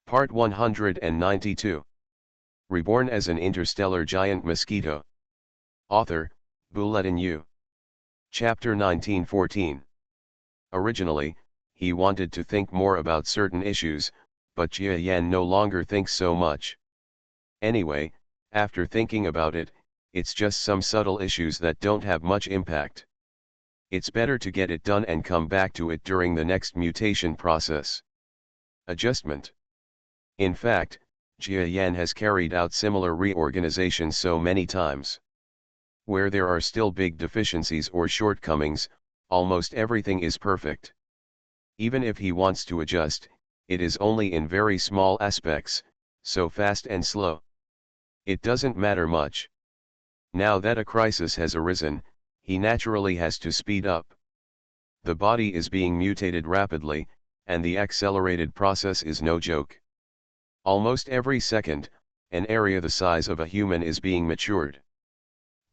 Part 192. Reborn as an interstellar giant mosquito. Author, Bulletin U. Chapter 1914. Originally, he wanted to think more about certain issues, but Jia Yan no longer thinks so much. Anyway, after thinking about it, it's just some subtle issues that don't have much impact. It's better to get it done and come back to it during the next mutation process. Adjustment. In fact, Jia Yan has carried out similar reorganizations so many times. Where there are still big deficiencies or shortcomings, almost everything is perfect. Even if he wants to adjust, it is only in very small aspects, so fast and slow. It doesn't matter much. Now that a crisis has arisen, he naturally has to speed up. The body is being mutated rapidly, and the accelerated process is no joke. Almost every second, an area the size of a human is being matured.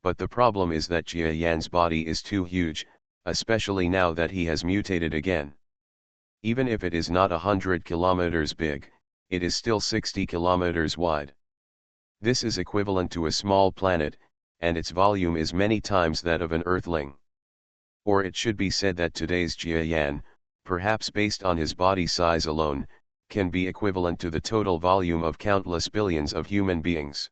But the problem is that Jia Yan's body is too huge, especially now that he has mutated again. Even if it is not 100 kilometers big, it is still 60 kilometers wide. This is equivalent to a small planet, and its volume is many times that of an Earthling. Or it should be said that today's Jia Yan, perhaps based on his body size alone, can be equivalent to the total volume of countless billions of human beings.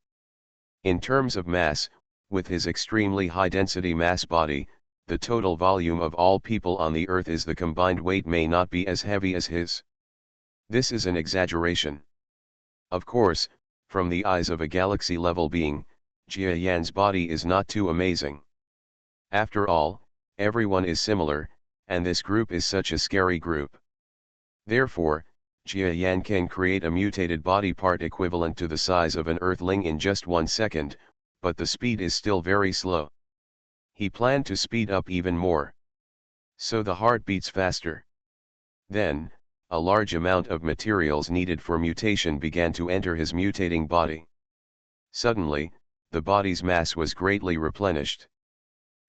In terms of mass, with his extremely high-density mass body, the total volume of all people on the Earth is the combined weight may not be as heavy as his. This is an exaggeration. Of course, from the eyes of a galaxy-level being, Jia Yan's body is not too amazing. After all, everyone is similar, and this group is such a scary group. Therefore, Jia Yan can create a mutated body part equivalent to the size of an Earthling in just 1 second, but the speed is still very slow. He planned to speed up even more. So the heart beats faster. Then, a large amount of materials needed for mutation began to enter his mutating body. Suddenly, the body's mass was greatly replenished.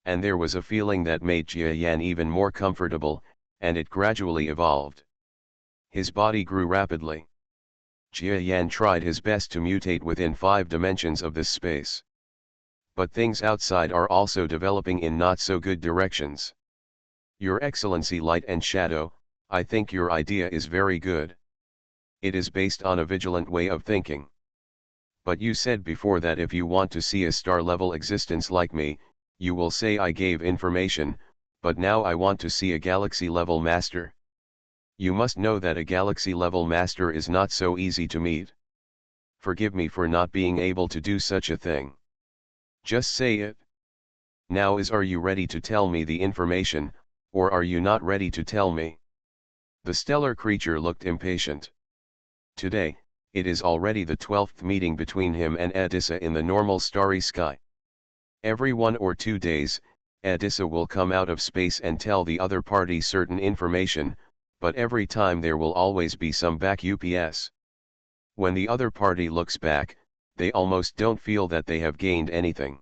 And there was a feeling that made Jia Yan even more comfortable, and it gradually evolved. His body grew rapidly. Jia Yan tried his best to mutate within 5 dimensions of this space. But things outside are also developing in not so good directions. Your Excellency Light and Shadow, I think your idea is very good. It is based on a vigilant way of thinking. But you said before that if you want to see a star-level existence like me, you will say I gave information, but now I want to see a galaxy-level master. You must know that a galaxy-level master is not so easy to meet. Forgive me for not being able to do such a thing. Just say it. Now are you ready to tell me the information, or are you not ready to tell me? The stellar creature looked impatient. Today, it is already the 12th meeting between him and Edissa in the normal starry sky. Every 1 or 2 days, Edissa will come out of space and tell the other party certain information, but every time there will always be some back UPS. When the other party looks back, they almost don't feel that they have gained anything.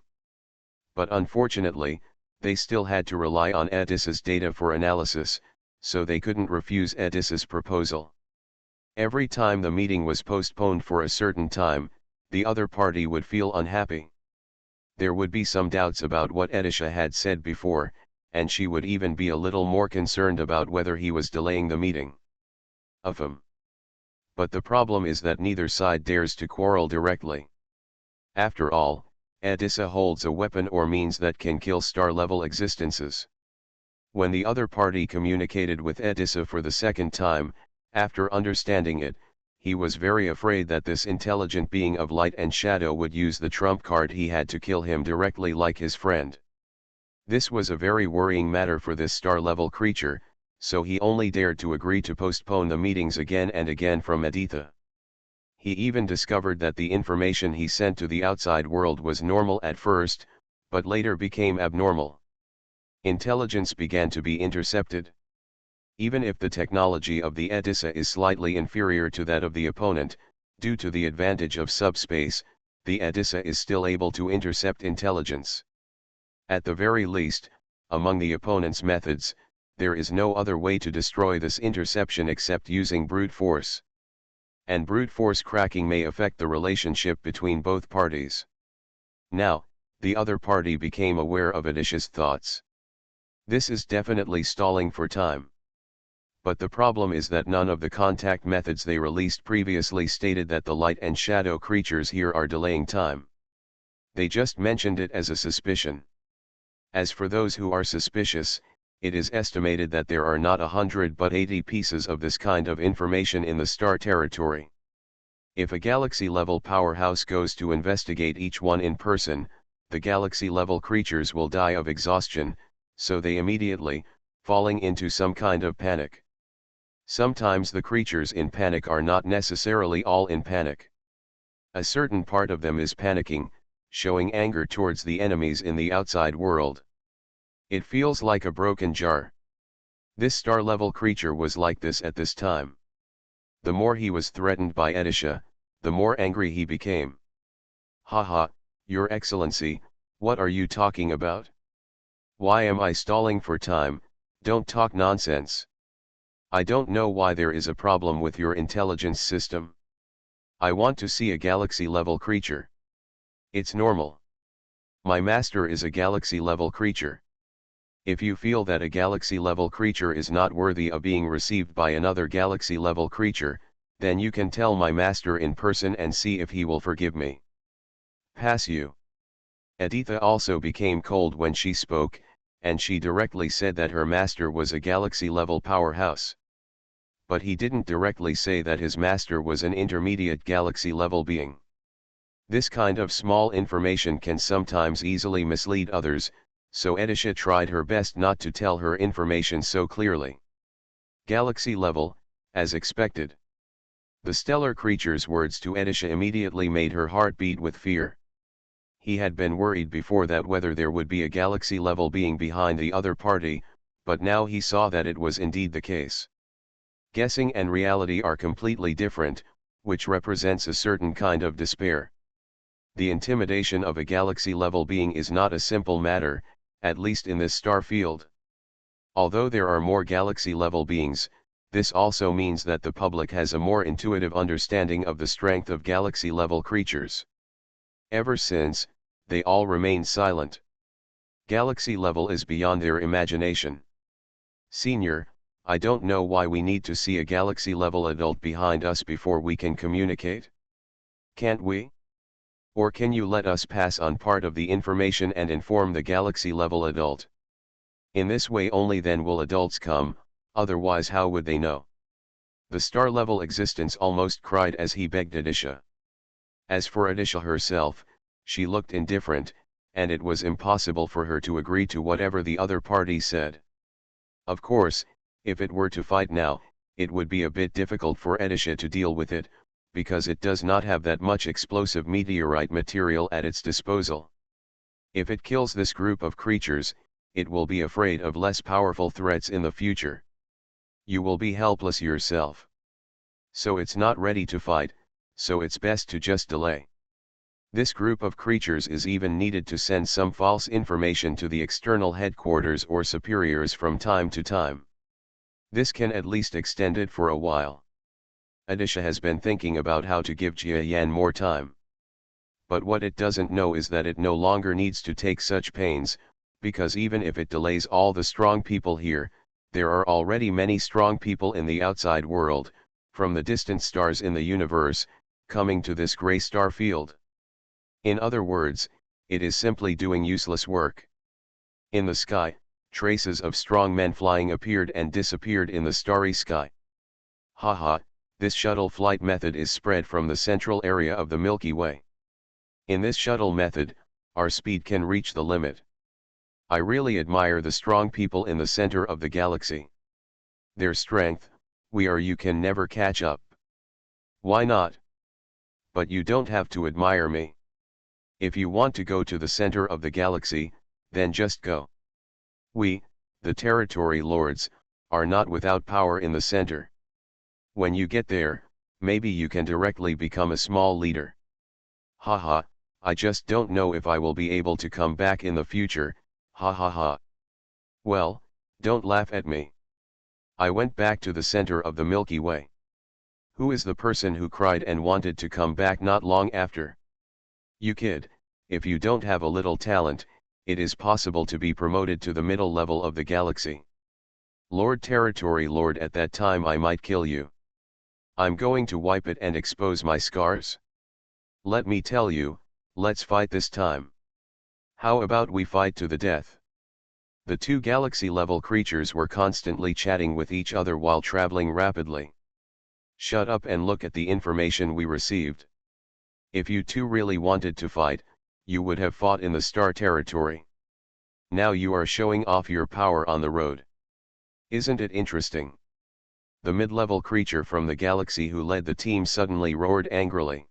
But unfortunately, they still had to rely on Edissa's data for analysis, so they couldn't refuse Edissa's proposal. Every time the meeting was postponed for a certain time, the other party would feel unhappy. There would be some doubts about what Edissa had said before, and she would even be a little more concerned about whether he was delaying the meeting. But the problem is that neither side dares to quarrel directly. After all, Edissa holds a weapon or means that can kill star-level existences. When the other party communicated with Edissa for the second time, after understanding it, he was very afraid that this intelligent being of light and shadow would use the trump card he had to kill him directly like his friend. This was a very worrying matter for this star-level creature, so he only dared to agree to postpone the meetings again and again from Editha. He even discovered that the information he sent to the outside world was normal at first, but later became abnormal. Intelligence began to be intercepted. Even if the technology of the Edissa is slightly inferior to that of the opponent, due to the advantage of subspace, the Edissa is still able to intercept intelligence. At the very least, among the opponent's methods, there is no other way to destroy this interception except using brute force. and brute force cracking may affect the relationship between both parties. Now, the other party became aware of Adisha's thoughts. This is definitely stalling for time. But the problem is that none of the contact methods they released previously stated that the light and shadow creatures here are delaying time. They just mentioned it as a suspicion. As for those who are suspicious, it is estimated that there are not 100 but 80 pieces of this kind of information in the star territory. If a galaxy-level powerhouse goes to investigate each one in person, the galaxy-level creatures will die of exhaustion, so they immediately, falling into some kind of panic. Sometimes the creatures in panic are not necessarily all in panic. A certain part of them is panicking, showing anger towards the enemies in the outside world. It feels like a broken jar. This star-level creature was like this at this time. The more he was threatened by Adisha, the more angry he became. Haha, Your Excellency, what are you talking about? Why am I stalling for time? Don't talk nonsense. I don't know why there is a problem with your intelligence system. I want to see a galaxy-level creature. It's normal. My master is a galaxy-level creature. If you feel that a galaxy-level creature is not worthy of being received by another galaxy-level creature, then you can tell my master in person and see if he will forgive me. Pass you. Aditha also became cold when she spoke, and she directly said that her master was a galaxy-level powerhouse. But he didn't directly say that his master was an intermediate galaxy-level being. This kind of small information can sometimes easily mislead others, so Adisha tried her best not to tell her information so clearly. Galaxy level, as expected. The stellar creature's words to Adisha immediately made her heart beat with fear. He had been worried before that whether there would be a galaxy-level being behind the other party, but now he saw that it was indeed the case. Guessing and reality are completely different, which represents a certain kind of despair. The intimidation of a galaxy-level being is not a simple matter, at least in this star field. Although there are more galaxy-level beings, this also means that the public has a more intuitive understanding of the strength of galaxy-level creatures. Ever since, they all remain silent. Galaxy level is beyond their imagination. Senior, I don't know why we need to see a galaxy level adult behind us before we can communicate. Can't we? Or can you let us pass on part of the information and inform the galaxy level adult? In this way only then will adults come, otherwise how would they know? The star level existence almost cried as he begged Adisha. As for Adisha herself, she looked indifferent, and it was impossible for her to agree to whatever the other party said. Of course, if it were to fight now, it would be a bit difficult for Adisha to deal with it, because it does not have that much explosive meteorite material at its disposal. If it kills this group of creatures, it will be afraid of less powerful threats in the future. You will be helpless yourself. So it's not ready to fight, so it's best to just delay. This group of creatures is even needed to send some false information to the external headquarters or superiors from time to time. This can at least extend it for a while. Adisha has been thinking about how to give Jia Yan more time. But what it doesn't know is that it no longer needs to take such pains, because even if it delays all the strong people here, there are already many strong people in the outside world, from the distant stars in the universe, coming to this gray star field. In other words, it is simply doing useless work. In the sky, traces of strong men flying appeared and disappeared in the starry sky. Haha, this shuttle flight method is spread from the central area of the Milky Way. In this shuttle method, our speed can reach the limit. I really admire the strong people in the center of the galaxy. Their strength, you can never catch up. Why not? But you don't have to admire me. If you want to go to the center of the galaxy, then just go. We, the territory lords, are not without power in the center. When you get there, maybe you can directly become a small leader. Haha, I just don't know if I will be able to come back in the future, ha ha ha. Well, don't laugh at me. I went back to the center of the Milky Way. Who is the person who cried and wanted to come back not long after? You kid, if you don't have a little talent, it is possible to be promoted to the middle level of the galaxy. Lord Territory Lord, at that time I might kill you. I'm going to wipe it and expose my scars. Let me tell you, let's fight this time. How about we fight to the death? The two galaxy-level creatures were constantly chatting with each other while traveling rapidly. Shut up and look at the information we received. If you two really wanted to fight, you would have fought in the star territory. Now you are showing off your power on the road. Isn't it interesting? The mid-level creature from the galaxy who led the team suddenly roared angrily.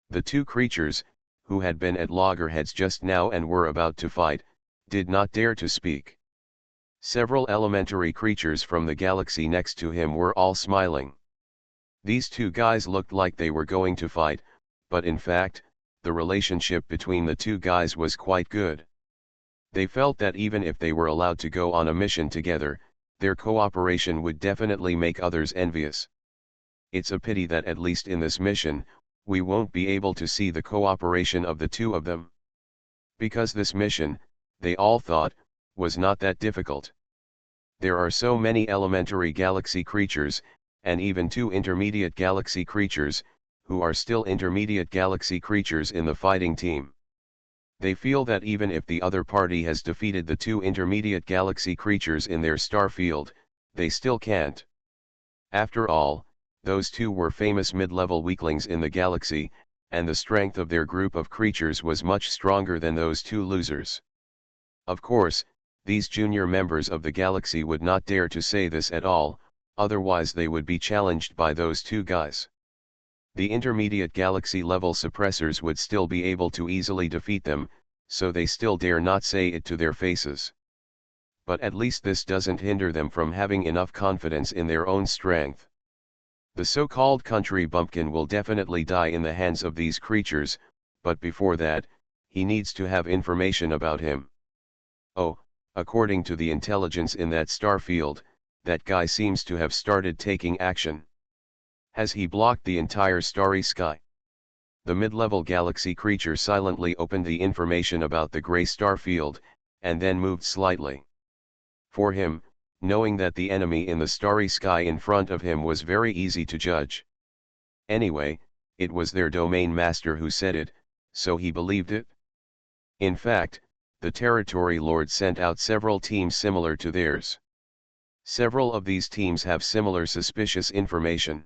The two creatures, who had been at loggerheads just now and were about to fight, did not dare to speak. Several elementary creatures from the galaxy next to him were all smiling. These two guys looked like they were going to fight, but in fact, the relationship between the two guys was quite good. They felt that even if they were allowed to go on a mission together, their cooperation would definitely make others envious. It's a pity that at least in this mission, we won't be able to see the cooperation of the two of them. Because this mission, they all thought, was not that difficult. There are so many elementary galaxy creatures, and even two intermediate galaxy creatures, who are still intermediate galaxy creatures in the fighting team. They feel that even if the other party has defeated the two intermediate galaxy creatures in their star field, they still can't. After all, those two were famous mid-level weaklings in the galaxy, and the strength of their group of creatures was much stronger than those two losers. Of course, these junior members of the galaxy would not dare to say this at all, otherwise they would be challenged by those two guys. The intermediate galaxy level suppressors would still be able to easily defeat them, so they still dare not say it to their faces. But at least this doesn't hinder them from having enough confidence in their own strength. The so-called country bumpkin will definitely die in the hands of these creatures, but before that, he needs to have information about him. Oh, according to the intelligence in that star field, that guy seems to have started taking action. Has he blocked the entire starry sky? The mid-level galaxy creature silently opened the information about the gray star field, and then moved slightly. For him, knowing that the enemy in the starry sky in front of him was very easy to judge. Anyway, it was their domain master who said it, so he believed it. In fact, the Territory Lord sent out several teams similar to theirs. Several of these teams have similar suspicious information.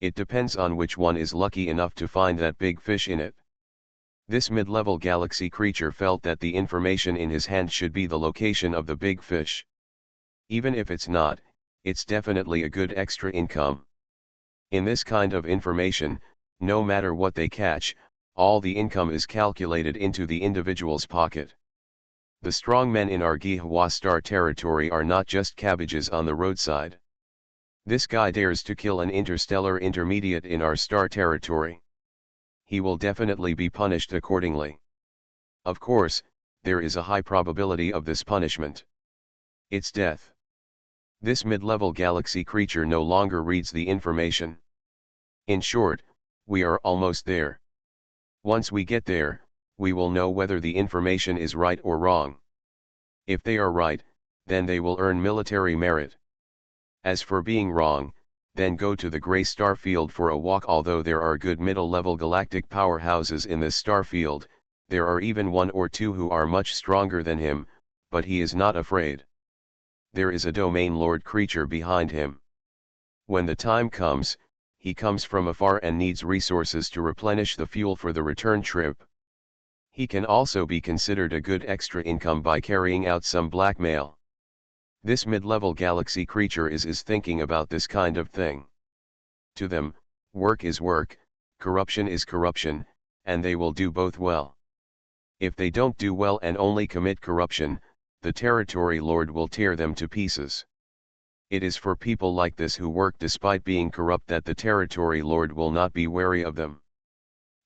It depends on which one is lucky enough to find that big fish in it. This mid-level galaxy creature felt that the information in his hand should be the location of the big fish. Even if it's not, it's definitely a good extra income. In this kind of information, no matter what they catch, all the income is calculated into the individual's pocket. The strong men in our Gihwa star territory are not just cabbages on the roadside. This guy dares to kill an interstellar intermediate in our star territory. He will definitely be punished accordingly. Of course, there is a high probability of this punishment. It's death. This mid-level galaxy creature no longer reads the information. In short, we are almost there. Once we get there, we will know whether the information is right or wrong. If they are right, then they will earn military merit. As for being wrong, then go to the gray star field for a walk. Although there are good middle-level galactic powerhouses in this star field, there are even one or two who are much stronger than him, but he is not afraid. There is a domain lord creature behind him. When the time comes, he comes from afar and needs resources to replenish the fuel for the return trip. He can also be considered a good extra income by carrying out some blackmail. This mid-level galaxy creature is thinking about this kind of thing. To them, work is work, corruption is corruption, and they will do both well. If they don't do well and only commit corruption, the Territory Lord will tear them to pieces. It is for people like this who work despite being corrupt that the Territory Lord will not be wary of them.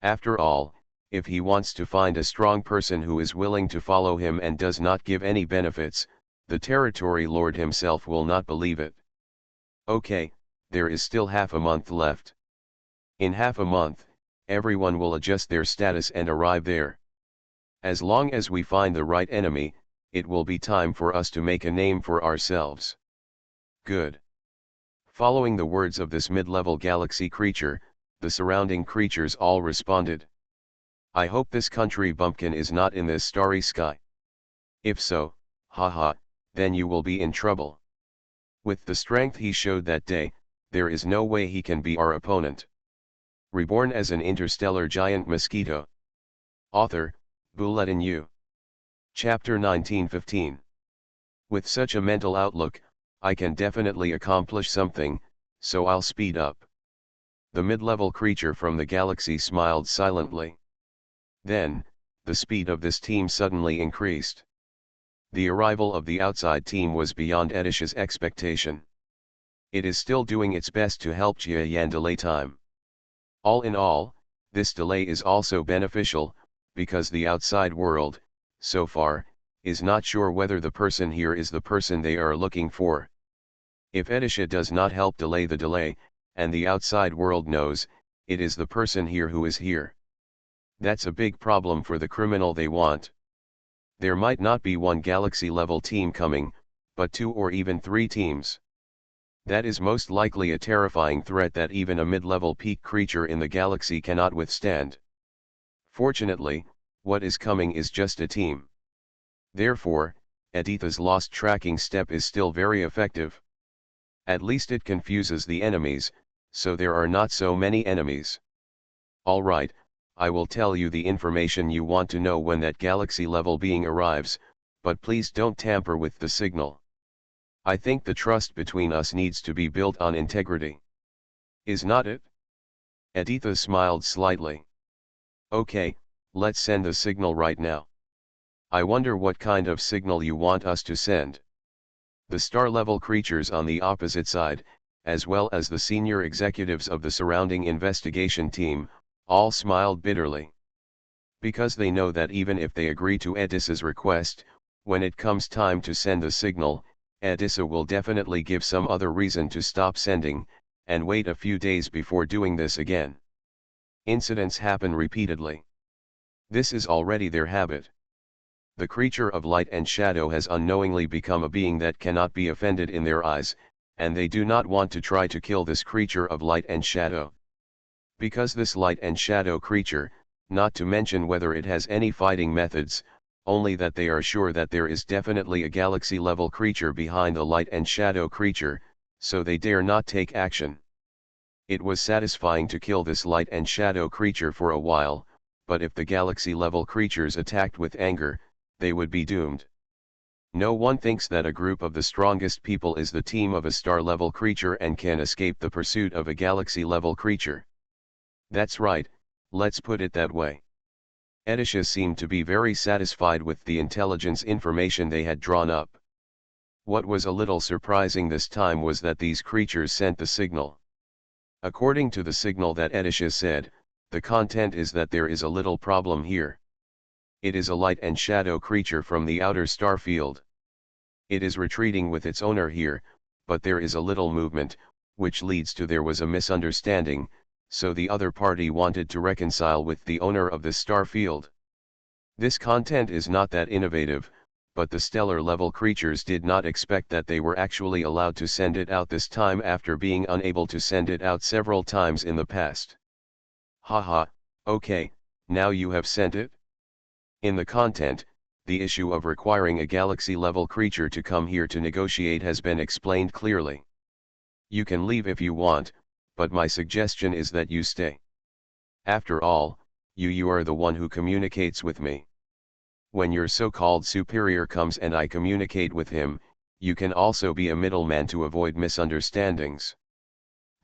After all, if he wants to find a strong person who is willing to follow him and does not give any benefits, the Territory Lord himself will not believe it. Okay, there is still half a month left. In half a month, everyone will adjust their status and arrive there. As long as we find the right enemy, it will be time for us to make a name for ourselves. Good. Following the words of this mid-level galaxy creature, the surrounding creatures all responded. I hope this country bumpkin is not in this starry sky. If so, haha, then you will be in trouble. With the strength he showed that day, there is no way he can be our opponent. Reborn as an interstellar giant mosquito. Author, Bulletin U. Chapter 1915. With such a mental outlook, I can definitely accomplish something, so I'll speed up. The mid-level creature from the galaxy smiled silently. Then, the speed of this team suddenly increased. The arrival of the outside team was beyond Edish's expectation. It is still doing its best to help Jia Yan delay time. All in all, this delay is also beneficial, because the outside world, so far, is not sure whether the person here is the person they are looking for. If Edisha does not help delay the delay, and the outside world knows, it is the person here who is here. That's a big problem for the criminal they want. There might not be one galaxy-level team coming, but 2 or even 3 teams. That is most likely a terrifying threat that even a mid-level peak creature in the galaxy cannot withstand. Fortunately, what is coming is just a team. Therefore, Editha's lost tracking step is still very effective. At least it confuses the enemies, so there are not so many enemies. Alright, I will tell you the information you want to know when that galaxy-level being arrives, but please don't tamper with the signal. I think the trust between us needs to be built on integrity. Is not it? Editha smiled slightly. Okay, let's send the signal right now. I wonder what kind of signal you want us to send. The star-level creatures on the opposite side, as well as the senior executives of the surrounding investigation team, all smiled bitterly. Because they know that even if they agree to Edissa's request, when it comes time to send the signal, Edissa will definitely give some other reason to stop sending, and wait a few days before doing this again. Incidents happen repeatedly. This is already their habit. The creature of light and shadow has unknowingly become a being that cannot be offended in their eyes, and they do not want to try to kill this creature of light and shadow. Because this light and shadow creature, not to mention whether it has any fighting methods, only that they are sure that there is definitely a galaxy-level creature behind the light and shadow creature, so they dare not take action. It was satisfying to kill this light and shadow creature for a while, but if the galaxy-level creatures attacked with anger, they would be doomed. No one thinks that a group of the strongest people is the team of a star-level creature and can escape the pursuit of a galaxy-level creature. That's right, let's put it that way. Edisha seemed to be very satisfied with the intelligence information they had drawn up. What was a little surprising this time was that these creatures sent the signal. According to the signal that Edisha said, the content is that there is a little problem here. It is a light and shadow creature from the outer star field. It is retreating with its owner here, but there is a little movement, which leads to there was a misunderstanding, so the other party wanted to reconcile with the owner of this star field. This content is not that innovative, but the stellar-level creatures did not expect that they were actually allowed to send it out this time after being unable to send it out several times in the past. Haha, okay, now you have sent it? In the content, the issue of requiring a galaxy-level creature to come here to negotiate has been explained clearly. You can leave if you want, but my suggestion is that you stay. After all, you are the one who communicates with me. When your so-called superior comes and I communicate with him, you can also be a middleman to avoid misunderstandings.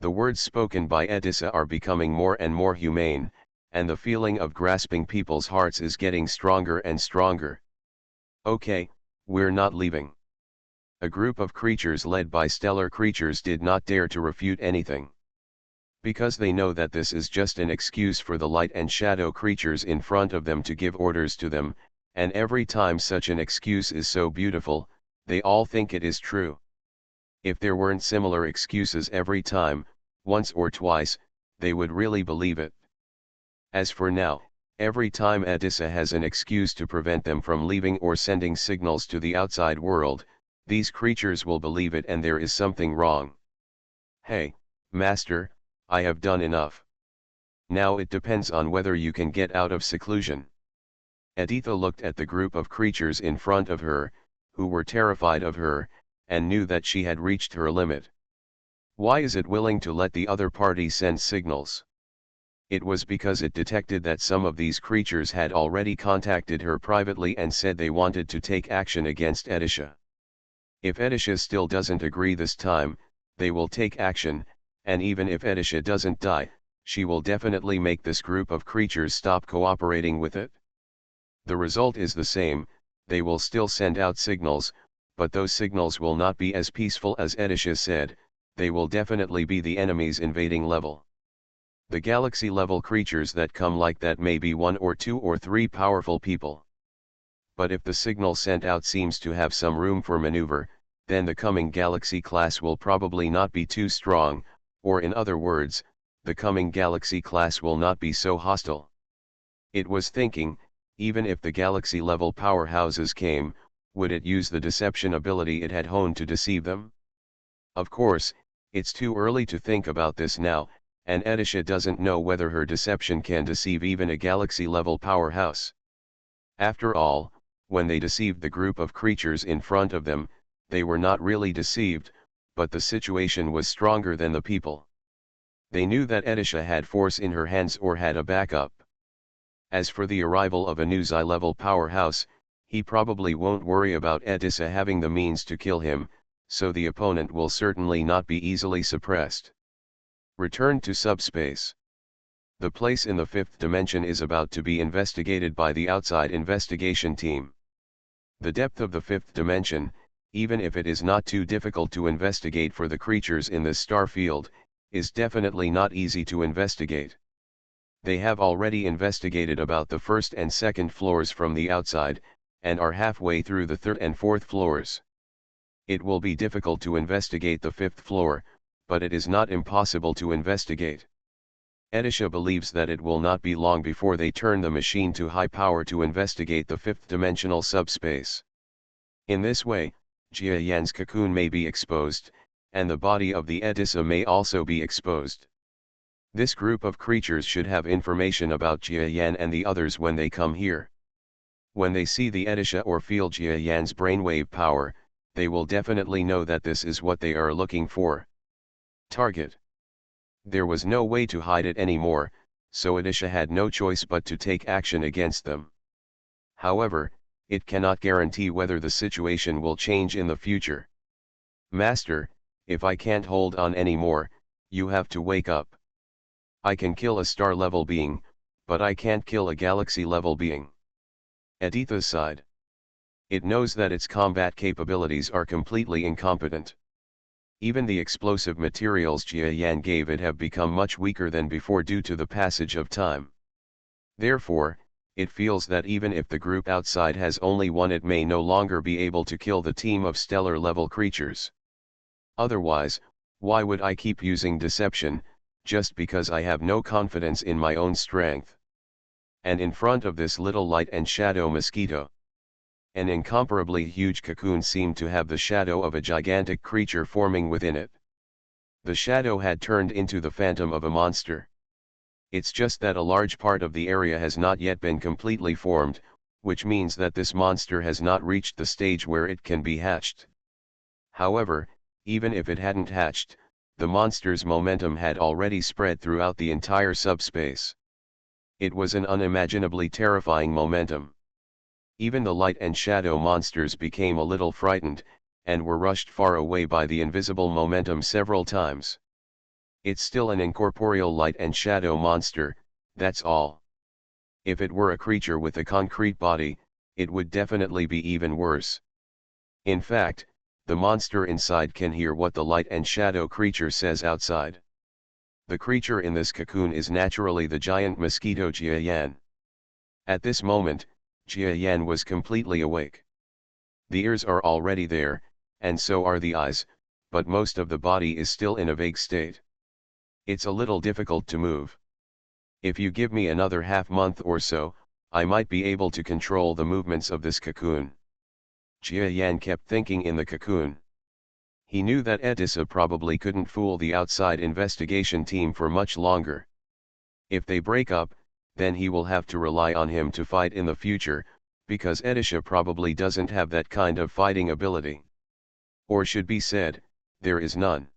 The words spoken by Edissa are becoming more and more humane, and the feeling of grasping people's hearts is getting stronger and stronger. Okay, we're not leaving. A group of creatures led by stellar creatures did not dare to refute anything. Because they know that this is just an excuse for the light and shadow creatures in front of them to give orders to them, and every time such an excuse is so beautiful, they all think it is true. If there weren't similar excuses every time, once or twice, they would really believe it. As for now, every time Edessa has an excuse to prevent them from leaving or sending signals to the outside world, these creatures will believe it and there is something wrong. Hey, Master, I have done enough. Now it depends on whether you can get out of seclusion. Editha looked at the group of creatures in front of her, who were terrified of her, and knew that she had reached her limit. Why is it willing to let the other party send signals? It was because it detected that some of these creatures had already contacted her privately and said they wanted to take action against Edisha. If Edisha still doesn't agree this time, they will take action, and even if Edisha doesn't die, she will definitely make this group of creatures stop cooperating with it. The result is the same, they will still send out signals, but those signals will not be as peaceful as Edisha said, they will definitely be the enemy's invading level. The galaxy-level creatures that come like that may be 1 or 2 or 3 powerful people. But if the signal sent out seems to have some room for maneuver, then the coming galaxy class will probably not be too strong, or in other words, the coming galaxy class will not be so hostile. It was thinking, even if the galaxy-level powerhouses came, would it use the deception ability it had honed to deceive them? Of course, it's too early to think about this now, and Edisha doesn't know whether her deception can deceive even a galaxy-level powerhouse. After all, when they deceived the group of creatures in front of them, they were not really deceived, but the situation was stronger than the people. They knew that Edisha had force in her hands or had a backup. As for the arrival of a new Xi-level powerhouse, he probably won't worry about Edissa having the means to kill him, so the opponent will certainly not be easily suppressed. Return to subspace. The place in the 5th dimension is about to be investigated by the outside investigation team. The depth of the 5th dimension, even if it is not too difficult to investigate for the creatures in this star field, is definitely not easy to investigate. They have already investigated about the 1st and 2nd floors from the outside, and are halfway through the 3rd and 4th floors. It will be difficult to investigate the 5th floor, but it is not impossible to investigate. Edisha believes that it will not be long before they turn the machine to high power to investigate the 5th dimensional subspace. In this way, Jia Yan's cocoon may be exposed, and the body of the Edissa may also be exposed. This group of creatures should have information about Jia Yan and the others when they come here. When they see the Edisha or feel Jia Yan's brainwave power, they will definitely know that this is what they are looking for. Target. There was no way to hide it anymore, so Edisha had no choice but to take action against them. However, it cannot guarantee whether the situation will change in the future. Master, if I can't hold on anymore, you have to wake up. I can kill a star-level being, but I can't kill a galaxy-level being. Editha sighed. It knows that its combat capabilities are completely incompetent. Even the explosive materials Jia Yan gave it have become much weaker than before due to the passage of time. Therefore, it feels that even if the group outside has only one, it may no longer be able to kill the team of stellar-level creatures. Otherwise, why would I keep using deception, just because I have no confidence in my own strength? And in front of this little light and shadow mosquito, an incomparably huge cocoon seemed to have the shadow of a gigantic creature forming within it. The shadow had turned into the phantom of a monster. It's just that a large part of the area has not yet been completely formed, which means that this monster has not reached the stage where it can be hatched. However, even if it hadn't hatched, the monster's momentum had already spread throughout the entire subspace. It was an unimaginably terrifying momentum. Even the light and shadow monsters became a little frightened, and were rushed far away by the invisible momentum several times. It's still an incorporeal light and shadow monster, that's all. If it were a creature with a concrete body, it would definitely be even worse. In fact, the monster inside can hear what the light and shadow creature says outside. The creature in this cocoon is naturally the giant mosquito Jia Yan. At this moment, Jia Yan was completely awake. The ears are already there, and so are the eyes, but most of the body is still in a vague state. It's a little difficult to move. If you give me another half-month or so, I might be able to control the movements of this cocoon. Jia Yan kept thinking in the cocoon. He knew that Edissa probably couldn't fool the outside investigation team for much longer. If they break up, then he will have to rely on him to fight in the future, because Edissa probably doesn't have that kind of fighting ability. Or should be said, there is none.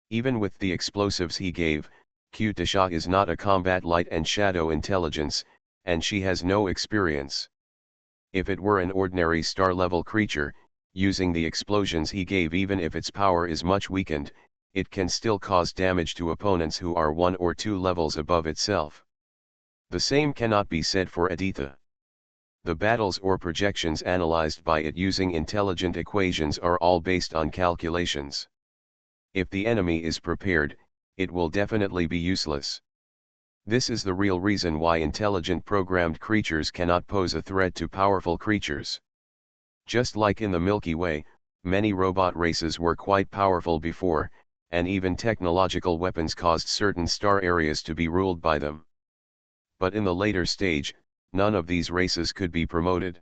Even with the explosives he gave, Kutisha is not a combat light and shadow intelligence, and she has no experience. If it were an ordinary star-level creature, using the explosions he gave, even if its power is much weakened, it can still cause damage to opponents who are 1 or 2 levels above itself. The same cannot be said for Aditya. The battles or projections analyzed by it using intelligent equations are all based on calculations. If the enemy is prepared, it will definitely be useless. This is the real reason why intelligent programmed creatures cannot pose a threat to powerful creatures. Just like in the Milky Way, many robot races were quite powerful before, and even technological weapons caused certain star areas to be ruled by them. But in the later stage, none of these races could be promoted.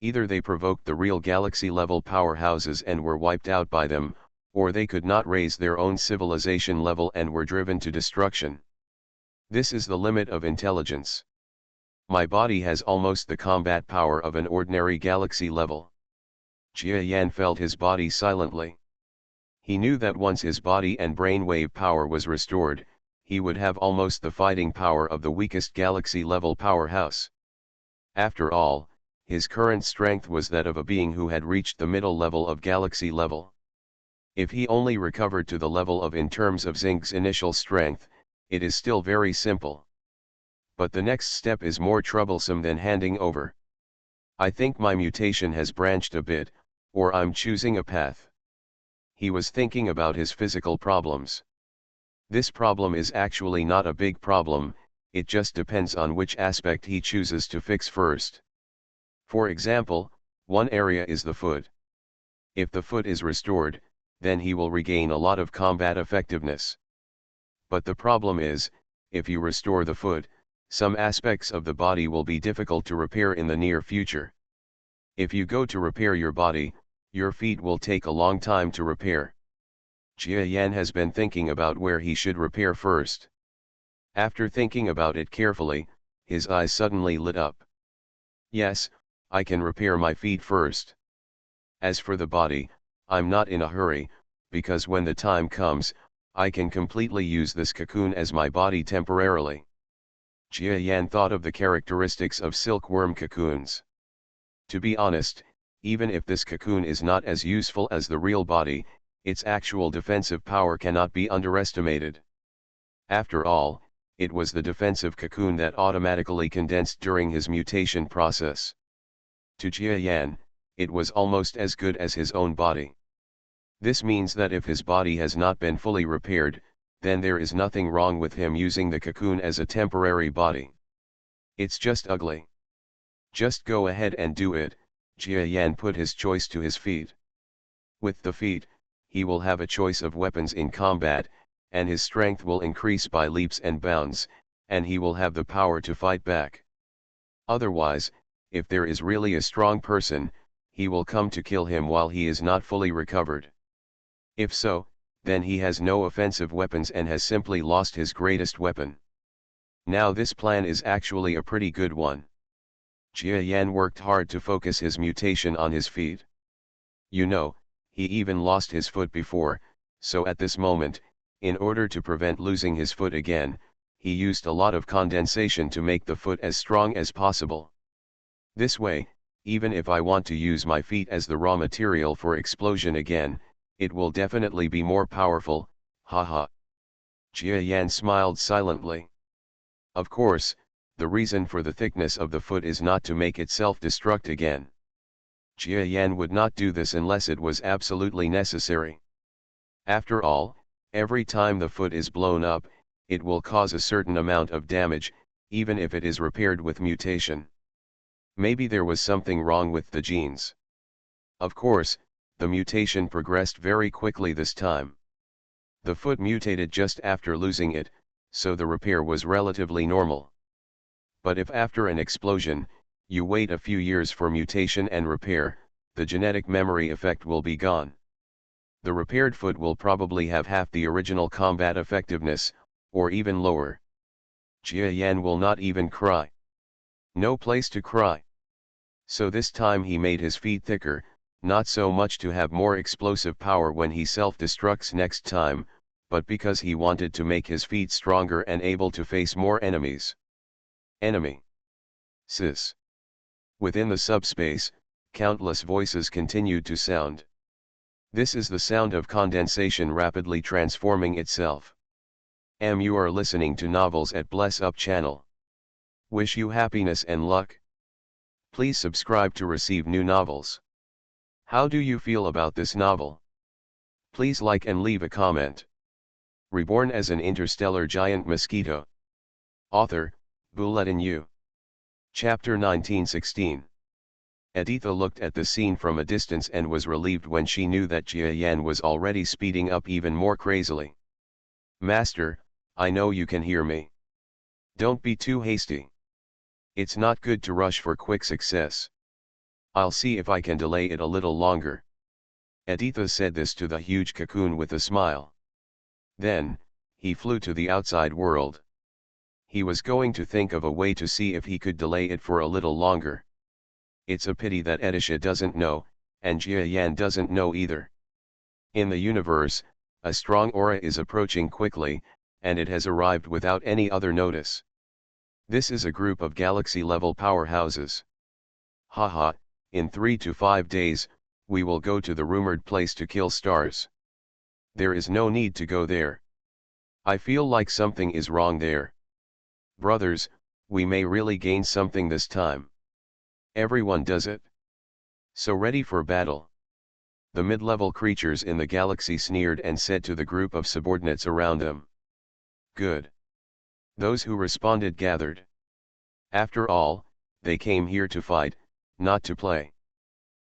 Either they provoked the real galaxy-level powerhouses and were wiped out by them, or they could not raise their own civilization level and were driven to destruction. This is the limit of intelligence. My body has almost the combat power of an ordinary galaxy level. Jia Yan felt his body silently. He knew that once his body and brainwave power was restored, he would have almost the fighting power of the weakest galaxy-level powerhouse. After all, his current strength was that of a being who had reached the middle level of galaxy level. If he only recovered to the level of in terms of Xing's initial strength, it is still very simple. But the next step is more troublesome than handing over. I think my mutation has branched a bit, or I'm choosing a path. He was thinking about his physical problems. This problem is actually not a big problem, it just depends on which aspect he chooses to fix first. For example, one area is the foot. If the foot is restored, then he will regain a lot of combat effectiveness. But the problem is, if you restore the foot, some aspects of the body will be difficult to repair in the near future. If you go to repair your body, your feet will take a long time to repair. Jia Yan has been thinking about where he should repair first. After thinking about it carefully, his eyes suddenly lit up. Yes, I can repair my feet first. As for the body, I'm not in a hurry, because when the time comes, I can completely use this cocoon as my body temporarily. Jia Yan thought of the characteristics of silkworm cocoons. To be honest, even if this cocoon is not as useful as the real body, its actual defensive power cannot be underestimated. After all, it was the defensive cocoon that automatically condensed during his mutation process. To Jia Yan, it was almost as good as his own body. This means that if his body has not been fully repaired, then there is nothing wrong with him using the cocoon as a temporary body. It's just ugly. Just go ahead and do it. Jia Yan put his choice to his feet. With the feet, he will have a choice of weapons in combat, and his strength will increase by leaps and bounds, and he will have the power to fight back. Otherwise, if there is really a strong person, he will come to kill him while he is not fully recovered. If so, then he has no offensive weapons and has simply lost his greatest weapon. Now this plan is actually a pretty good one. Jia Yan worked hard to focus his mutation on his feet. You know, he even lost his foot before, so at this moment, in order to prevent losing his foot again, he used a lot of condensation to make the foot as strong as possible. This way, even if I want to use my feet as the raw material for explosion again, it will definitely be more powerful, haha. Jia Yan smiled silently. Of course, the reason for the thickness of the foot is not to make it self-destruct again. Jia Yan would not do this unless it was absolutely necessary. After all, every time the foot is blown up, it will cause a certain amount of damage, even if it is repaired with mutation. Maybe there was something wrong with the genes. Of course, the mutation progressed very quickly this time. The foot mutated just after losing it, so the repair was relatively normal. But if after an explosion, you wait a few years for mutation and repair, the genetic memory effect will be gone. The repaired foot will probably have half the original combat effectiveness, or even lower. Jia Yan will not even cry. No place to cry. So this time he made his feet thicker, not so much to have more explosive power when he self-destructs next time, but because he wanted to make his feet stronger and able to face more enemies. Enemy. Sis. Within the subspace, countless voices continued to sound. This is the sound of condensation rapidly transforming itself. You are listening to Novels at Bless Up channel. Wish you happiness and luck. Please subscribe to receive new novels. How do you feel about this novel? Please like and leave a comment. Reborn as an interstellar giant mosquito. Author, Bulletin U. Chapter 1916. Editha looked at the scene from a distance and was relieved when she knew that Jia Yan was already speeding up even more crazily. Master, I know you can hear me. Don't be too hasty. It's not good to rush for quick success. I'll see if I can delay it a little longer. Editha said this to the huge cocoon with a smile. Then, he flew to the outside world. He was going to think of a way to see if he could delay it for a little longer. It's a pity that Edisha doesn't know, and Jia Yan doesn't know either. In the universe, a strong aura is approaching quickly, and it has arrived without any other notice. This is a group of galaxy-level powerhouses. Haha, in 3 to 5 days, we will go to the rumored place to kill stars. There is no need to go there. I feel like something is wrong there. Brothers, we may really gain something this time. Everyone does it. So ready for battle. The mid-level creatures in the galaxy sneered and said to the group of subordinates around them. Good. Those who responded gathered. After all, they came here to fight, not to play.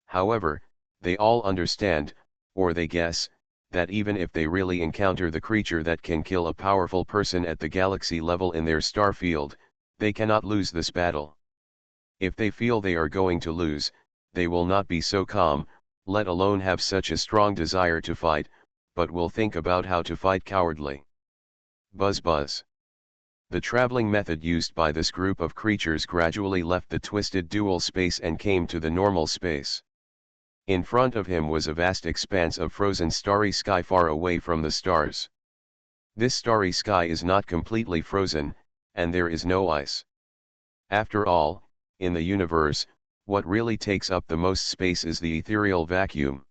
However, they all understand, or they guess, that even if they really encounter the creature that can kill a powerful person at the galaxy level in their star field, they cannot lose this battle. If they feel they are going to lose, they will not be so calm, let alone have such a strong desire to fight, but will think about how to fight cowardly. Buzz buzz. The traveling method used by this group of creatures gradually left the twisted dual space and came to the normal space. In front of him was a vast expanse of frozen starry sky far away from the stars. This starry sky is not completely frozen, and there is no ice. After all, in the universe, what really takes up the most space is the ethereal vacuum.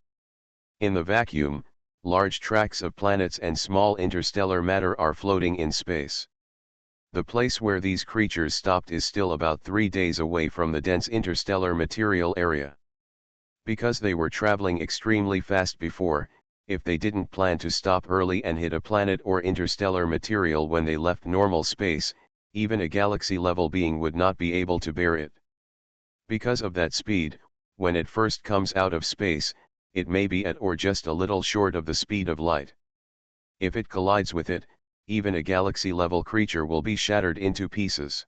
In the vacuum, large tracts of planets and small interstellar matter are floating in space. The place where these creatures stopped is still about 3 days away from the dense interstellar material area. Because they were traveling extremely fast before, if they didn't plan to stop early and hit a planet or interstellar material when they left normal space, even a galaxy-level being would not be able to bear it. Because of that speed, when it first comes out of space, it may be at or just a little short of the speed of light. If it collides with it, even a galaxy-level creature will be shattered into pieces.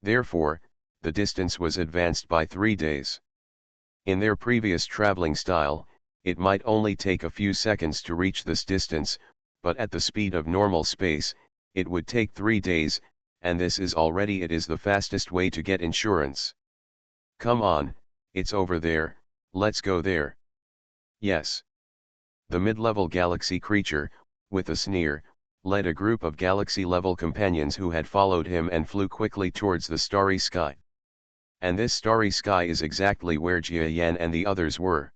Therefore, the distance was advanced by 3 days. In their previous traveling style, it might only take a few seconds to reach this distance, but at the speed of normal space, it would take 3 days, and this is the fastest way to get insurance. Come on, it's over there, let's go there. Yes. The mid-level galaxy creature, with a sneer, led a group of galaxy-level companions who had followed him and flew quickly towards the starry sky. And this starry sky is exactly where Jia Yan and the others were.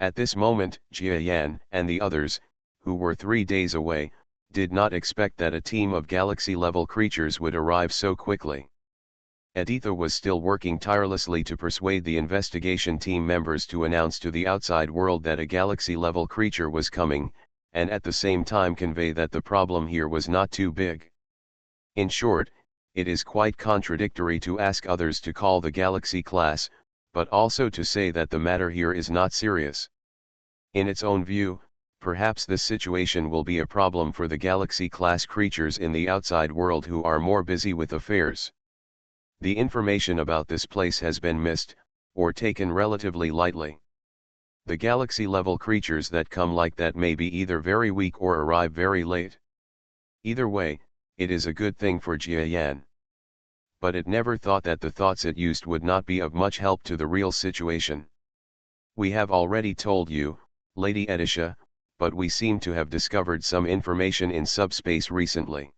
At this moment, Jia Yan and the others, who were 3 days away, did not expect that a team of galaxy-level creatures would arrive so quickly. Editha was still working tirelessly to persuade the investigation team members to announce to the outside world that a galaxy-level creature was coming, and at the same time convey that the problem here was not too big. In short, it is quite contradictory to ask others to call the galaxy class, but also to say that the matter here is not serious. In its own view, perhaps this situation will be a problem for the galaxy-class creatures in the outside world who are more busy with affairs. The information about this place has been missed, or taken relatively lightly. The galaxy-level creatures that come like that may be either very weak or arrive very late. Either way, it is a good thing for Jia Yan. But it never thought that the thoughts it used would not be of much help to the real situation. We have already told you, Lady Edisha, but we seem to have discovered some information in subspace recently.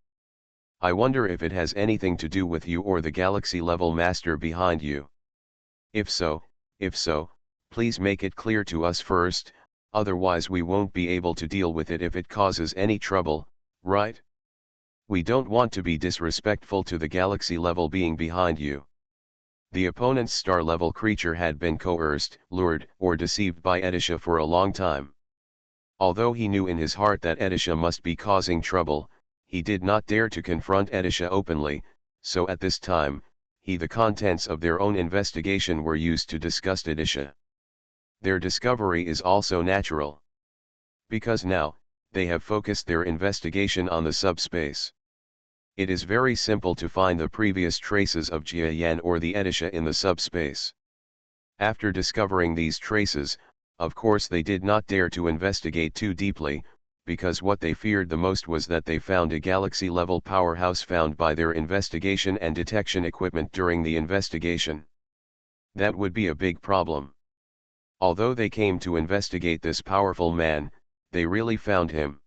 I wonder if it has anything to do with you or the galaxy-level master behind you. If so, please make it clear to us first, otherwise we won't be able to deal with it if it causes any trouble, right? We don't want to be disrespectful to the galaxy-level being behind you. The opponent's star-level creature had been coerced, lured, or deceived by Edisha for a long time. Although he knew in his heart that Edisha must be causing trouble, he did not dare to confront Edisha openly, so at this time, the contents of their own investigation were used to disgust Edisha. Their discovery is also natural. Because now, they have focused their investigation on the subspace. It is very simple to find the previous traces of Jia Yan or the Edisha in the subspace. After discovering these traces, of course they did not dare to investigate too deeply, because what they feared the most was that they found a galaxy-level powerhouse found by their investigation and detection equipment during the investigation. That would be a big problem. Although they came to investigate this powerful man, they really found him.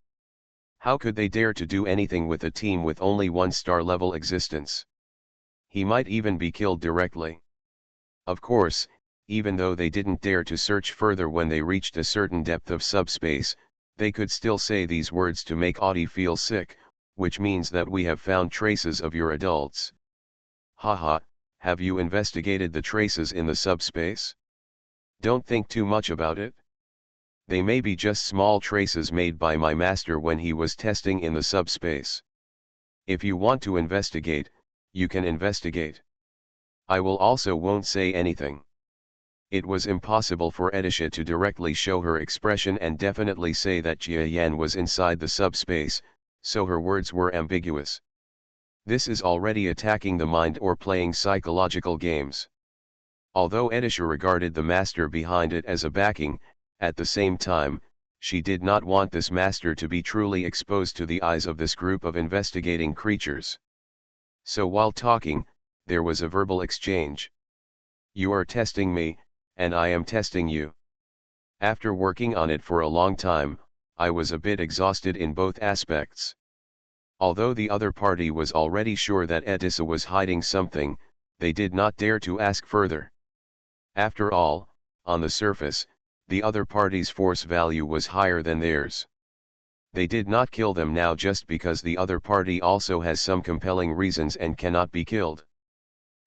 How could they dare to do anything with a team with only one star-level existence? He might even be killed directly. Of course, even though they didn't dare to search further when they reached a certain depth of subspace, they could still say these words to make Audie feel sick, which means that we have found traces of your adults. Haha, have you investigated the traces in the subspace? Don't think too much about it. They may be just small traces made by my master when he was testing in the subspace. If you want to investigate, you can investigate. I will also won't say anything. It was impossible for Edisha to directly show her expression and definitely say that Jia Yan was inside the subspace, so her words were ambiguous. This is already attacking the mind or playing psychological games. Although Edisha regarded the master behind it as a backing, at the same time, she did not want this master to be truly exposed to the eyes of this group of investigating creatures. So while talking, there was a verbal exchange. You are testing me, and I am testing you. After working on it for a long time, I was a bit exhausted in both aspects. Although the other party was already sure that Edisha was hiding something, they did not dare to ask further. After all, on the surface, the other party's force value was higher than theirs. They did not kill them now just because the other party also has some compelling reasons and cannot be killed.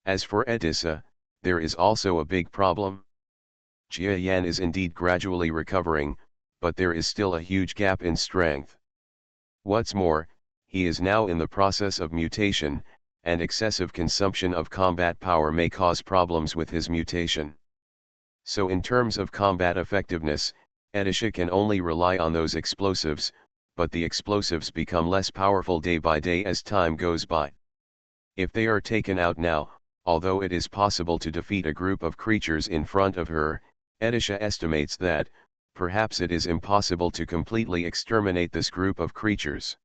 As for Edisha, there is also a big problem. Jia Yan is indeed gradually recovering, but there is still a huge gap in strength. What's more, he is now in the process of mutation, and excessive consumption of combat power may cause problems with his mutation. So in terms of combat effectiveness, Edisha can only rely on those explosives, but the explosives become less powerful day by day as time goes by. If they are taken out now, although it is possible to defeat a group of creatures in front of her, Edisha estimates that, perhaps it is impossible to completely exterminate this group of creatures.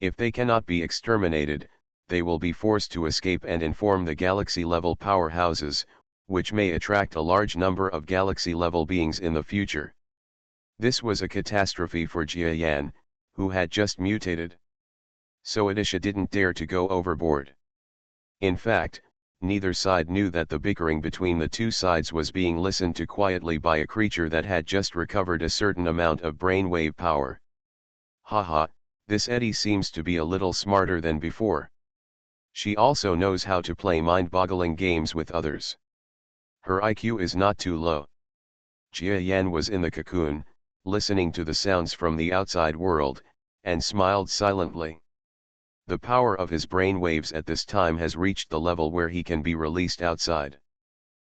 If they cannot be exterminated, they will be forced to escape and inform the galaxy-level powerhouses, which may attract a large number of galaxy-level beings in the future. This was a catastrophe for Jia Yan, who had just mutated. So Edisha didn't dare to go overboard. In fact, neither side knew that the bickering between the two sides was being listened to quietly by a creature that had just recovered a certain amount of brainwave power. Haha, this Eddie seems to be a little smarter than before. She also knows how to play mind-boggling games with others. Her IQ is not too low. Jia Yan was in the cocoon, listening to the sounds from the outside world, and smiled silently. The power of his brain waves at this time has reached the level where he can be released outside.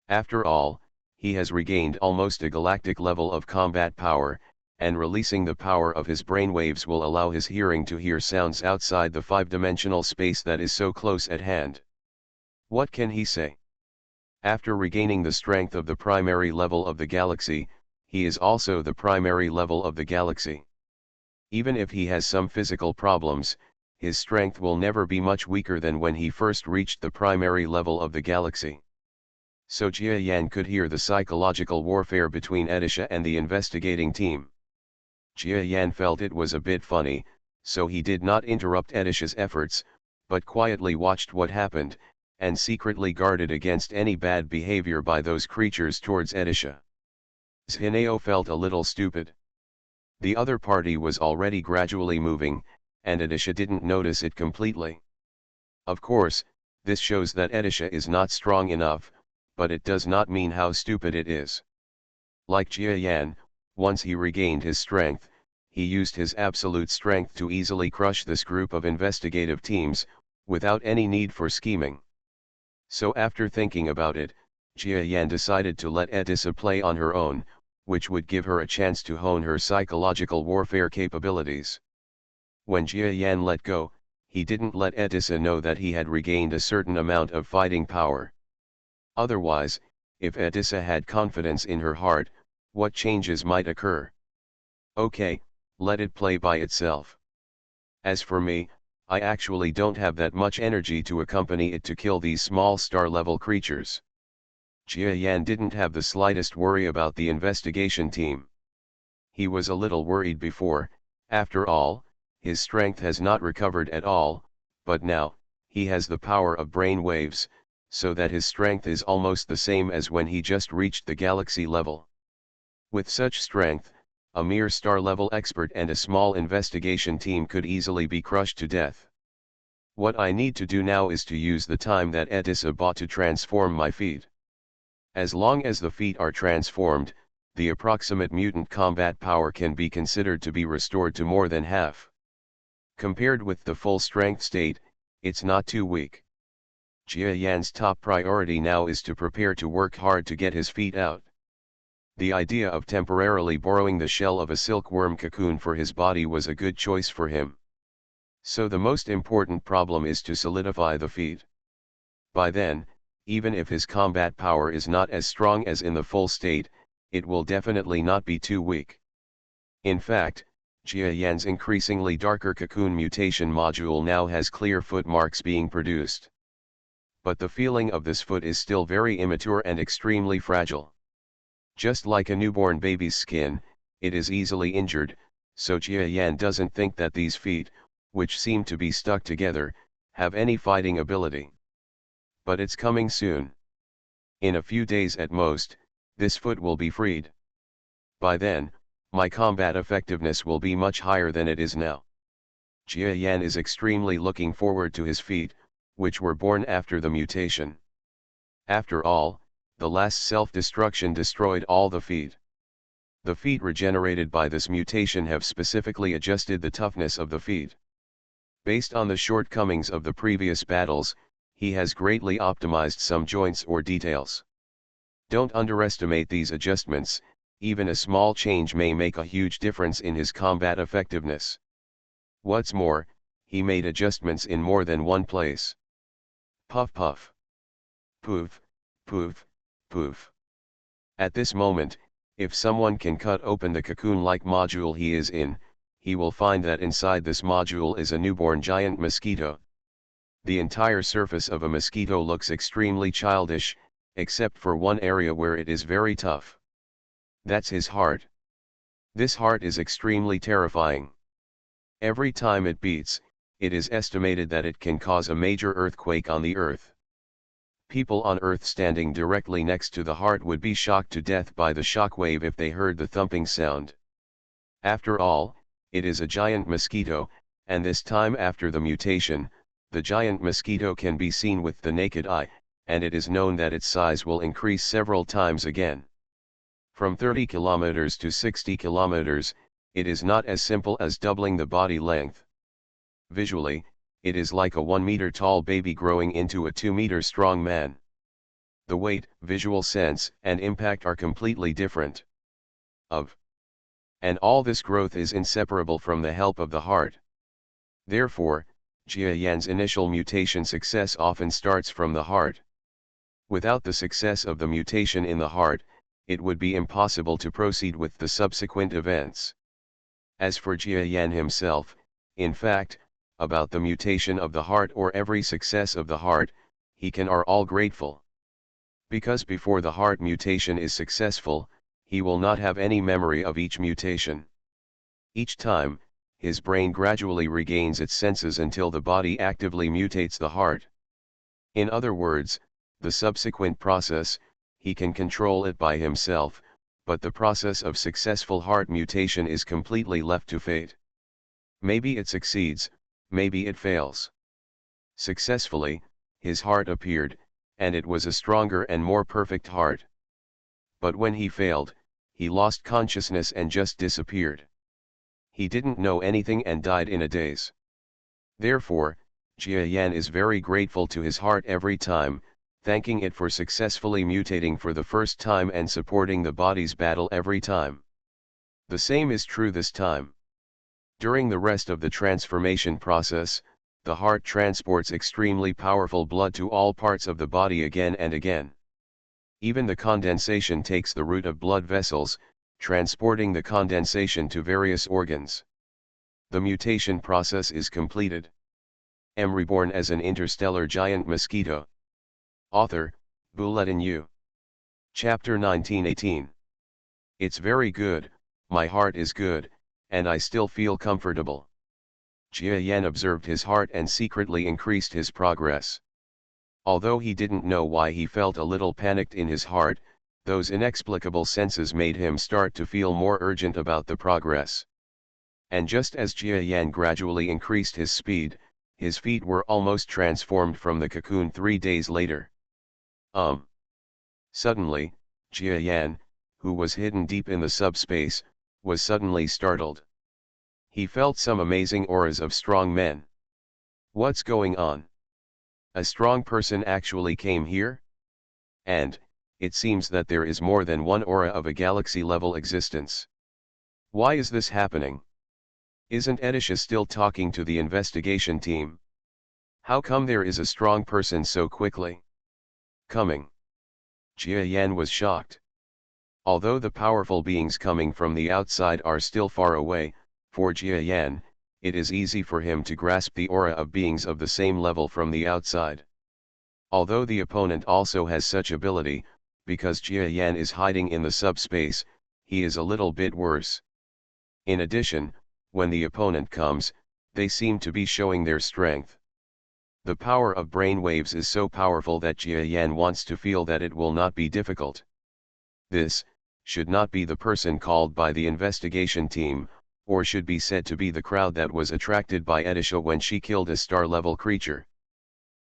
After all, he has regained almost a galactic level of combat power, and releasing the power of his brainwaves will allow his hearing to hear sounds outside the five-dimensional space that is so close at hand. What can he say? After regaining the strength of the primary level of the galaxy, he is also the primary level of the galaxy. Even if he has some physical problems, his strength will never be much weaker than when he first reached the primary level of the galaxy. So Jia Yan could hear the psychological warfare between Edisha and the investigating team. Jia Yan felt it was a bit funny, so he did not interrupt Edisha's efforts, but quietly watched what happened, and secretly guarded against any bad behavior by those creatures towards Edisha. Zhinao felt a little stupid. The other party was already gradually moving, and Edisha didn't notice it completely. Of course, this shows that Edisha is not strong enough, but it does not mean how stupid it is. Like Jia Yan, once he regained his strength, he used his absolute strength to easily crush this group of investigative teams, without any need for scheming. So after thinking about it, Jia Yan decided to let Edisha play on her own, which would give her a chance to hone her psychological warfare capabilities. When Jia Yan let go, he didn't let Edisha know that he had regained a certain amount of fighting power. Otherwise, if Edisha had confidence in her heart, what changes might occur? Okay, let it play by itself. As for me, I actually don't have that much energy to accompany it to kill these small star-level creatures. Jia Yan didn't have the slightest worry about the investigation team. He was a little worried before, after all, his strength has not recovered at all, but now, he has the power of brain waves, so that his strength is almost the same as when he just reached the galaxy level. With such strength, a mere star-level expert and a small investigation team could easily be crushed to death. What I need to do now is to use the time that Edisha bought to transform my feet. As long as the feet are transformed, the approximate mutant combat power can be considered to be restored to more than half. Compared with the full strength state, it's not too weak. Jia Yan's top priority now is to prepare to work hard to get his feet out. The idea of temporarily borrowing the shell of a silkworm cocoon for his body was a good choice for him. So the most important problem is to solidify the feet. By then, even if his combat power is not as strong as in the full state, it will definitely not be too weak. In fact, Jia Yan's increasingly darker cocoon mutation module now has clear foot marks being produced. But the feeling of this foot is still very immature and extremely fragile. Just like a newborn baby's skin, it is easily injured, so Jia Yan doesn't think that these feet, which seem to be stuck together, have any fighting ability. But it's coming soon. In a few days at most, this foot will be freed. By then, my combat effectiveness will be much higher than it is now. Jia Yan is extremely looking forward to his feet, which were born after the mutation. After all, the last self-destruction destroyed all the feet. The feet regenerated by this mutation have specifically adjusted the toughness of the feet. Based on the shortcomings of the previous battles, he has greatly optimized some joints or details. Don't underestimate these adjustments, even a small change may make a huge difference in his combat effectiveness. What's more, he made adjustments in more than one place. Puff puff. Poof, poof, poof. At this moment, if someone can cut open the cocoon-like module he is in, he will find that inside this module is a newborn giant mosquito. The entire surface of a mosquito looks extremely childish, except for one area where it is very tough. That's his heart. This heart is extremely terrifying. Every time it beats, it is estimated that it can cause a major earthquake on the Earth. People on Earth standing directly next to the heart would be shocked to death by the shockwave if they heard the thumping sound. After all, it is a giant mosquito, and this time after the mutation, the giant mosquito can be seen with the naked eye, and it is known that its size will increase several times again. From 30 kilometers to 60 kilometers, it is not as simple as doubling the body length. Visually, it is like a 1 meter tall baby growing into a 2 meter strong man. the weight, visual sense, and impact are completely different. And all this growth is inseparable from the help of the heart. Therefore, Jia Yan's initial mutation success often starts from the heart. Without the success of the mutation in the heart, it would be impossible to proceed with the subsequent events. As for Jia Yan himself, in fact, about the mutation of the heart or every success of the heart, he can are all grateful. Because before the heart mutation is successful, he will not have any memory of each mutation. Each time, his brain gradually regains its senses until the body actively mutates the heart. In other words, the subsequent process, he can control it by himself, but the process of successful heart mutation is completely left to fate. Maybe it succeeds, maybe it fails. Successfully, his heart appeared, and it was a stronger and more perfect heart. But when he failed, he lost consciousness and just disappeared. He didn't know anything and died in a daze. Therefore, Jia Yan is very grateful to his heart every time, thanking it for successfully mutating for the first time and supporting the body's battle every time. The same is true this time. During the rest of the transformation process, the heart transports extremely powerful blood to all parts of the body again and again. Even the condensation takes the route of blood vessels, transporting the condensation to various organs. The mutation process is completed. Reborn as an interstellar giant mosquito. Author, Bulletin U. Chapter 1918. It's very good, my heart is good, and I still feel comfortable. Jia Yan observed his heart and secretly increased his progress. Although he didn't know why he felt a little panicked in his heart, those inexplicable senses made him start to feel more urgent about the progress. And just as Jia Yan gradually increased his speed, his feet were almost transformed from the cocoon 3 days later. Suddenly, Jia Yan, who was hidden deep in the subspace, was suddenly startled. He felt some amazing auras of strong men. What's going on? A strong person actually came here? And, it seems that there is more than one aura of a galaxy-level existence. Why is this happening? Isn't Edisha still talking to the investigation team? How come there is a strong person so quickly coming? Jia Yan was shocked. Although the powerful beings coming from the outside are still far away, for Jia Yan, it is easy for him to grasp the aura of beings of the same level from the outside. Although the opponent also has such ability, because Jia Yan is hiding in the subspace, he is a little bit worse. In addition, when the opponent comes, they seem to be showing their strength. The power of brain waves is so powerful that Jia Yan wants to feel that it will not be difficult. This should not be the person called by the investigation team, or should be said to be the crowd that was attracted by Edisha when she killed a star-level creature.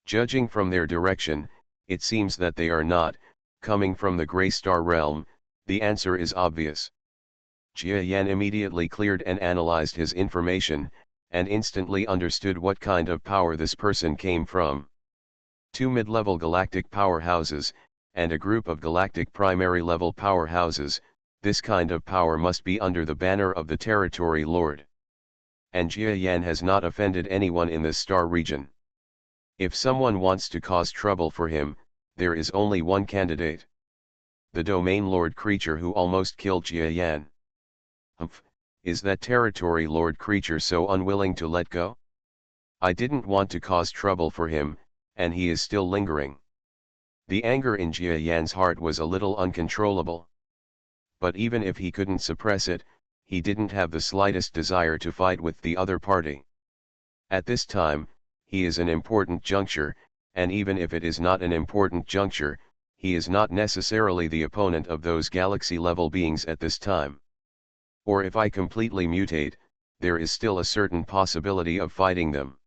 Judging from their direction, it seems that they are not coming from the Grey Star realm. The answer is obvious. Jia Yan immediately cleared and analyzed his information, and instantly understood what kind of power this person came from. 2 mid-level galactic powerhouses, and a group of galactic primary-level powerhouses. This kind of power must be under the banner of the Territory Lord. And Jia Yan has not offended anyone in this star region. If someone wants to cause trouble for him, there is only one candidate. The Domain Lord creature who almost killed Jia Yan. Is that Territory Lord creature so unwilling to let go? I didn't want to cause trouble for him, and he is still lingering. The anger in Jia Yan's heart was a little uncontrollable. But even if he couldn't suppress it, he didn't have the slightest desire to fight with the other party. At this time, he is an important juncture, and even if it is not an important juncture, he is not necessarily the opponent of those galaxy-level beings at this time. Or if I completely mutate, there is still a certain possibility of fighting them.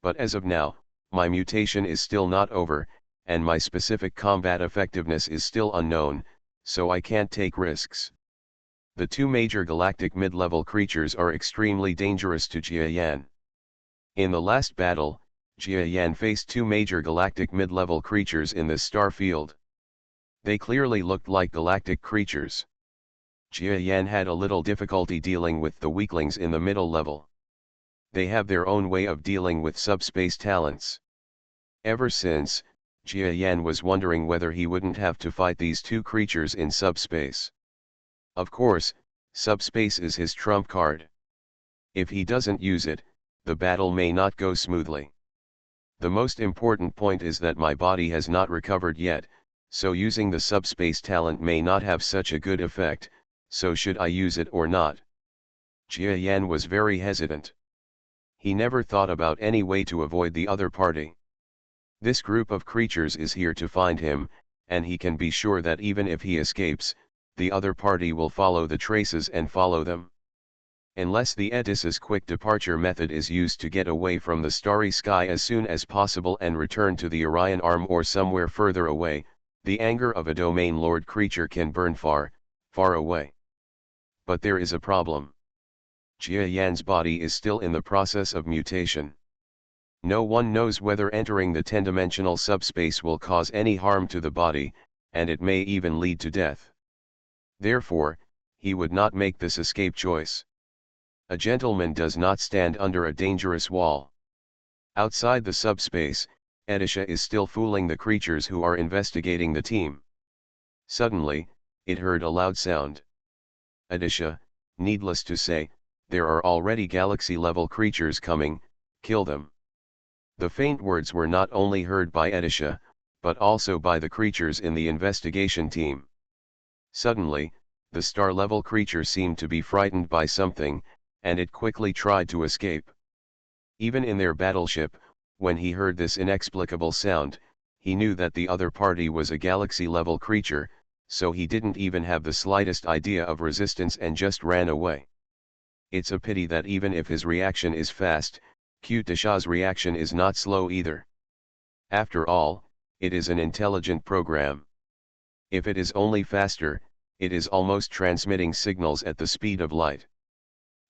But as of now, my mutation is still not over, and my specific combat effectiveness is still unknown, so I can't take risks. The 2 major galactic mid-level creatures are extremely dangerous to Jia Yan. In the last battle, Jia Yan faced 2 major galactic mid-level creatures in this star field. They clearly looked like galactic creatures. Jia Yan had a little difficulty dealing with the weaklings in the middle level. They have their own way of dealing with subspace talents. Ever since, Jia Yan was wondering whether he wouldn't have to fight these two creatures in subspace. Of course, subspace is his trump card. If he doesn't use it, the battle may not go smoothly. The most important point is that my body has not recovered yet, so using the subspace talent may not have such a good effect, so should I use it or not? Jia Yan was very hesitant. He never thought about any way to avoid the other party. This group of creatures is here to find him, and he can be sure that even if he escapes, the other party will follow the traces and follow them. Unless the Edis's quick departure method is used to get away from the starry sky as soon as possible and return to the Orion Arm or somewhere further away, the anger of a domain lord creature can burn far, far away. But there is a problem. Jia Yan's body is still in the process of mutation. No one knows whether entering the 10-dimensional subspace will cause any harm to the body, and it may even lead to death. Therefore, he would not make this escape choice. A gentleman does not stand under a dangerous wall. Outside the subspace, Edisha is still fooling the creatures who are investigating the team. Suddenly, it heard a loud sound. Edisha, needless to say, there are already galaxy-level creatures coming, kill them. The faint words were not only heard by Edisha, but also by the creatures in the investigation team. Suddenly, the star-level creature seemed to be frightened by something, and it quickly tried to escape. Even in their battleship, when he heard this inexplicable sound, he knew that the other party was a galaxy-level creature, so he didn't even have the slightest idea of resistance and just ran away. It's a pity that even if his reaction is fast, Kutisha's reaction is not slow either. After all, it is an intelligent program. If it is only faster, it is almost transmitting signals at the speed of light.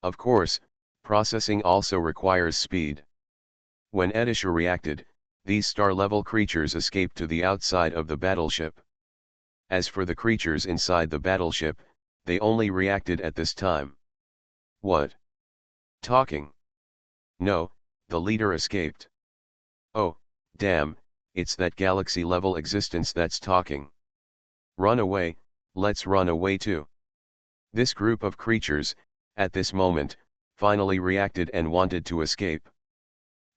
Of course, processing also requires speed. When Edisha reacted, these star-level creatures escaped to the outside of the battleship. As for the creatures inside the battleship, they only reacted at this time. What? Talking? No, the leader escaped. Oh, damn, it's that galaxy-level existence that's talking. Run away, let's run away too. This group of creatures, at this moment, finally reacted and wanted to escape.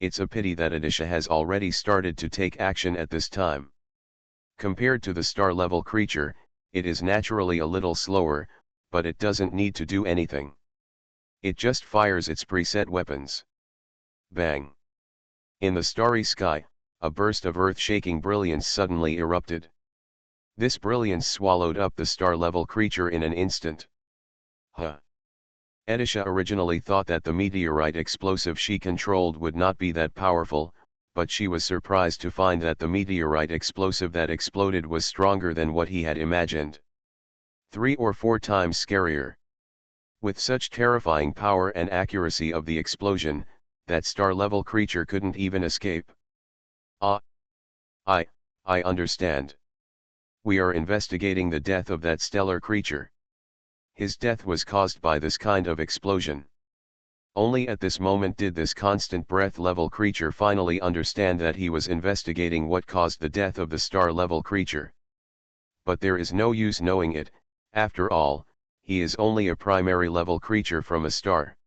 It's a pity that Edisha has already started to take action at this time. Compared to the star-level creature, it is naturally a little slower, but it doesn't need to do anything. It just fires its preset weapons. Bang! In the starry sky, a burst of earth-shaking brilliance suddenly erupted. This brilliance swallowed up the star-level creature in an instant. Huh! Edisha originally thought that the meteorite explosive she controlled would not be that powerful, but she was surprised to find that the meteorite explosive that exploded was stronger than what he had imagined. 3 or 4 times scarier. With such terrifying power and accuracy of the explosion, that star-level creature couldn't even escape. Ah! I understand. We are investigating the death of that stellar creature. His death was caused by this kind of explosion. Only at this moment did this constant breath-level creature finally understand that he was investigating what caused the death of the star-level creature. But there is no use knowing it, after all, he is only a primary-level creature from a star.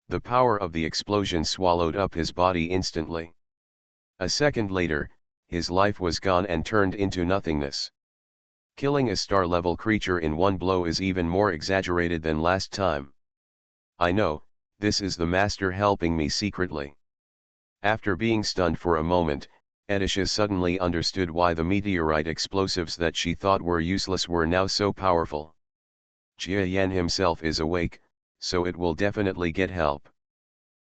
The power of the explosion swallowed up his body instantly. A second later, his life was gone and turned into nothingness. Killing a star-level creature in one blow is even more exaggerated than last time. I know, this is the master helping me secretly. After being stunned for a moment, Edisha suddenly understood why the meteorite explosives that she thought were useless were now so powerful. Jia Yan himself is awake, so it will definitely get help.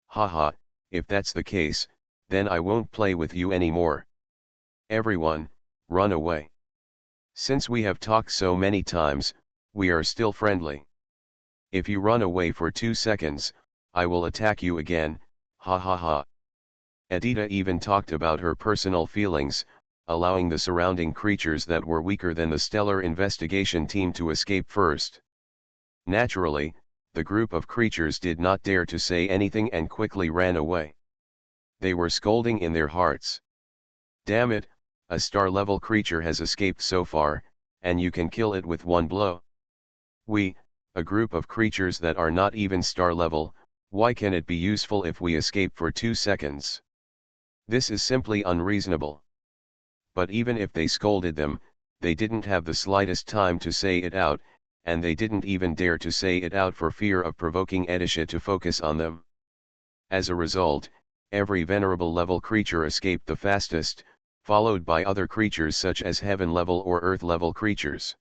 Haha, if that's the case, then I won't play with you anymore. Everyone, run away. Since we have talked so many times, we are still friendly. If you run away for 2 seconds, I will attack you again, ha ha ha. Edita even talked about her personal feelings, allowing the surrounding creatures that were weaker than the stellar investigation team to escape first. Naturally, the group of creatures did not dare to say anything and quickly ran away. They were scolding in their hearts. Damn it, a star-level creature has escaped so far, and you can kill it with one blow. We, a group of creatures that are not even star-level, why can it be useful if we escape for 2 seconds? This is simply unreasonable. But even if they scolded them, they didn't have the slightest time to say it out, and they didn't even dare to say it out for fear of provoking Edisha to focus on them. As a result, every venerable level creature escaped the fastest, followed by other creatures such as heaven level or earth level creatures.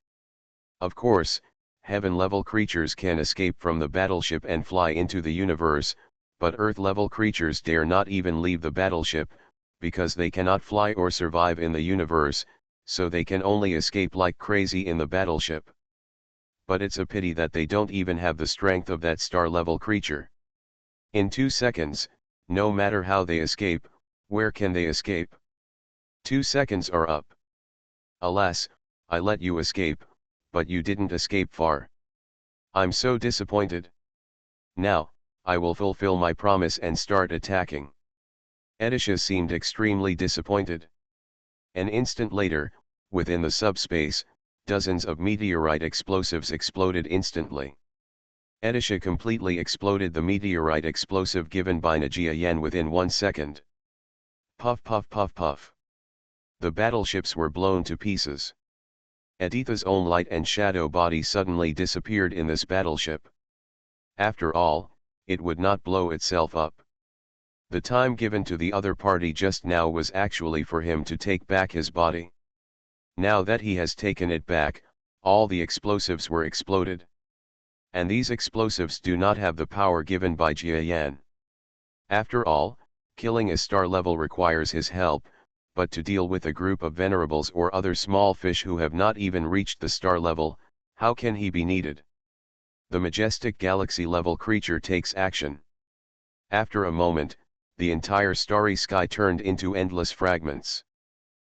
Of course, heaven level creatures can escape from the battleship and fly into the universe, but earth level creatures dare not even leave the battleship, because they cannot fly or survive in the universe, so they can only escape like crazy in the battleship. But it's a pity that they don't even have the strength of that star-level creature. In 2 seconds, no matter how they escape, where can they escape? 2 seconds are up. Alas, I let you escape, but you didn't escape far. I'm so disappointed. Now, I will fulfill my promise and start attacking. Edisha seemed extremely disappointed. An instant later, within the subspace, dozens of meteorite explosives exploded instantly. Edisha completely exploded the meteorite explosive given by Najia Yan within 1 second. Puff puff puff puff. The battleships were blown to pieces. Aditha's own light and shadow body suddenly disappeared in this battleship. After all, it would not blow itself up. The time given to the other party just now was actually for him to take back his body. Now that he has taken it back, all the explosives were exploded. And these explosives do not have the power given by Jia Yan. After all, killing a star level requires his help, but to deal with a group of venerables or other small fish who have not even reached the star level, how can he be needed? The majestic galaxy level creature takes action. After a moment, the entire starry sky turned into endless fragments.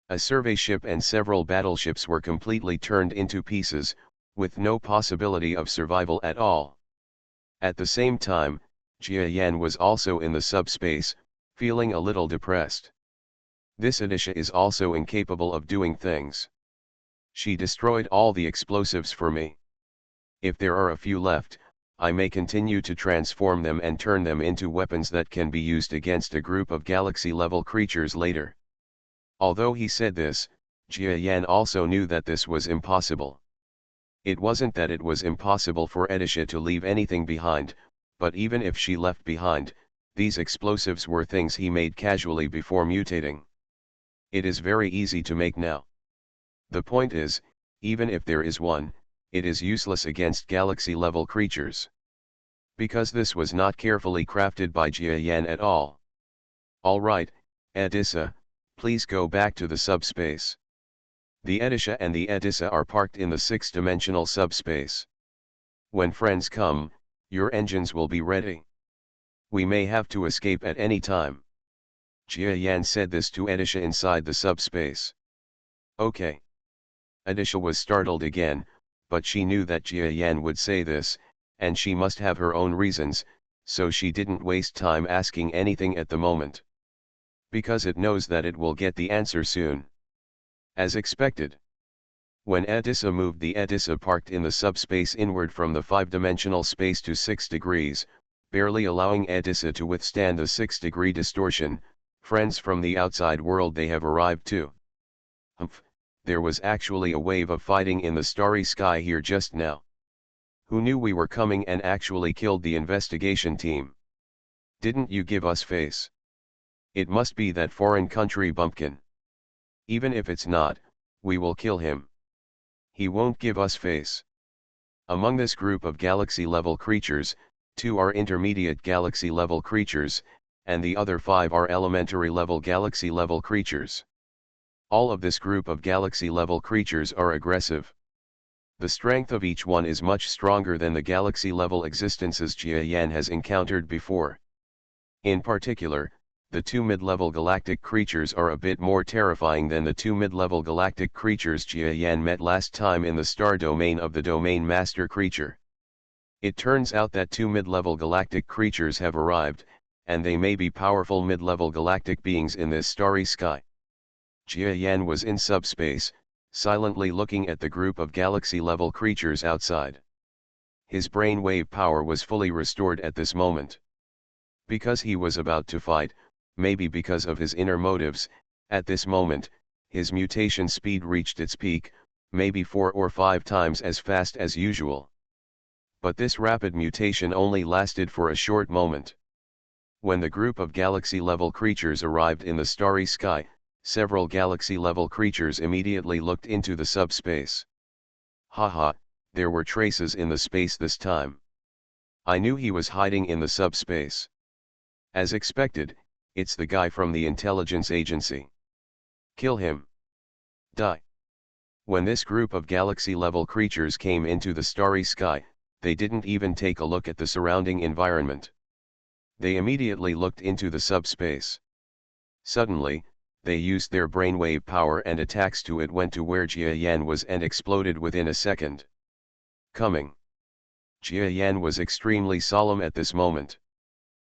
A survey ship and several battleships were completely turned into pieces, with no possibility of survival at all. At the same time, Jia Yan was also in the subspace, feeling a little depressed. This Edisha is also incapable of doing things. She destroyed all the explosives for me. If there are a few left, I may continue to transform them and turn them into weapons that can be used against a group of galaxy-level creatures later. Although he said this, Jia Yan also knew that this was impossible. It wasn't that it was impossible for Edisha to leave anything behind, but even if she left behind, these explosives were things he made casually before mutating. It is very easy to make now. The point is, even if there is one, it is useless against galaxy-level creatures. Because this was not carefully crafted by Jia Yan at all. Alright, Edisha, please go back to the subspace. The Edisha and the Edisha are parked in the 6-dimensional subspace. When friends come, your engines will be ready. We may have to escape at any time. Jia Yan said this to Edisha inside the subspace. Okay. Edisha was startled again, but she knew that Jia Yan would say this, and she must have her own reasons, so she didn't waste time asking anything at the moment. Because it knows that it will get the answer soon. As expected. When Edisha moved the Edisha parked in the subspace inward from the 5-dimensional space to 6 degrees, barely allowing Edisha to withstand the 6-degree distortion. Friends from the outside world, they have arrived too. Humph, there was actually a wave of fighting in the starry sky here just now. Who knew we were coming and actually killed the investigation team? Didn't you give us face? It must be that foreign country bumpkin. Even if it's not, we will kill him. He won't give us face. Among this group of galaxy-level creatures, 2 are intermediate galaxy-level creatures, and the other 5 are elementary-level galaxy-level creatures. All of this group of galaxy-level creatures are aggressive. The strength of each one is much stronger than the galaxy-level existences Jia Yan has encountered before. In particular, the two mid-level galactic creatures are a bit more terrifying than the two mid-level galactic creatures Jia Yan met last time in the star domain of the domain master creature. It turns out that two mid-level galactic creatures have arrived, and they may be powerful mid-level galactic beings in this starry sky. Jia Yan was in subspace, silently looking at the group of galaxy-level creatures outside. His brainwave power was fully restored at this moment. Because he was about to fight, maybe because of his inner motives, at this moment, his mutation speed reached its peak, maybe 4 or 5 times as fast as usual. But this rapid mutation only lasted for a short moment. When the group of galaxy-level creatures arrived in the starry sky, several galaxy-level creatures immediately looked into the subspace. Haha, there were traces in the space this time. I knew he was hiding in the subspace. As expected, it's the guy from the intelligence agency. Kill him. Die. When this group of galaxy-level creatures came into the starry sky, they didn't even take a look at the surrounding environment. They immediately looked into the subspace. Suddenly, they used their brainwave power and attacks to it went to where Jia Yan was and exploded within a second. Coming. Jia Yan was extremely solemn at this moment.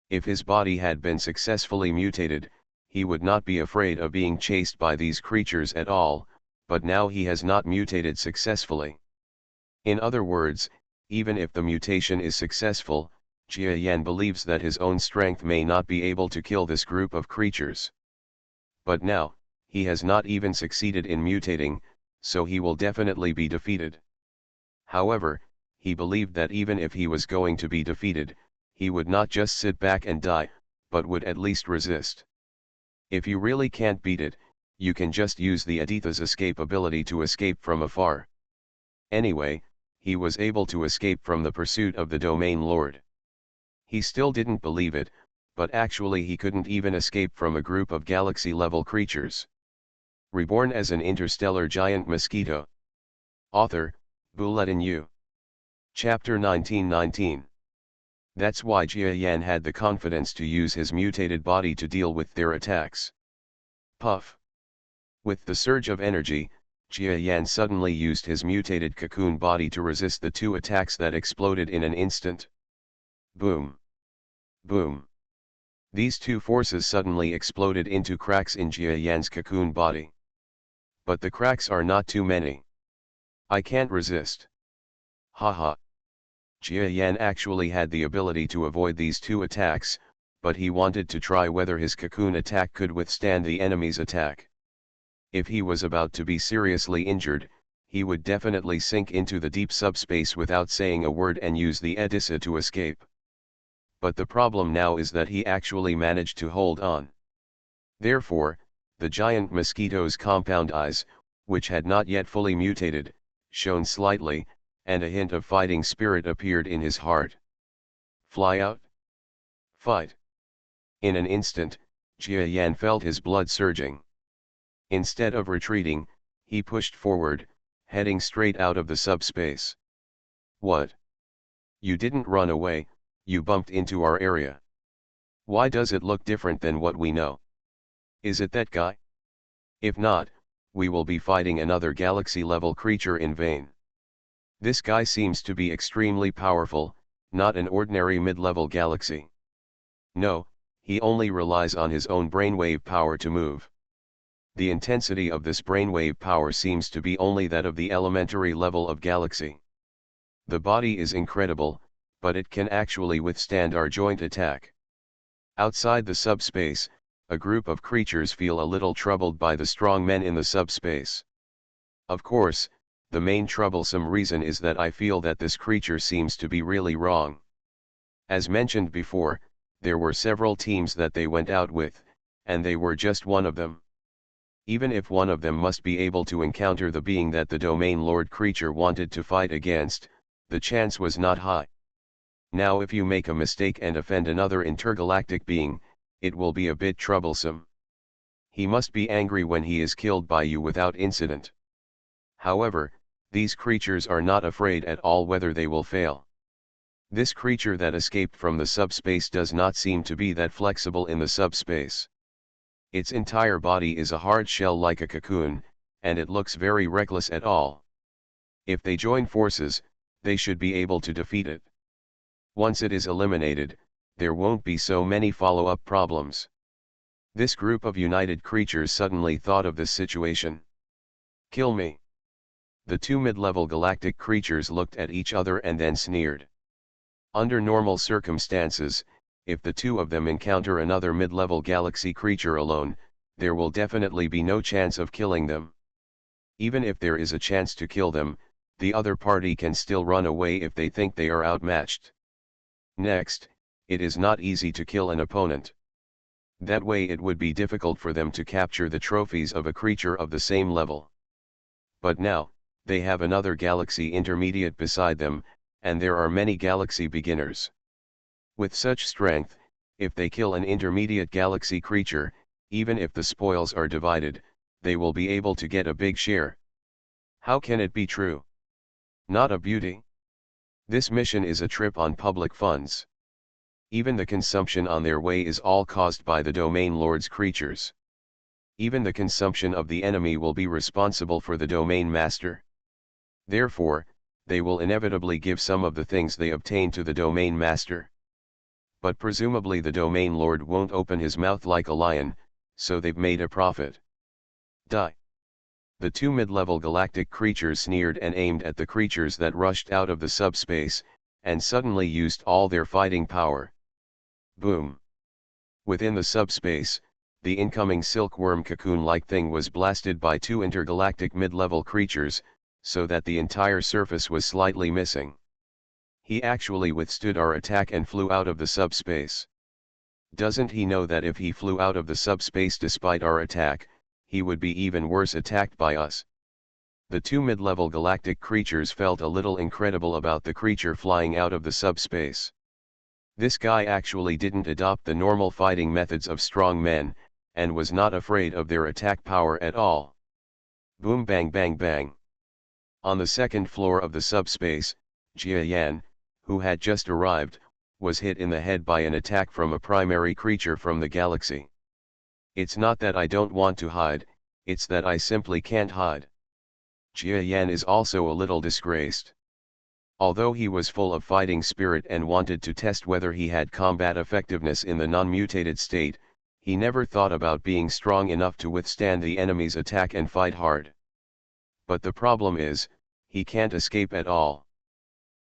If his body had been successfully mutated, he would not be afraid of being chased by these creatures at all, but now he has not mutated successfully. In other words, even if the mutation is successful, Jia Yan believes that his own strength may not be able to kill this group of creatures. But now, he has not even succeeded in mutating, so he will definitely be defeated. However, he believed that even if he was going to be defeated, he would not just sit back and die, but would at least resist. If you really can't beat it, you can just use the Aditya's escape ability to escape from afar. Anyway, he was able to escape from the pursuit of the domain lord. He still didn't believe it, but actually he couldn't even escape from a group of galaxy-level creatures. Reborn as an interstellar giant mosquito. Author, Bulletin U. Chapter 1919. That's why Jia Yan had the confidence to use his mutated body to deal with their attacks. Puff. With the surge of energy, Jia Yan suddenly used his mutated cocoon body to resist the two attacks that exploded in an instant. Boom. Boom. These two forces suddenly exploded into cracks in Jia Yan's cocoon body. But the cracks are not too many. I can't resist. Haha. Jia Yan actually had the ability to avoid these two attacks, but he wanted to try whether his cocoon attack could withstand the enemy's attack. If he was about to be seriously injured, he would definitely sink into the deep subspace without saying a word and use the Edissa to escape. But the problem now is that he actually managed to hold on. Therefore, the giant mosquito's compound eyes, which had not yet fully mutated, shone slightly, and a hint of fighting spirit appeared in his heart. Fly out. Fight. In an instant, Jia Yan felt his blood surging. Instead of retreating, he pushed forward, heading straight out of the subspace. What? You didn't run away, you bumped into our area. Why does it look different than what we know? Is it that guy? If not, we will be fighting another galaxy-level creature in vain. This guy seems to be extremely powerful, not an ordinary mid-level galaxy. No, he only relies on his own brainwave power to move. The intensity of this brainwave power seems to be only that of the elementary level of galaxy. The body is incredible, but it can actually withstand our joint attack. Outside the subspace, a group of creatures feel a little troubled by the strong men in the subspace. Of course, the main troublesome reason is that I feel that this creature seems to be really wrong. As mentioned before, there were several teams that they went out with, and they were just one of them. Even if one of them must be able to encounter the being that the domain lord creature wanted to fight against, the chance was not high. Now if you make a mistake and offend another intergalactic being, it will be a bit troublesome. He must be angry when he is killed by you without incident. However, these creatures are not afraid at all whether they will fail. This creature that escaped from the subspace does not seem to be that flexible in the subspace. Its entire body is a hard shell like a cocoon, and it looks very reckless at all. If they join forces, they should be able to defeat it. Once it is eliminated, there won't be so many follow-up problems. This group of united creatures suddenly thought of this situation. Kill me. The two mid-level galactic creatures looked at each other and then sneered. Under normal circumstances, if the two of them encounter another mid-level galaxy creature alone, there will definitely be no chance of killing them. Even if there is a chance to kill them, the other party can still run away if they think they are outmatched. Next, it is not easy to kill an opponent. That way it would be difficult for them to capture the trophies of a creature of the same level. But now, they have another galaxy intermediate beside them, and there are many galaxy beginners. With such strength, if they kill an intermediate galaxy creature, even if the spoils are divided, they will be able to get a big share. How can it be true? Not a beauty? This mission is a trip on public funds. Even the consumption on their way is all caused by the Domain Lord's creatures. Even the consumption of the enemy will be responsible for the Domain Master. Therefore, they will inevitably give some of the things they obtain to the Domain Master. But presumably the Domain Lord won't open his mouth like a lion, so they've made a profit. Die. The two mid-level galactic creatures sneered and aimed at the creatures that rushed out of the subspace, and suddenly used all their fighting power. Boom. Within the subspace, the incoming silkworm cocoon-like thing was blasted by two intergalactic mid-level creatures, so that the entire surface was slightly missing. He actually withstood our attack and flew out of the subspace. Doesn't he know that if he flew out of the subspace despite our attack, he would be even worse attacked by us? The two mid-level galactic creatures felt a little incredible about the creature flying out of the subspace. This guy actually didn't adopt the normal fighting methods of strong men, and was not afraid of their attack power at all. Boom bang bang bang. On the second floor of the subspace, Jia Yan, who had just arrived, was hit in the head by an attack from a primary creature from the galaxy. It's not that I don't want to hide, it's that I simply can't hide. Jia Yan is also a little disgraced. Although he was full of fighting spirit and wanted to test whether he had combat effectiveness in the non-mutated state, he never thought about being strong enough to withstand the enemy's attack and fight hard. But the problem is, he can't escape at all.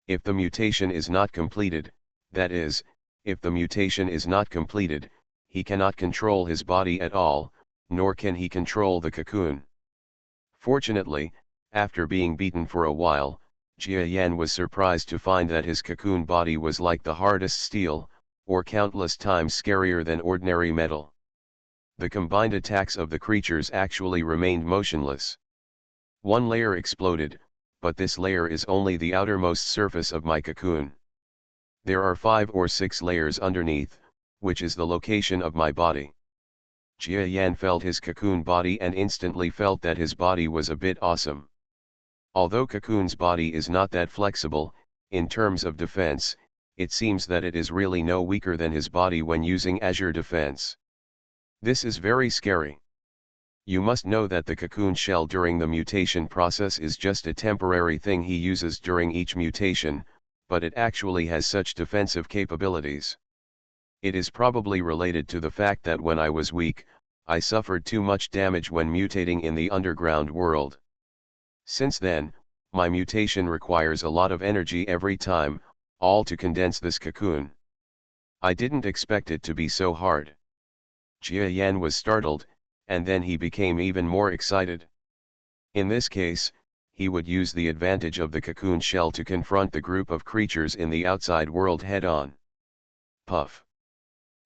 If the mutation is not completed, that is, if the mutation is not completed, he cannot control his body at all, nor can he control the cocoon. Fortunately, after being beaten for a while, Jia Yan was surprised to find that his cocoon body was like the hardest steel, or countless times scarier than ordinary metal. The combined attacks of the creatures actually remained motionless. One layer exploded, but this layer is only the outermost surface of my cocoon. There are 5 or 6 layers underneath, which is the location of my body. Jia Yan felt his cocoon body and instantly felt that his body was a bit awesome. Although cocoon's body is not that flexible, in terms of defense, it seems that it is really no weaker than his body when using Azure defense. This is very scary. You must know that the cocoon shell during the mutation process is just a temporary thing he uses during each mutation, but it actually has such defensive capabilities. It is probably related to the fact that when I was weak, I suffered too much damage when mutating in the underground world. Since then, my mutation requires a lot of energy every time, all to condense this cocoon. I didn't expect it to be so hard. Jia Yan was startled, and then he became even more excited. In this case, he would use the advantage of the cocoon shell to confront the group of creatures in the outside world head-on. Puff.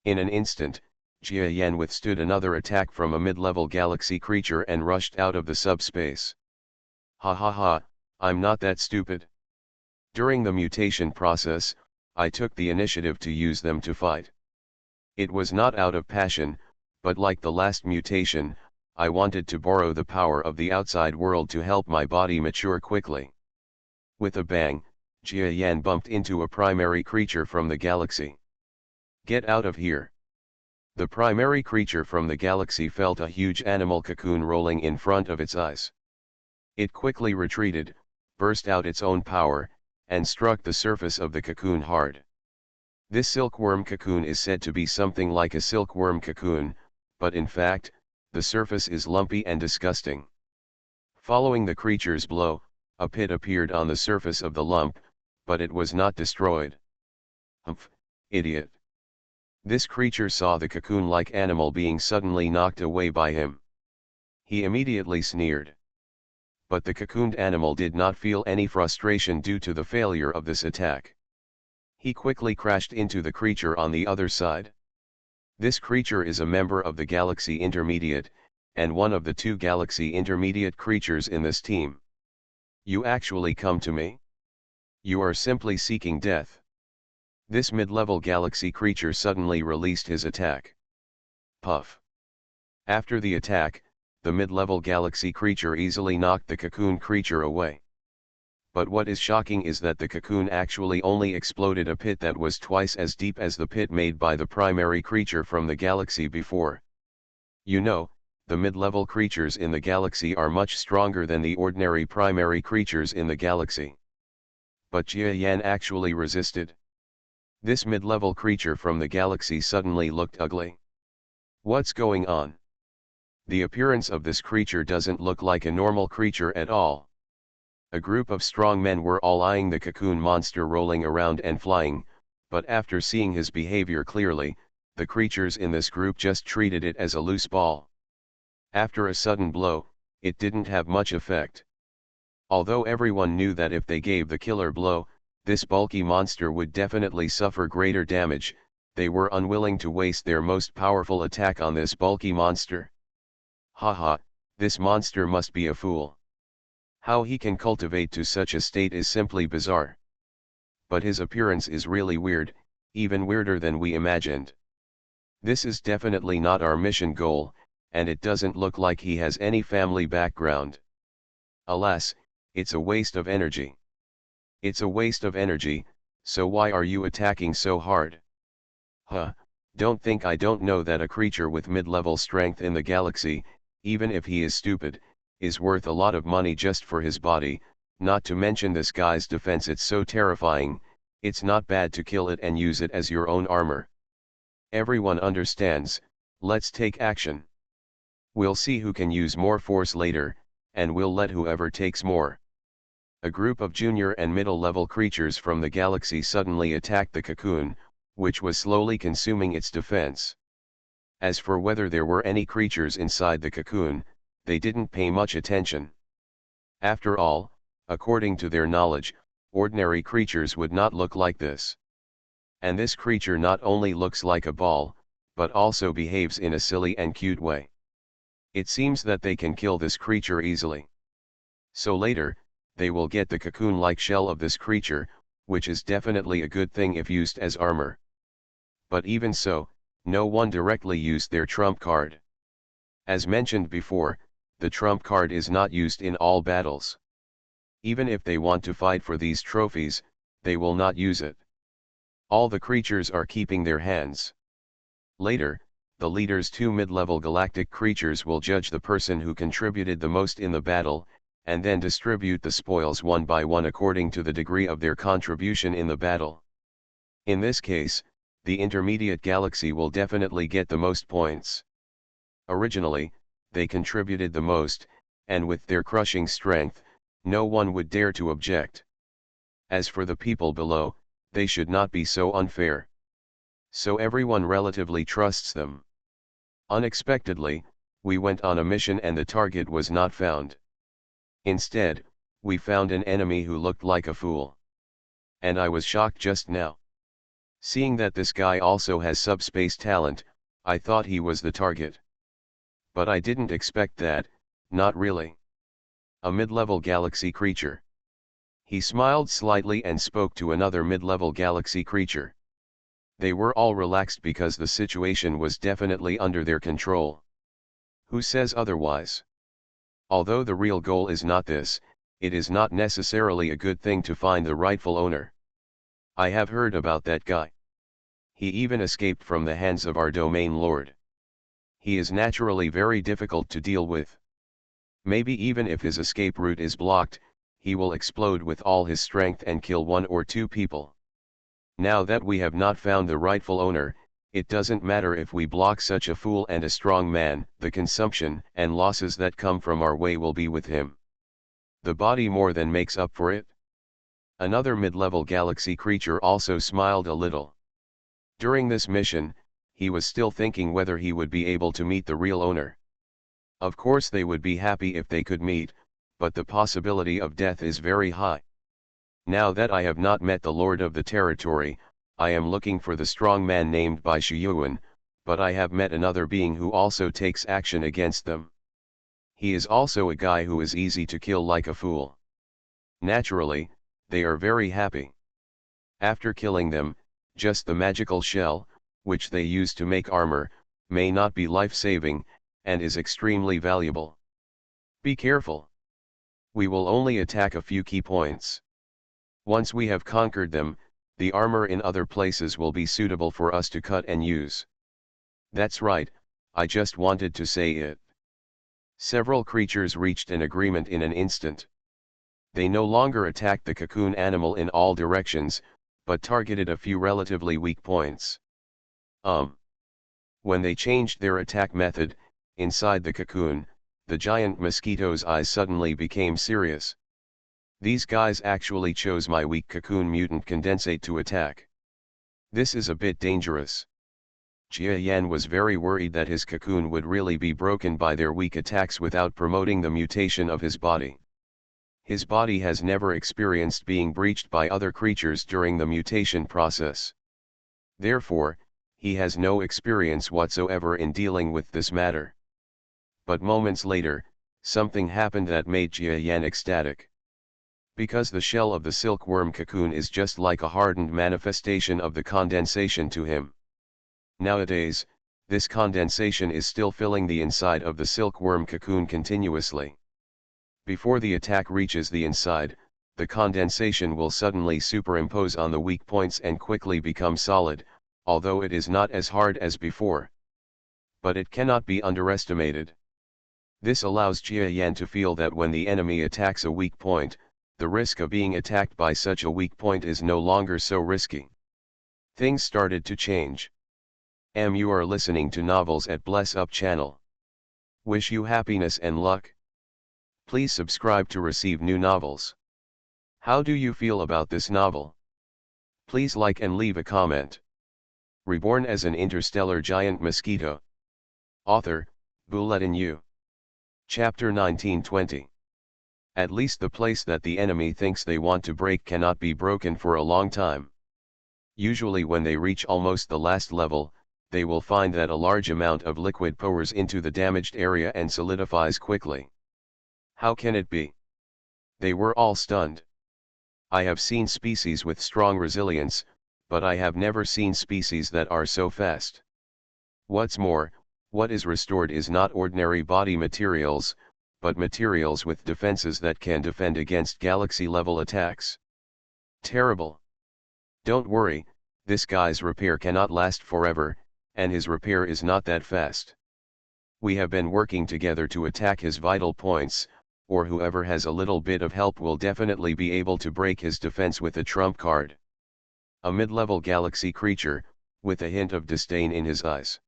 In an instant, Jia Yan withstood another attack from a mid-level galaxy creature and rushed out of the subspace. Ha ha ha, I'm not that stupid. During the mutation process, I took the initiative to use them to fight. It was not out of passion, but like the last mutation, I wanted to borrow the power of the outside world to help my body mature quickly. With a bang, Jia Yan bumped into a primary creature from the galaxy. Get out of here. The primary creature from the galaxy felt a huge animal cocoon rolling in front of its eyes. It quickly retreated, burst out its own power, and struck the surface of the cocoon hard. This silkworm cocoon is said to be something like a silkworm cocoon, but in fact, the surface is lumpy and disgusting. Following the creature's blow, a pit appeared on the surface of the lump, but it was not destroyed. Humph, idiot. This creature saw the cocoon-like animal being suddenly knocked away by him. He immediately sneered. But the cocooned animal did not feel any frustration due to the failure of this attack. He quickly crashed into the creature on the other side. This creature is a member of the Galaxy Intermediate, and one of the 2 Galaxy Intermediate creatures in this team. You actually come to me? You are simply seeking death. This mid-level galaxy creature suddenly released his attack. Puff. After the attack, the mid-level galaxy creature easily knocked the cocoon creature away. But what is shocking is that the cocoon actually only exploded a pit that was twice as deep as the pit made by the primary creature from the galaxy before. You know, the mid-level creatures in the galaxy are much stronger than the ordinary primary creatures in the galaxy. But Jia Yan actually resisted. This mid-level creature from the galaxy suddenly looked ugly. What's going on? The appearance of this creature doesn't look like a normal creature at all. A group of strong men were all eyeing the cocoon monster rolling around and flying, but after seeing his behavior clearly, the creatures in this group just treated it as a loose ball. After a sudden blow, it didn't have much effect. Although everyone knew that if they gave the killer blow, this bulky monster would definitely suffer greater damage, they were unwilling to waste their most powerful attack on this bulky monster. Haha, this monster must be a fool. How he can cultivate to such a state is simply bizarre. But his appearance is really weird, even weirder than we imagined. This is definitely not our mission goal, and it doesn't look like he has any family background. Alas, it's a waste of energy. It's a waste of energy, so why are you attacking so hard? Huh, don't think I don't know that a creature with mid-level strength in the galaxy, even if he is stupid, is worth a lot of money just for his body, not to mention this guy's defense. It's so terrifying, it's not bad to kill it and use it as your own armor. Everyone understands, let's take action. We'll see who can use more force later, and we'll let whoever takes more. A group of junior and middle-level creatures from the galaxy suddenly attacked the cocoon, which was slowly consuming its defense. As for whether there were any creatures inside the cocoon, they didn't pay much attention. After all, according to their knowledge, ordinary creatures would not look like this. And this creature not only looks like a ball, but also behaves in a silly and cute way. It seems that they can kill this creature easily. So later, they will get the cocoon-like shell of this creature, which is definitely a good thing if used as armor. But even so, no one directly used their trump card. As mentioned before, the trump card is not used in all battles. Even if they want to fight for these trophies, they will not use it. All the creatures are keeping their hands. Later, the leader's 2 mid-level galactic creatures will judge the person who contributed the most in the battle, and then distribute the spoils one by one according to the degree of their contribution in the battle. In this case, the intermediate galaxy will definitely get the most points. Originally, they contributed the most, and with their crushing strength, no one would dare to object. As for the people below, they should not be so unfair. So everyone relatively trusts them. Unexpectedly, we went on a mission and the target was not found. Instead, we found an enemy who looked like a fool. And I was shocked just now. Seeing that this guy also has subspace talent, I thought he was the target. But I didn't expect that, not really. A mid-level galaxy creature. He smiled slightly and spoke to another mid-level galaxy creature. They were all relaxed because the situation was definitely under their control. Who says otherwise? Although the real goal is not this, it is not necessarily a good thing to find the rightful owner. I have heard about that guy. He even escaped from the hands of our domain lord. He is naturally very difficult to deal with. Maybe even if his escape route is blocked, he will explode with all his strength and kill 1 or 2 people. Now that we have not found the rightful owner, it doesn't matter if we block such a fool and a strong man, the consumption and losses that come from our way will be with him. The body more than makes up for it. Another mid-level galaxy creature also smiled a little. During this mission, he was still thinking whether he would be able to meet the real owner. Of course they would be happy if they could meet, but the possibility of death is very high. Now that I have not met the lord of the territory, I am looking for the strong man named Bai Shiyuan, but I have met another being who also takes action against them. He is also a guy who is easy to kill like a fool. Naturally, they are very happy. After killing them, just the magical shell, which they use to make armor, may not be life-saving, and is extremely valuable. Be careful. We will only attack a few key points. Once we have conquered them, the armor in other places will be suitable for us to cut and use. That's right, I just wanted to say it. Several creatures reached an agreement in an instant. They no longer attacked the cocoon animal in all directions, but targeted a few relatively weak points. When they changed their attack method, inside the cocoon, the giant mosquito's eyes suddenly became serious. These guys actually chose my weak cocoon mutant condensate to attack. This is a bit dangerous. Jia Yan was very worried that his cocoon would really be broken by their weak attacks without promoting the mutation of his body. His body has never experienced being breached by other creatures during the mutation process. Therefore, he has no experience whatsoever in dealing with this matter. But moments later, something happened that made Jia Yan ecstatic. Because the shell of the silkworm cocoon is just like a hardened manifestation of the condensation to him. Nowadays, this condensation is still filling the inside of the silkworm cocoon continuously. Before the attack reaches the inside, the condensation will suddenly superimpose on the weak points and quickly become solid, although it is not as hard as before. But it cannot be underestimated. This allows Jia Yan to feel that when the enemy attacks a weak point, the risk of being attacked by such a weak point is no longer so risky. Things started to change. You are listening to Novels at Bless Up channel. Wish you happiness and luck. Please subscribe to receive new novels. How do you feel about this novel? Please like and leave a comment. Reborn as an interstellar giant mosquito. Author, Bulletin U. Chapter 1920. At least the place that the enemy thinks they want to break cannot be broken for a long time. Usually when they reach almost the last level, they will find that a large amount of liquid pours into the damaged area and solidifies quickly. How can it be? They were all stunned. I have seen species with strong resilience, but I have never seen species that are so fast. What's more, what is restored is not ordinary body materials, but materials with defenses that can defend against galaxy-level attacks. Terrible. Don't worry, this guy's repair cannot last forever, and his repair is not that fast. We have been working together to attack his vital points, or whoever has a little bit of help will definitely be able to break his defense with a trump card. A mid-level galaxy creature, with a hint of disdain in his eyes.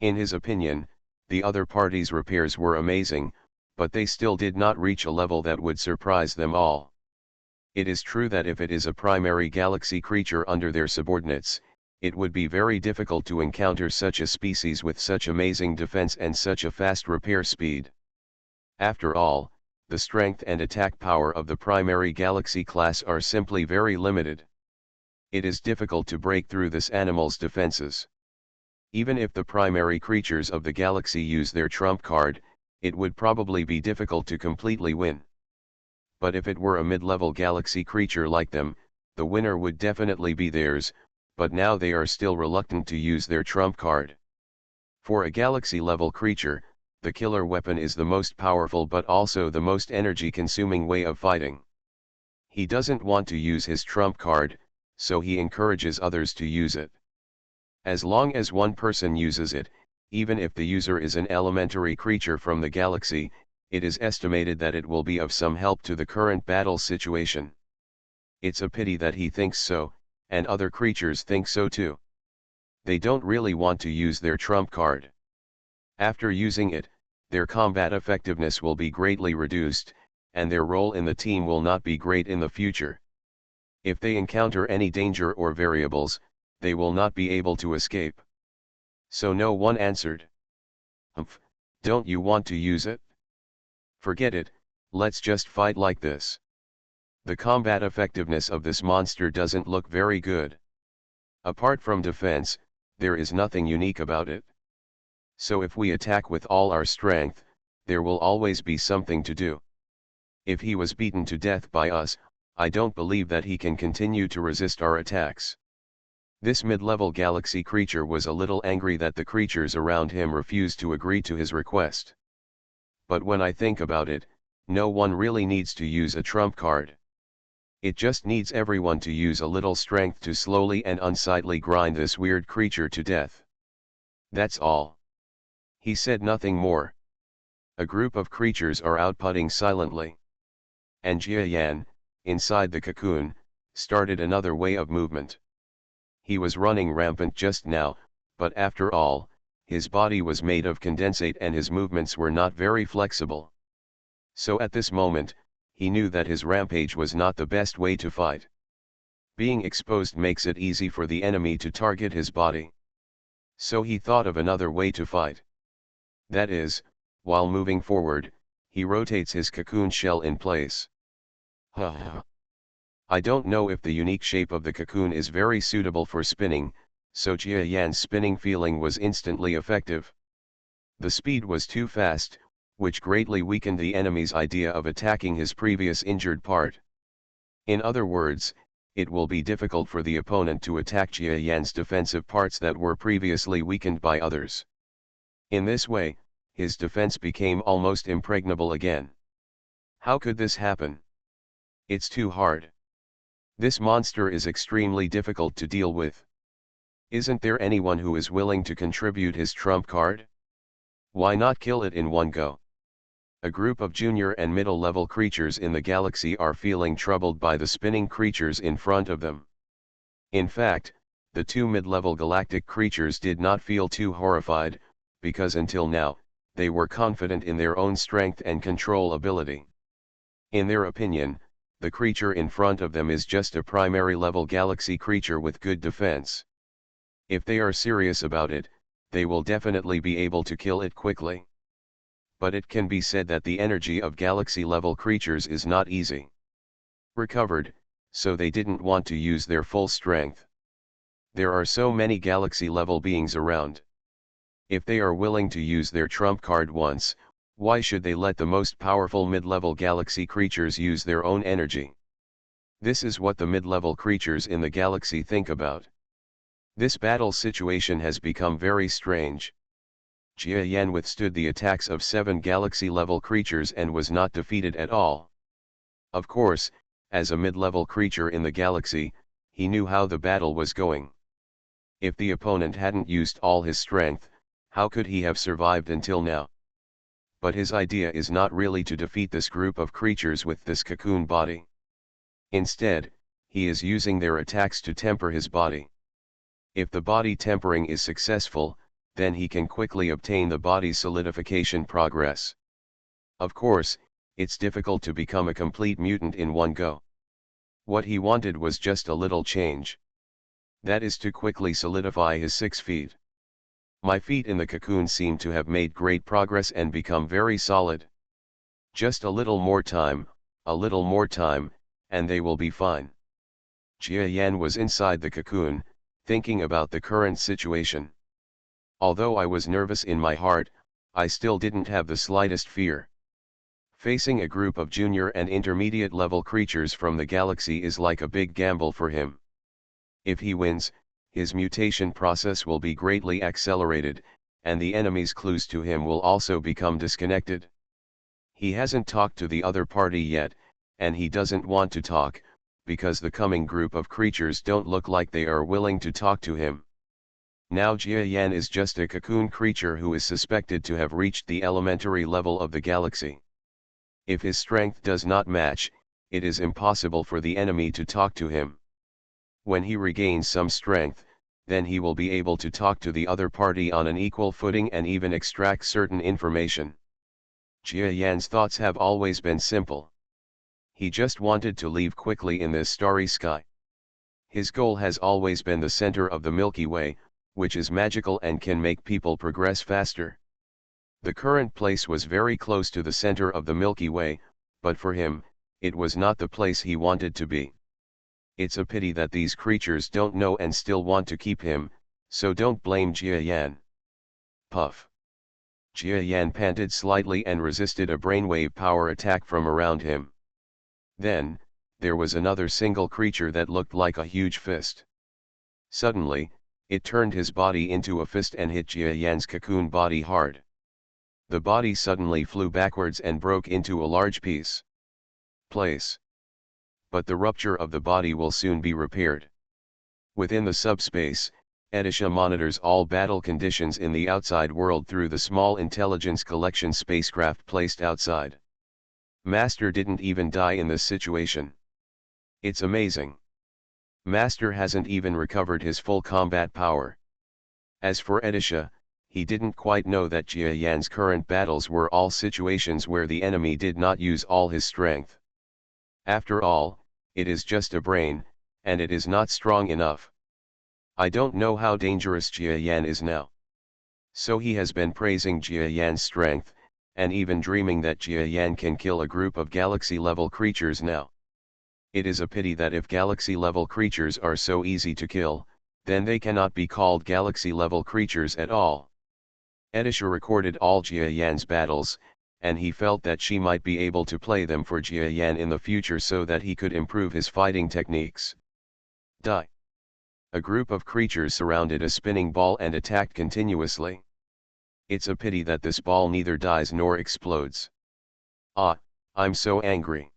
In his opinion, the other party's repairs were amazing, but they still did not reach a level that would surprise them all. It is true that if it is a primary galaxy creature under their subordinates, it would be very difficult to encounter such a species with such amazing defense and such a fast repair speed. After all, the strength and attack power of the primary galaxy class are simply very limited. It is difficult to break through this animal's defenses. Even if the primary creatures of the galaxy use their trump card, it would probably be difficult to completely win. But if it were a mid-level galaxy creature like them, the winner would definitely be theirs, but now they are still reluctant to use their trump card. For a galaxy-level creature, the killer weapon is the most powerful but also the most energy-consuming way of fighting. He doesn't want to use his trump card, so he encourages others to use it. As long as one person uses it, even if the user is an elementary creature from the galaxy, it is estimated that it will be of some help to the current battle situation. It's a pity that he thinks so, and other creatures think so too. They don't really want to use their trump card. After using it, their combat effectiveness will be greatly reduced, and their role in the team will not be great in the future. If they encounter any danger or variables, they will not be able to escape. So no one answered. Humph, don't you want to use it? Forget it, let's just fight like this. The combat effectiveness of this monster doesn't look very good. Apart from defense, there is nothing unique about it. So if we attack with all our strength, there will always be something to do. If he was beaten to death by us, I don't believe that he can continue to resist our attacks. This mid-level galaxy creature was a little angry that the creatures around him refused to agree to his request. But when I think about it, no one really needs to use a trump card. It just needs everyone to use a little strength to slowly and unsightly grind this weird creature to death. That's all. He said nothing more. A group of creatures are outputting silently. And Jia Yan, inside the cocoon, started another way of movement. He was running rampant just now, but after all, his body was made of condensate and his movements were not very flexible. So at this moment, he knew that his rampage was not the best way to fight. Being exposed makes it easy for the enemy to target his body. So he thought of another way to fight. That is, while moving forward, he rotates his cocoon shell in place. I don't know if the unique shape of the cocoon is very suitable for spinning, so Jia Yan's spinning feeling was instantly effective. The speed was too fast, which greatly weakened the enemy's idea of attacking his previous injured part. In other words, it will be difficult for the opponent to attack Jia Yan's defensive parts that were previously weakened by others. In this way, his defense became almost impregnable again. How could this happen? It's too hard. This monster is extremely difficult to deal with. Isn't there anyone who is willing to contribute his trump card? Why not kill it in one go? A group of junior and middle-level creatures in the galaxy are feeling troubled by the spinning creatures in front of them. In fact, the two mid-level galactic creatures did not feel too horrified, because until now, they were confident in their own strength and control ability. In their opinion, the creature in front of them is just a primary level galaxy creature with good defense. If they are serious about it, they will definitely be able to kill it quickly. But it can be said that the energy of galaxy level creatures is not easy recovered, so they didn't want to use their full strength. There are so many galaxy level beings around. If they are willing to use their trump card once, why should they let the most powerful mid-level galaxy creatures use their own energy? This is what the mid-level creatures in the galaxy think about. This battle situation has become very strange. Jia Yan withstood the attacks of 7 galaxy-level creatures and was not defeated at all. Of course, as a mid-level creature in the galaxy, he knew how the battle was going. If the opponent hadn't used all his strength, how could he have survived until now? But his idea is not really to defeat this group of creatures with this cocoon body. Instead, he is using their attacks to temper his body. If the body tempering is successful, then he can quickly obtain the body's solidification progress. Of course, it's difficult to become a complete mutant in one go. What he wanted was just a little change. That is to quickly solidify his 6 feet. My feet in the cocoon seem to have made great progress and become very solid. Just a little more time, and they will be fine. Jia Yan was inside the cocoon, thinking about the current situation. Although I was nervous in my heart, I still didn't have the slightest fear. Facing a group of junior and intermediate level creatures from the galaxy is like a big gamble for him. If he wins, his mutation process will be greatly accelerated, and the enemy's clues to him will also become disconnected. He hasn't talked to the other party yet, and he doesn't want to talk, because the coming group of creatures don't look like they are willing to talk to him. Now Jia Yan is just a cocoon creature who is suspected to have reached the elementary level of the galaxy. If his strength does not match, it is impossible for the enemy to talk to him. When he regains some strength, then he will be able to talk to the other party on an equal footing and even extract certain information. Jia Yan's thoughts have always been simple. He just wanted to leave quickly in this starry sky. His goal has always been the center of the Milky Way, which is magical and can make people progress faster. The current place was very close to the center of the Milky Way, but for him, it was not the place he wanted to be. It's a pity that these creatures don't know and still want to keep him, so don't blame Jia Yan. Puff. Jia Yan panted slightly and resisted a brainwave power attack from around him. Then, there was another single creature that looked like a huge fist. Suddenly, it turned his body into a fist and hit Jia Yan's cocoon body hard. The body suddenly flew backwards and broke into a large piece. But the rupture of the body will soon be repaired. Within the subspace, Edisha monitors all battle conditions in the outside world through the small intelligence collection spacecraft placed outside. Master didn't even die in this situation. It's amazing. Master hasn't even recovered his full combat power. As for Edisha, he didn't quite know that Jia Yan's current battles were all situations where the enemy did not use all his strength. After all, it is just a brain, and it is not strong enough. I don't know how dangerous Jia Yan is now. So he has been praising Jia Yan's strength, and even dreaming that Jia Yan can kill a group of galaxy-level creatures now. It is a pity that if galaxy-level creatures are so easy to kill, then they cannot be called galaxy-level creatures at all. Edisha recorded all Jia Yan's battles, and he felt that she might be able to play them for Jia Yan in the future so that he could improve his fighting techniques. Die. A group of creatures surrounded a spinning ball and attacked continuously. It's a pity that this ball neither dies nor explodes. Ah, I'm so angry.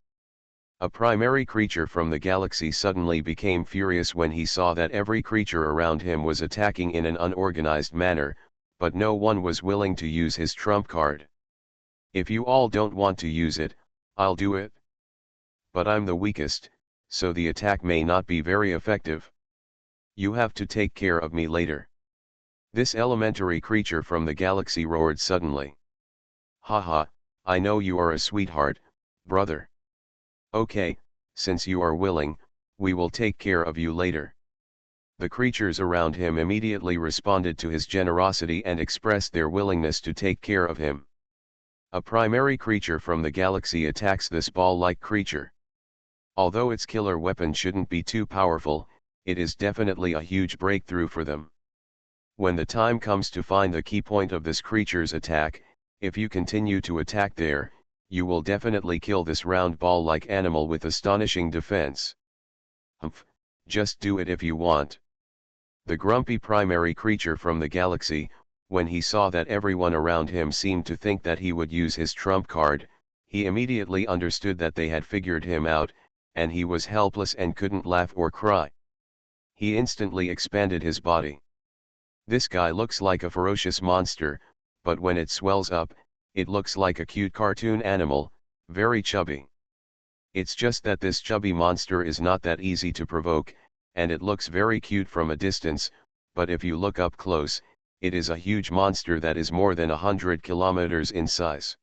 A primary creature from the galaxy suddenly became furious when he saw that every creature around him was attacking in an unorganized manner, but no one was willing to use his trump card. If you all don't want to use it, I'll do it. But I'm the weakest, so the attack may not be very effective. You have to take care of me later. This elementary creature from the galaxy roared suddenly. Haha, I know you are a sweetheart, brother. Okay, since you are willing, we will take care of you later. The creatures around him immediately responded to his generosity and expressed their willingness to take care of him. A primary creature from the galaxy attacks this ball-like creature. Although its killer weapon shouldn't be too powerful, it is definitely a huge breakthrough for them. When the time comes to find the key point of this creature's attack, if you continue to attack there, you will definitely kill this round ball-like animal with astonishing defense. Humph, just do it if you want. The grumpy primary creature from the galaxy, when he saw that everyone around him seemed to think that he would use his trump card, he immediately understood that they had figured him out, and he was helpless and couldn't laugh or cry. He instantly expanded his body. This guy looks like a ferocious monster, but when it swells up, it looks like a cute cartoon animal, very chubby. It's just that this chubby monster is not that easy to provoke, and it looks very cute from a distance, but if you look up close, it is a huge monster that is more than 100 kilometers in size.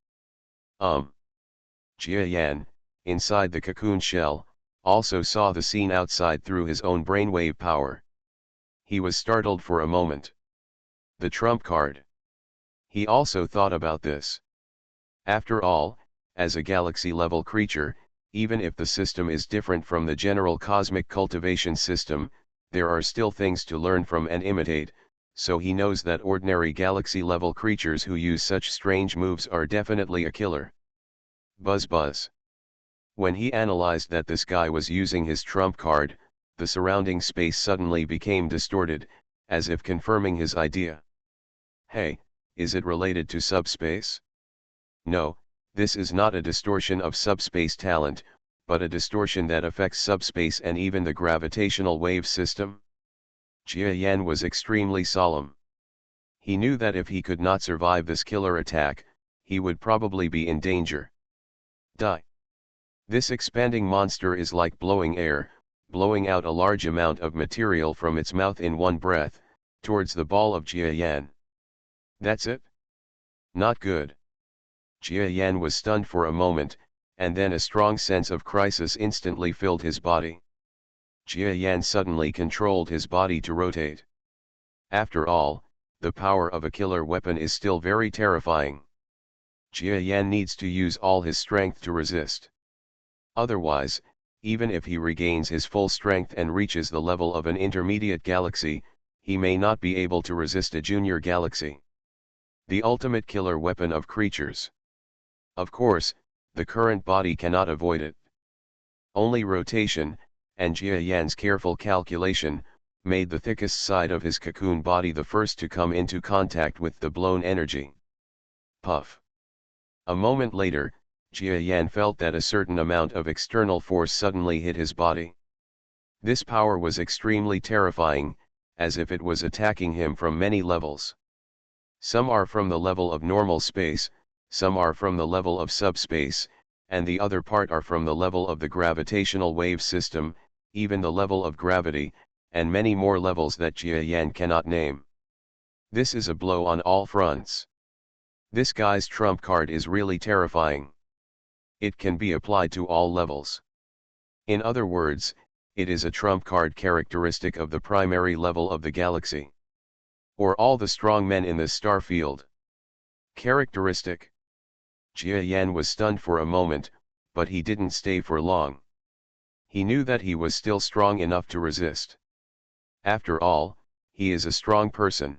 Jia Yan, inside the cocoon shell, also saw the scene outside through his own brainwave power. He was startled for a moment. The trump card. He also thought about this. After all, as a galaxy-level creature, even if the system is different from the general cosmic cultivation system, there are still things to learn from and imitate, so he knows that ordinary galaxy-level creatures who use such strange moves are definitely a killer. Buzz buzz. When he analyzed that this guy was using his trump card, the surrounding space suddenly became distorted, as if confirming his idea. Hey, is it related to subspace? No, this is not a distortion of subspace talent, but a distortion that affects subspace and even the gravitational wave system. Jia Yan was extremely solemn. He knew that if he could not survive this killer attack, he would probably be in danger. Die. This expanding monster is like blowing air, blowing out a large amount of material from its mouth in one breath, towards the ball of Jia Yan. That's it? Not good. Jia Yan was stunned for a moment, and then a strong sense of crisis instantly filled his body. Jia Yan suddenly controlled his body to rotate. After all, the power of a killer weapon is still very terrifying. Jia Yan needs to use all his strength to resist. Otherwise, even if he regains his full strength and reaches the level of an intermediate galaxy, he may not be able to resist a junior galaxy. The ultimate killer weapon of creatures. Of course, the current body cannot avoid it. Only rotation, and Jia Yan's careful calculation, made the thickest side of his cocoon body the first to come into contact with the blown energy. Puff. A moment later, Jia Yan felt that a certain amount of external force suddenly hit his body. This power was extremely terrifying, as if it was attacking him from many levels. Some are from the level of normal space, some are from the level of subspace, and the other part are from the level of the gravitational wave system, even the level of gravity, and many more levels that Jia Yan cannot name. This is a blow on all fronts. This guy's trump card is really terrifying. It can be applied to all levels. In other words, it is a trump card characteristic of the primary level of the galaxy. Or all the strong men in this star field. Characteristic. Jia Yan was stunned for a moment, but he didn't stay for long. He knew that he was still strong enough to resist. After all, he is a strong person.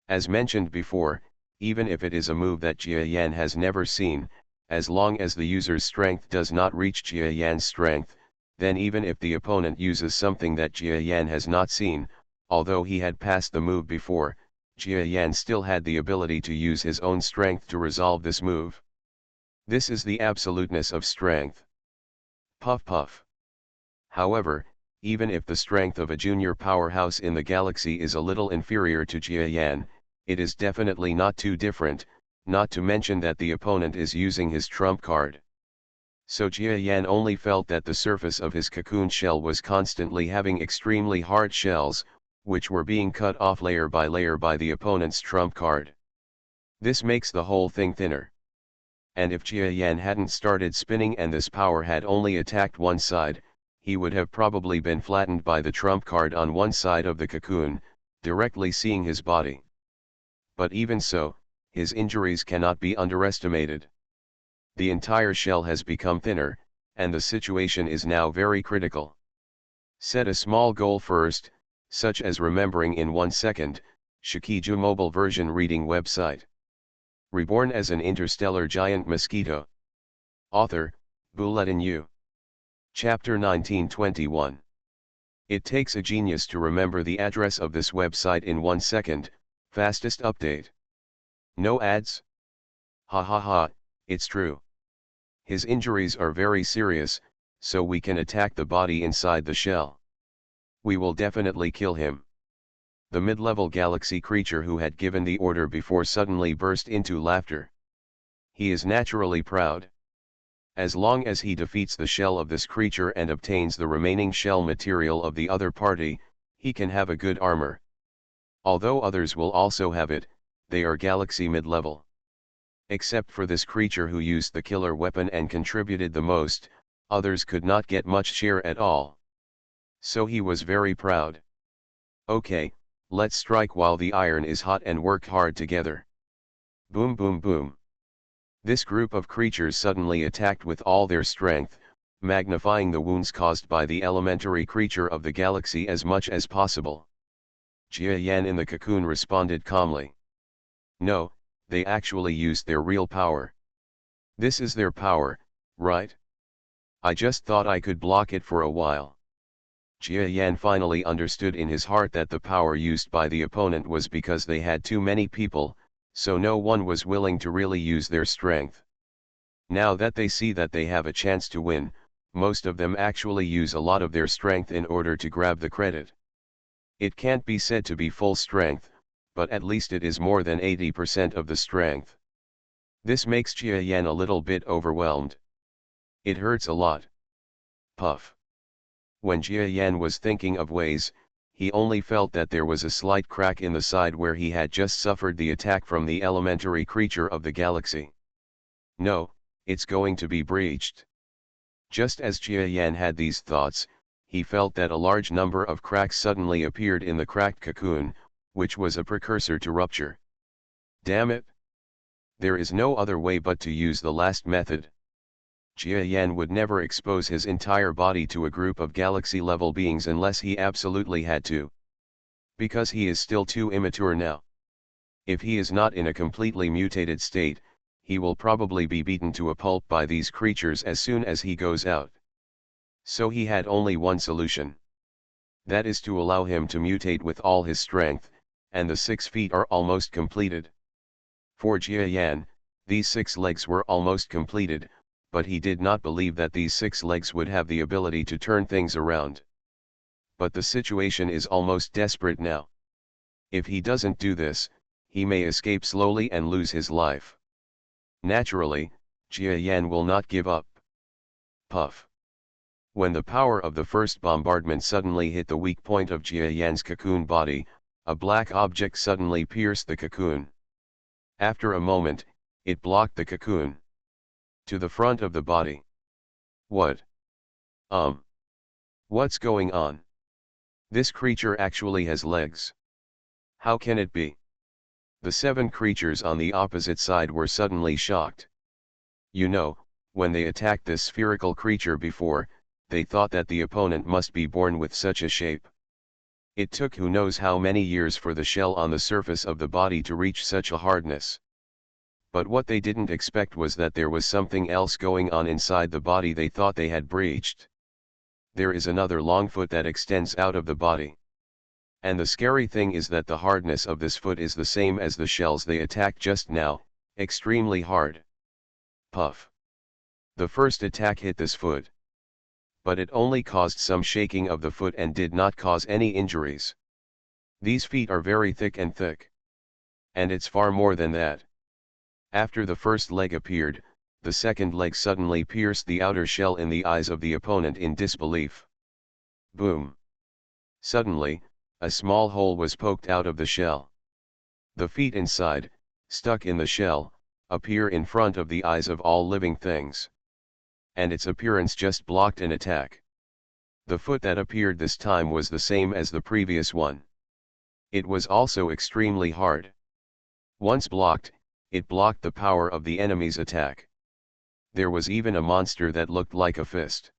As mentioned before, even if it is a move that Jia Yan has never seen, as long as the user's strength does not reach Jia Yan's strength, then even if the opponent uses something that Jia Yan has not seen, although he had passed the move before, Jia Yan still had the ability to use his own strength to resolve this move. This is the absoluteness of strength. Puff puff. However, even if the strength of a junior powerhouse in the galaxy is a little inferior to Jia Yan, it is definitely not too different, not to mention that the opponent is using his trump card. So Jia Yan only felt that the surface of his cocoon shell was constantly having extremely hard shells, which were being cut off layer by the opponent's trump card. This makes the whole thing thinner. And if Jia Yan hadn't started spinning and this power had only attacked one side, he would have probably been flattened by the trump card on one side of the cocoon, directly seeing his body. But even so, his injuries cannot be underestimated. The entire shell has become thinner, and the situation is now very critical. Set a small goal first, such as remembering in 1 second, Shikiju mobile version reading website. Reborn as an interstellar giant mosquito. Author, Bulletin U. Chapter 1921. It takes a genius to remember the address of this website in 1 second, fastest update. No ads? Ha ha ha, it's true. His injuries are very serious, so we can attack the body inside the shell. We will definitely kill him. The mid-level galaxy creature who had given the order before suddenly burst into laughter. He is naturally proud. As long as he defeats the shell of this creature and obtains the remaining shell material of the other party, he can have a good armor. Although others will also have it, they are galaxy mid-level. Except for this creature who used the killer weapon and contributed the most, others could not get much share at all. So he was very proud. Okay, let's strike while the iron is hot and work hard together. Boom boom boom. This group of creatures suddenly attacked with all their strength, magnifying the wounds caused by the elementary creature of the galaxy as much as possible. Jia Yan in the cocoon responded calmly. No, they actually used their real power. This is their power, right? I just thought I could block it for a while. Jia Yan finally understood in his heart that the power used by the opponent was because they had too many people, So no one was willing to really use their strength. Now that they see that they have a chance to win, most of them actually use a lot of their strength in order to grab the credit. It can't be said to be full strength, but at least it is more than 80% of the strength. This makes Jia Yan a little bit overwhelmed. It hurts a lot. Puff. When Jia Yan was thinking of ways, he only felt that there was a slight crack in the side where he had just suffered the attack from the elementary creature of the galaxy. No, it's going to be breached. Just as Jia Yan had these thoughts, he felt that a large number of cracks suddenly appeared in the cracked cocoon, which was a precursor to rupture. Damn it! There is no other way but to use the last method. Jia Yan would never expose his entire body to a group of galaxy-level beings unless he absolutely had to. Because he is still too immature now. If he is not in a completely mutated state, he will probably be beaten to a pulp by these creatures as soon as he goes out. So he had only one solution. That is to allow him to mutate with all his strength, and the 6 feet are almost completed. For Jia Yan, these 6 legs were almost completed, but he did not believe that these 6 legs would have the ability to turn things around. But the situation is almost desperate now. If he doesn't do this, he may escape slowly and lose his life. Naturally, Jia Yan will not give up. Puff. When the power of the first bombardment suddenly hit the weak point of Jia Yan's cocoon body, a black object suddenly pierced the cocoon. After a moment, it blocked the cocoon. To the front of the body. What? What's going on? This creature actually has legs. How can it be? The 7 creatures on the opposite side were suddenly shocked. You know, when they attacked this spherical creature before, they thought that the opponent must be born with such a shape. It took who knows how many years for the shell on the surface of the body to reach such a hardness. But what they didn't expect was that there was something else going on inside the body they thought they had breached. There is another long foot that extends out of the body. And the scary thing is that the hardness of this foot is the same as the shells they attacked just now, extremely hard. Puff. The first attack hit this foot. But it only caused some shaking of the foot and did not cause any injuries. These feet are very thick. And it's far more than that. After the first leg appeared, the second leg suddenly pierced the outer shell in the eyes of the opponent in disbelief. Boom! Suddenly, a small hole was poked out of the shell. The feet inside, stuck in the shell, appear in front of the eyes of all living things. And its appearance just blocked an attack. The foot that appeared this time was the same as the previous one. It was also extremely hard. Once blocked, it blocked the power of the enemy's attack. There was even a monster that looked like a fist.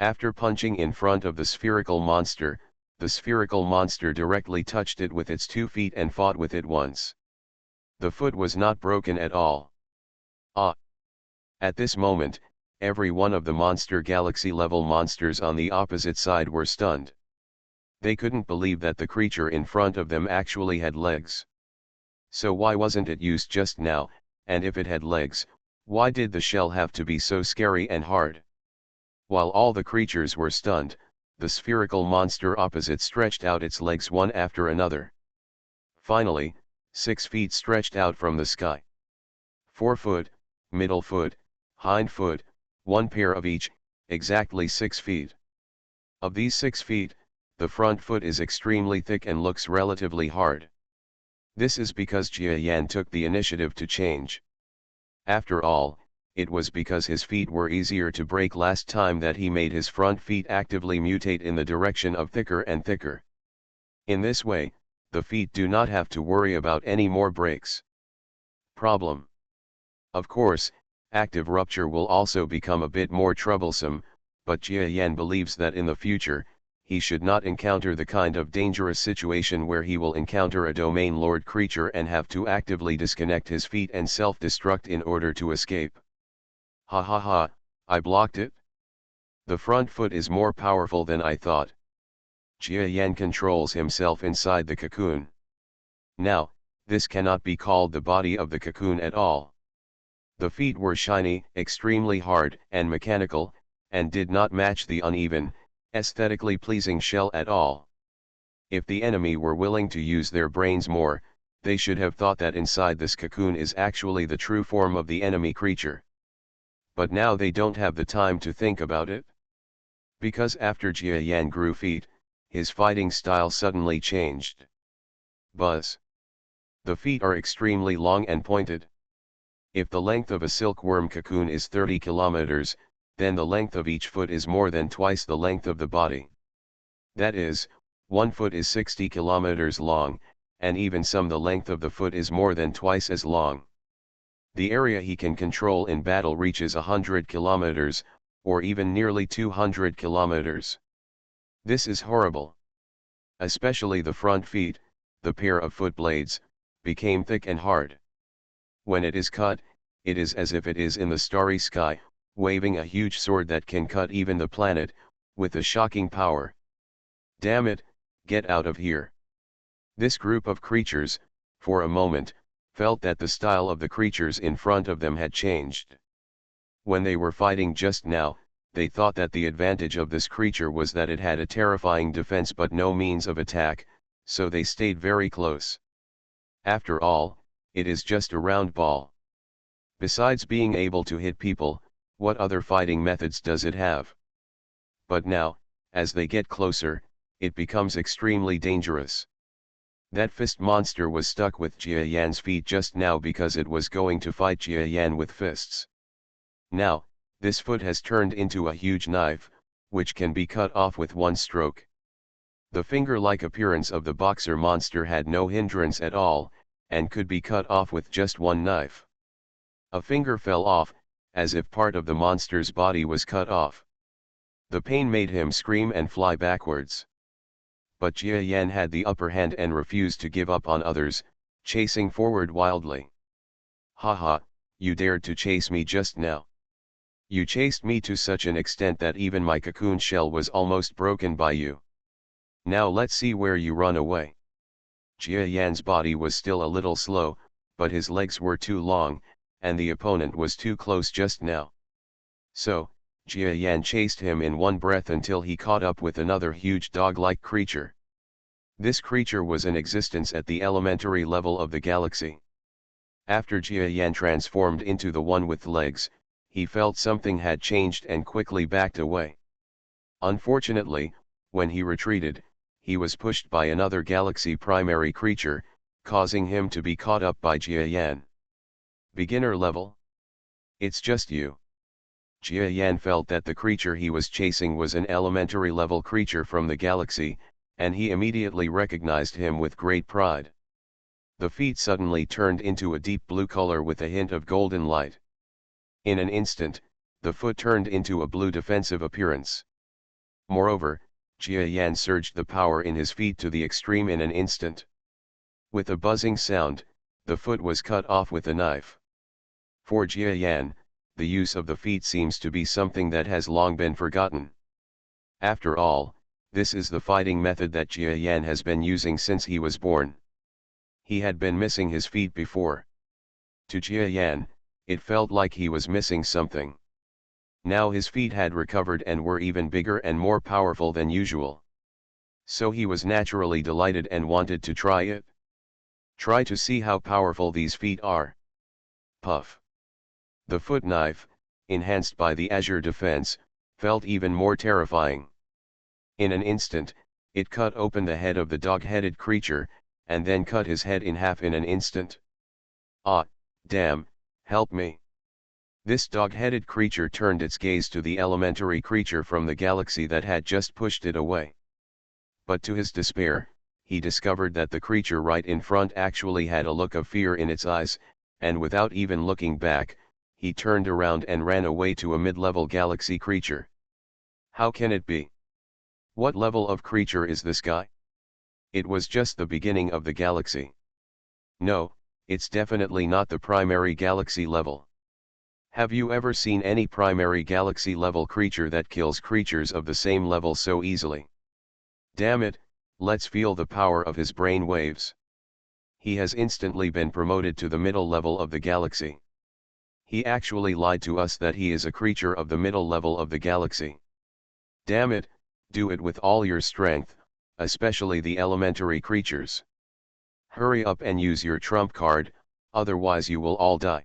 After punching in front of the spherical monster, the spherical monster directly touched it with its 2 feet and fought with it once. The foot was not broken at all. At this moment, every one of the monster galaxy-level monsters on the opposite side were stunned. They couldn't believe that the creature in front of them actually had legs. So why wasn't it used just now, and if it had legs, why did the shell have to be so scary and hard? While all the creatures were stunned, the spherical monster opposite stretched out its legs one after another. Finally, 6 feet stretched out from the sky. 4 foot, middle foot, hind foot, 1 pair of each, exactly 6 feet. Of these 6 feet, the front foot is extremely thick and looks relatively hard. This is because Jia Yan took the initiative to change. After all, it was because his feet were easier to break last time that he made his front feet actively mutate in the direction of thicker and thicker. In this way, the feet do not have to worry about any more breaks. Problem. Of course, active rupture will also become a bit more troublesome, but Jia Yan believes that in the future, he should not encounter the kind of dangerous situation where he will encounter a domain lord creature and have to actively disconnect his feet and self-destruct in order to escape. Ha ha ha, I blocked it? The front foot is more powerful than I thought. Jia Yan controls himself inside the cocoon. Now, this cannot be called the body of the cocoon at all. The feet were shiny, extremely hard and mechanical, and did not match the uneven, aesthetically pleasing shell at all. If the enemy were willing to use their brains more, they should have thought that inside this cocoon is actually the true form of the enemy creature. But now they don't have the time to think about it. Because after Jia Yan grew feet, his fighting style suddenly changed. Buzz. The feet are extremely long and pointed. If the length of a silkworm cocoon is 30 kilometers, then the length of each foot is more than twice the length of the body. That is, one foot is 60 kilometers long, and even the length of the foot is more than twice as long. The area he can control in battle reaches 100 kilometers, or even nearly 200 kilometers. This is horrible. Especially the front feet, the pair of foot blades, became thick and hard. When it is cut, it is as if it is in the starry sky, waving a huge sword that can cut even the planet, with a shocking power. Damn it, get out of here. This group of creatures, for a moment, felt that the style of the creatures in front of them had changed. When they were fighting just now, they thought that the advantage of this creature was that it had a terrifying defense but no means of attack, so they stayed very close. After all, it is just a round ball. Besides being able to hit people, what other fighting methods does it have? But now, as they get closer, it becomes extremely dangerous. That fist monster was stuck with Jia Yan's feet just now because it was going to fight Jia Yan with fists. Now, this foot has turned into a huge knife, which can be cut off with one stroke. The finger-like appearance of the boxer monster had no hindrance at all, and could be cut off with just one knife. A finger fell off, as if part of the monster's body was cut off. The pain made him scream and fly backwards. But Jia Yan had the upper hand and refused to give up on others, chasing forward wildly. "Ha, you dared to chase me just now. You chased me to such an extent that even my cocoon shell was almost broken by you. Now let's see where you run away." Jia Yan's body was still a little slow, but his legs were too long, and the opponent was too close just now. So, Jia Yan chased him in one breath until he caught up with another huge dog-like creature. This creature was in existence at the elementary level of the galaxy. After Jia Yan transformed into the one with legs, he felt something had changed and quickly backed away. Unfortunately, when he retreated, he was pushed by another galaxy primary creature, causing him to be caught up by Jia Yan. Beginner level? It's just you. Jia Yan felt that the creature he was chasing was an elementary level creature from the galaxy, and he immediately recognized him with great pride. The feet suddenly turned into a deep blue color with a hint of golden light. In an instant, the foot turned into a blue defensive appearance. Moreover, Jia Yan surged the power in his feet to the extreme in an instant. With a buzzing sound, the foot was cut off with a knife. For Jia Yan, the use of the feet seems to be something that has long been forgotten. After all, this is the fighting method that Jia Yan has been using since he was born. He had been missing his feet before. To Jia Yan, it felt like he was missing something. Now his feet had recovered and were even bigger and more powerful than usual. So he was naturally delighted and wanted to try it. Try to see how powerful these feet are. Puff. The foot knife, enhanced by the azure defense, felt even more terrifying. In an instant, it cut open the head of the dog-headed creature, and then cut his head in half in an instant. Ah, damn, help me. This dog-headed creature turned its gaze to the elementary creature from the galaxy that had just pushed it away. But to his despair, he discovered that the creature right in front actually had a look of fear in its eyes, and without even looking back, he turned around and ran away to a mid-level galaxy creature. How can it be? What level of creature is this guy? It was just the beginning of the galaxy. No, it's definitely not the primary galaxy level. Have you ever seen any primary galaxy level creature that kills creatures of the same level so easily? Damn it, let's feel the power of his brain waves. He has instantly been promoted to the middle level of the galaxy. He actually lied to us that he is a creature of the middle level of the galaxy. Damn it, do it with all your strength, especially the elementary creatures. Hurry up and use your trump card, otherwise you will all die.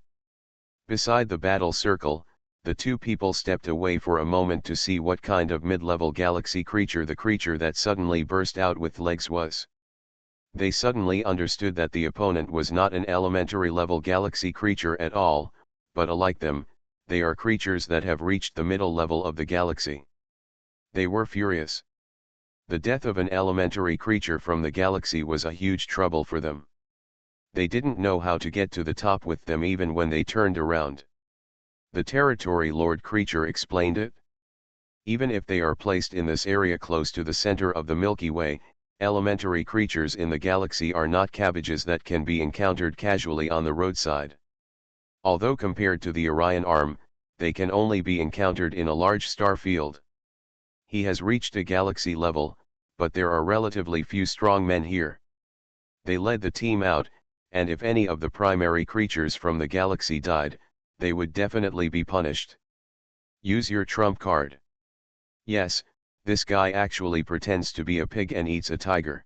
Beside the battle circle, the two people stepped away for a moment to see what kind of mid-level galaxy creature the creature that suddenly burst out with legs was. They suddenly understood that the opponent was not an elementary level galaxy creature at all, but unlike them, they are creatures that have reached the middle level of the galaxy. They were furious. The death of an elementary creature from the galaxy was a huge trouble for them. They didn't know how to get to the top with them even when they turned around. The Territory Lord creature explained it. Even if they are placed in this area close to the center of the Milky Way, elementary creatures in the galaxy are not cabbages that can be encountered casually on the roadside. Although compared to the Orion Arm, they can only be encountered in a large star field. He has reached a galaxy level, but there are relatively few strong men here. They led the team out, and if any of the primary creatures from the galaxy died, they would definitely be punished. Use your trump card. Yes, this guy actually pretends to be a pig and eats a tiger.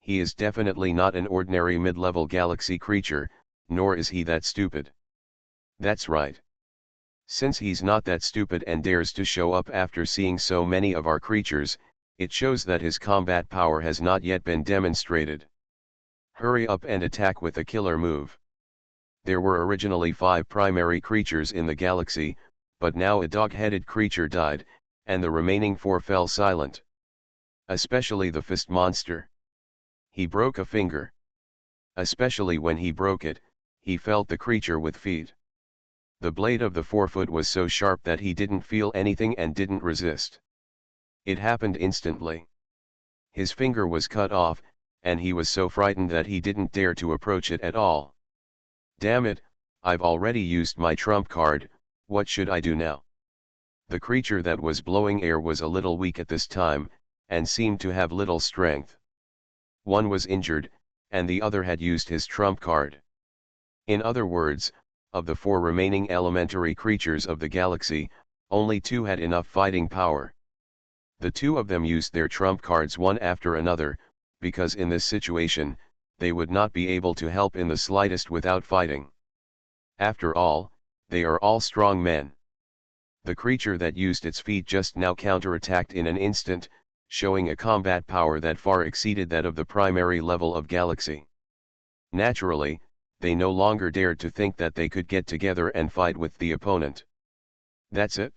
He is definitely not an ordinary mid-level galaxy creature, nor is he that stupid. That's right. Since he's not that stupid and dares to show up after seeing so many of our creatures, it shows that his combat power has not yet been demonstrated. Hurry up and attack with a killer move. There were originally 5 primary creatures in the galaxy, but now a dog-headed creature died, and the remaining 4 fell silent. Especially the fist monster. He broke a finger. Especially when he broke it, he felt the creature with feet. The blade of the forefoot was so sharp that he didn't feel anything and didn't resist. It happened instantly. His finger was cut off, and he was so frightened that he didn't dare to approach it at all. Damn it, I've already used my trump card, what should I do now? The creature that was blowing air was a little weak at this time, and seemed to have little strength. One was injured, and the other had used his trump card. In other words, of the 4 remaining elementary creatures of the galaxy, only 2 had enough fighting power. The 2 of them used their trump cards one after another, because in this situation, they would not be able to help in the slightest without fighting. After all, they are all strong men. The creature that used its feet just now counterattacked in an instant, showing a combat power that far exceeded that of the primary level of galaxy. Naturally, they no longer dared to think that they could get together and fight with the opponent. That's it.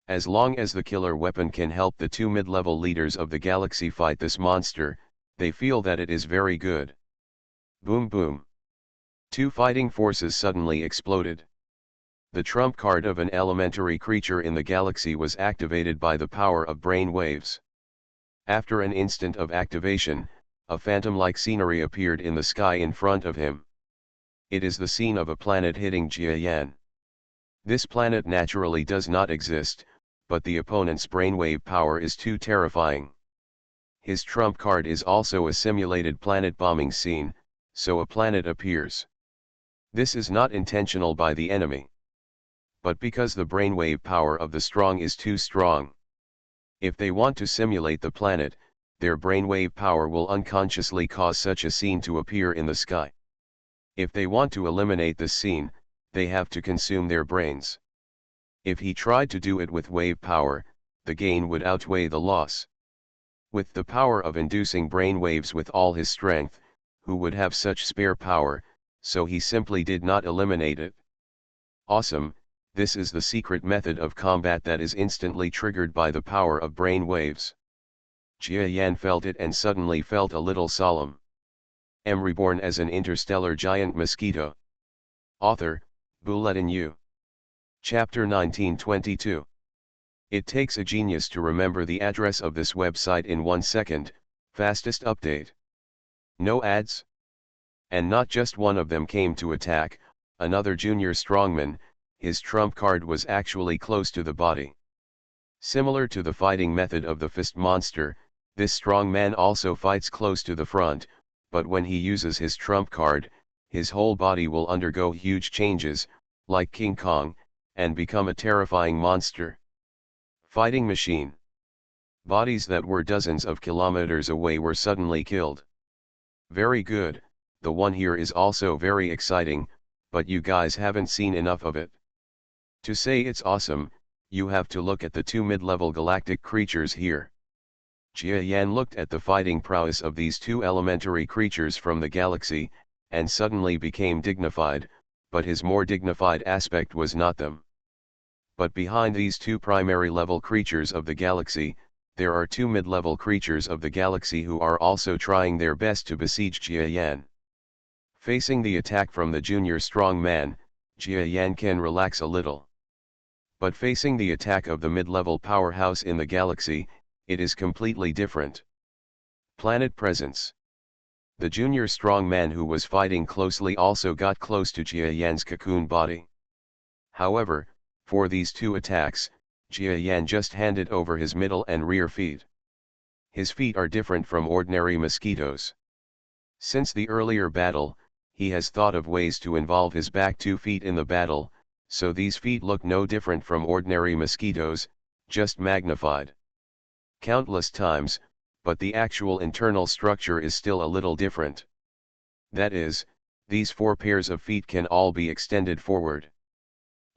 As long as the killer weapon can help the 2 mid-level leaders of the galaxy fight this monster, they feel that it is very good. Boom boom. 2 fighting forces suddenly exploded. The trump card of an elementary creature in the galaxy was activated by the power of brain waves. After an instant of activation, a phantom-like scenery appeared in the sky in front of him. It is the scene of a planet hitting Jiayan. This planet naturally does not exist, but the opponent's brainwave power is too terrifying. His trump card is also a simulated planet bombing scene, so a planet appears. This is not intentional by the enemy, but because the brainwave power of the strong is too strong. If they want to simulate the planet, their brainwave power will unconsciously cause such a scene to appear in the sky. If they want to eliminate this scene, they have to consume their brains. If he tried to do it with wave power, the gain would outweigh the loss. With the power of inducing brain waves with all his strength, who would have such spare power, so he simply did not eliminate it. Awesome, this is the secret method of combat that is instantly triggered by the power of brain waves. Jia Yan felt it and suddenly felt a little solemn. Reborn as an interstellar giant mosquito. Author, Bulletin U. Chapter 1922. It takes a genius to remember the address of this website in 1 second, fastest update. No ads. And not just one of them came to attack, another junior strongman, his trump card was actually close to the body. Similar to the fighting method of the fist monster, this strong man also fights close to the front, but when he uses his trump card, his whole body will undergo huge changes, like King Kong, and become a terrifying monster. Fighting machine. Bodies that were dozens of kilometers away were suddenly killed. Very good, the one here is also very exciting, but you guys haven't seen enough of it. To say it's awesome, you have to look at the two mid-level galactic creatures here. Jia Yan looked at the fighting prowess of these two elementary creatures from the galaxy, and suddenly became dignified, but his more dignified aspect was not them. But behind these two primary level creatures of the galaxy, there are two mid-level creatures of the galaxy who are also trying their best to besiege Jia Yan. Facing the attack from the junior strong man, Jia Yan can relax a little. But facing the attack of the mid-level powerhouse in the galaxy, it is completely different. Planet presence. The junior strong man who was fighting closely also got close to Jia Yan's cocoon body. However, for these two attacks, Jia Yan just handed over his middle and rear feet. His feet are different from ordinary mosquitoes. Since the earlier battle, he has thought of ways to involve his back 2 feet in the battle, so these feet look no different from ordinary mosquitoes, just magnified countless times, but the actual internal structure is still a little different. That is, these 4 pairs of feet can all be extended forward.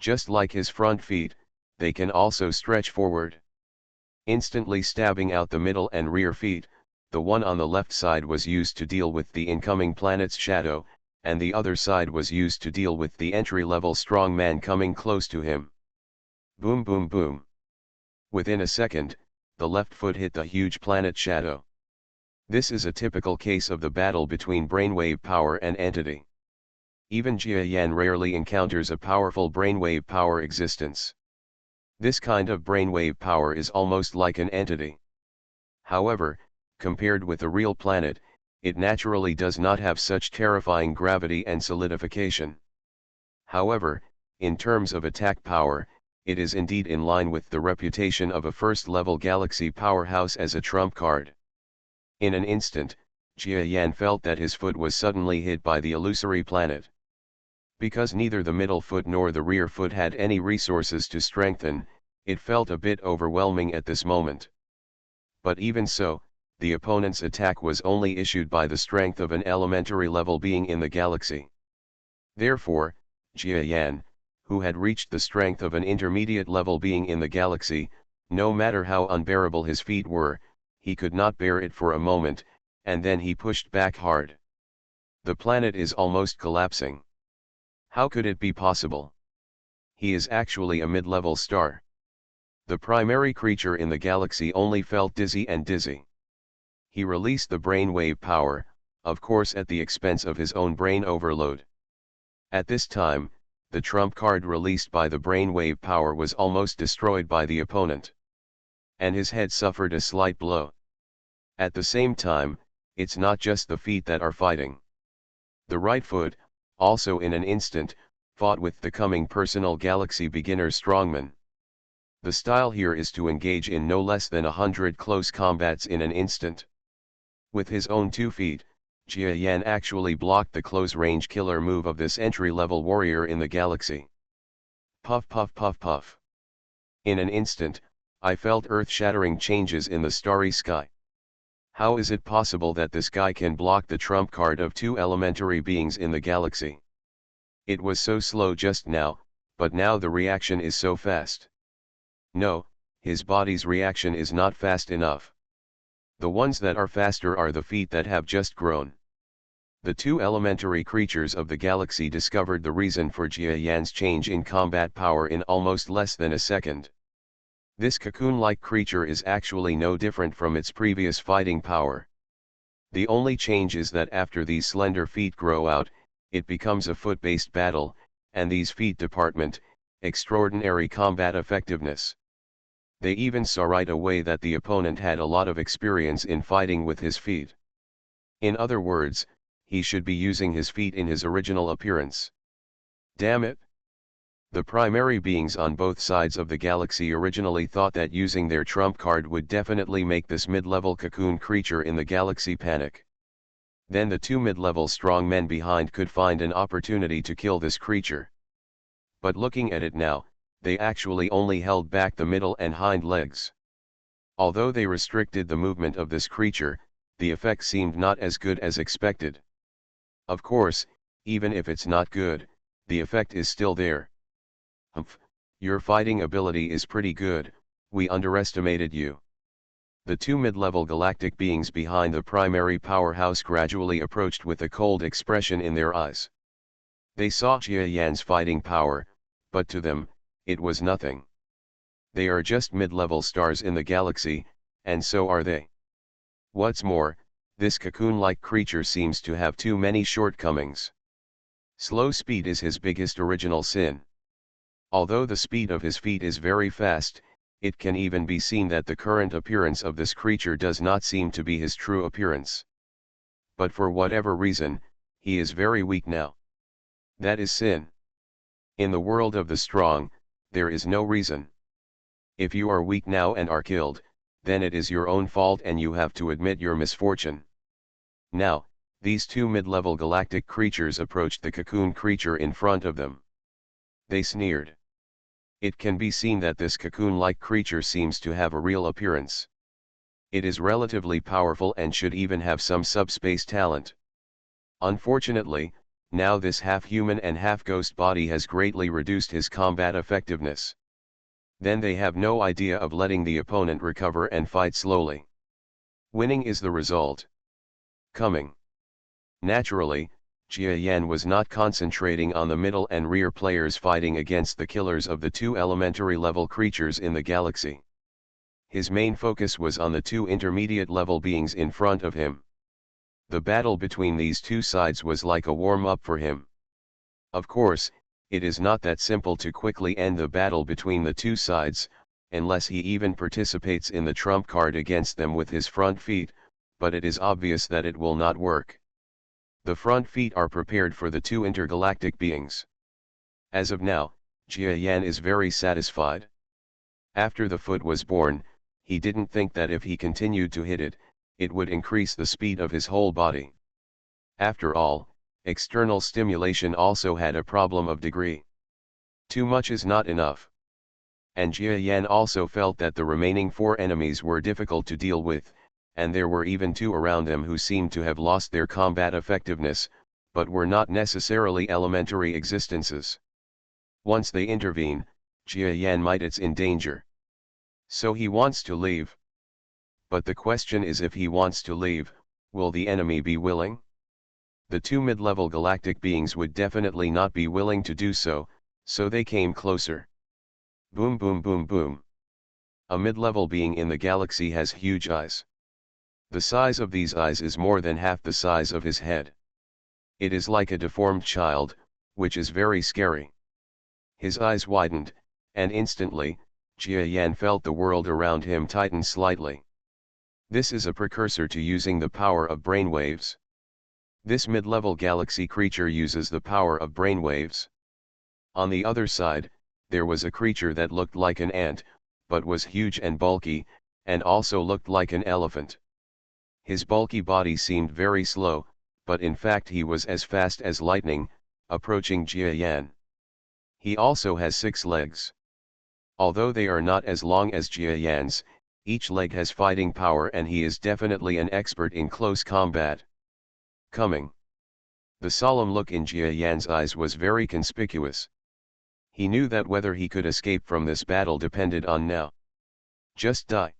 Just like his front feet, they can also stretch forward. Instantly stabbing out the middle and rear feet, the one on the left side was used to deal with the incoming planet's shadow, and the other side was used to deal with the entry-level strong man coming close to him. Boom boom boom. Within a second, the left foot hit the huge planet shadow. This is a typical case of the battle between brainwave power and entity. Even Jia Yan rarely encounters a powerful brainwave power existence. This kind of brainwave power is almost like an entity. However, compared with a real planet, it naturally does not have such terrifying gravity and solidification. However, in terms of attack power, it is indeed in line with the reputation of a first-level galaxy powerhouse as a trump card. In an instant, Jia Yan felt that his foot was suddenly hit by the illusory planet. Because neither the middle foot nor the rear foot had any resources to strengthen, it felt a bit overwhelming at this moment. But even so, the opponent's attack was only issued by the strength of an elementary level being in the galaxy. Therefore, Jia Yan, who had reached the strength of an intermediate level being in the galaxy, no matter how unbearable his feet were, he could not bear it for a moment, and then he pushed back hard. The planet is almost collapsing. How could it be possible? He is actually a mid-level star. The primary creature in the galaxy only felt dizzy and dizzy. He released the brainwave power, of course at the expense of his own brain overload. At this time, the trump card released by the brainwave power was almost destroyed by the opponent. And his head suffered a slight blow. At the same time, it's not just the feet that are fighting. The right foot, also in an instant, fought with the coming personal galaxy beginner strongman. The style here is to engage in no less than 100 close combats in an instant. With his own 2 feet, Jia Yan actually blocked the close-range killer move of this entry-level warrior in the galaxy. Puff puff puff puff. In an instant, I felt earth-shattering changes in the starry sky. How is it possible that this guy can block the trump card of 2 elementary beings in the galaxy? It was so slow just now, but now the reaction is so fast. No, his body's reaction is not fast enough. The ones that are faster are the feet that have just grown. The 2 elementary creatures of the galaxy discovered the reason for Jia Yan's change in combat power in almost less than a second. This cocoon-like creature is actually no different from its previous fighting power. The only change is that after these slender feet grow out, it becomes a foot-based battle, and these feet department, extraordinary combat effectiveness. They even saw right away that the opponent had a lot of experience in fighting with his feet. In other words, he should be using his feet in his original appearance. Damn it! The primary beings on both sides of the galaxy originally thought that using their trump card would definitely make this mid-level cocoon creature in the galaxy panic. Then the two mid-level strong men behind could find an opportunity to kill this creature. But looking at it now, they actually only held back the middle and hind legs. Although they restricted the movement of this creature, the effect seemed not as good as expected. Of course, even if it's not good, the effect is still there. Humph, your fighting ability is pretty good, we underestimated you. The two mid-level galactic beings behind the primary powerhouse gradually approached with a cold expression in their eyes. They saw Jia Yan's fighting power, but to them, it was nothing. They are just mid-level stars in the galaxy, and so are they. What's more, this cocoon-like creature seems to have too many shortcomings. Slow speed is his biggest original sin. Although the speed of his feet is very fast, it can even be seen that the current appearance of this creature does not seem to be his true appearance. But for whatever reason, he is very weak now. That is sin. In the world of the strong, there is no reason. If you are weak now and are killed, then it is your own fault and you have to admit your misfortune. Now, these two mid-level galactic creatures approached the cocoon creature in front of them. They sneered. It can be seen that this cocoon-like creature seems to have a real appearance. It is relatively powerful and should even have some subspace talent. Unfortunately, now this half-human and half-ghost body has greatly reduced his combat effectiveness. Then they have no idea of letting the opponent recover and fight slowly. Winning is the result. Coming. Naturally, Jia Yan was not concentrating on the middle and rear players fighting against the killers of the two elementary level creatures in the galaxy. His main focus was on the two intermediate level beings in front of him. The battle between these two sides was like a warm-up for him. Of course, it is not that simple to quickly end the battle between the two sides, unless he even participates in the trump card against them with his front feet, but it is obvious that it will not work. The front feet are prepared for the two intergalactic beings. As of now, Jia Yan is very satisfied. After the foot was born, he didn't think that if he continued to hit it, it would increase the speed of his whole body. After all, external stimulation also had a problem of degree. Too much is not enough. And Jia Yan also felt that the remaining four enemies were difficult to deal with, and there were even two around them who seemed to have lost their combat effectiveness, but were not necessarily elementary existences. Once they intervene, Jia Yan might it's in danger. So he wants to leave. But the question is, if he wants to leave, will the enemy be willing? The two mid-level galactic beings would definitely not be willing to do so, so they came closer. Boom boom boom boom. A mid-level being in the galaxy has huge eyes. The size of these eyes is more than half the size of his head. It is like a deformed child, which is very scary. His eyes widened, and instantly, Jia Yan felt the world around him tighten slightly. This is a precursor to using the power of brainwaves. This mid-level galaxy creature uses the power of brainwaves. On the other side, there was a creature that looked like an ant, but was huge and bulky, and also looked like an elephant. His bulky body seemed very slow, but in fact he was as fast as lightning, approaching Jia Yan. He also has 6 legs. Although they are not as long as Jia Yan's, each leg has fighting power and he is definitely an expert in close combat. Coming. The solemn look in Jia Yan's eyes was very conspicuous. He knew that whether he could escape from this battle depended on now. Just die.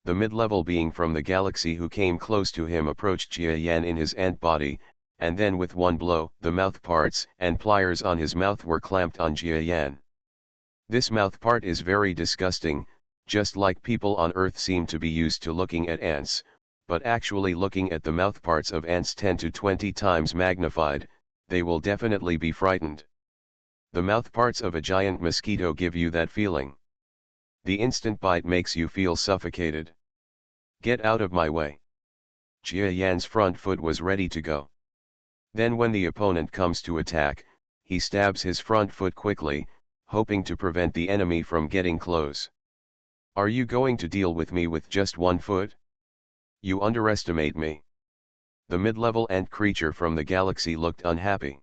The mid-level being from the galaxy who came close to him approached Jia Yan in his ant body, and then with one blow, the mouth parts and pliers on his mouth were clamped on Jia Yan. This mouth part is very disgusting, just like people on Earth seem to be used to looking at ants, but actually looking at the mouth parts of ants 10 to 20 times magnified, they will definitely be frightened. The mouth parts of a giant mosquito give you that feeling. The instant bite makes you feel suffocated. Get out of my way. Jia Yan's front foot was ready to go. Then when the opponent comes to attack, he stabs his front foot quickly, hoping to prevent the enemy from getting close. Are you going to deal with me with just one foot? You underestimate me. The mid-level ant creature from the galaxy looked unhappy.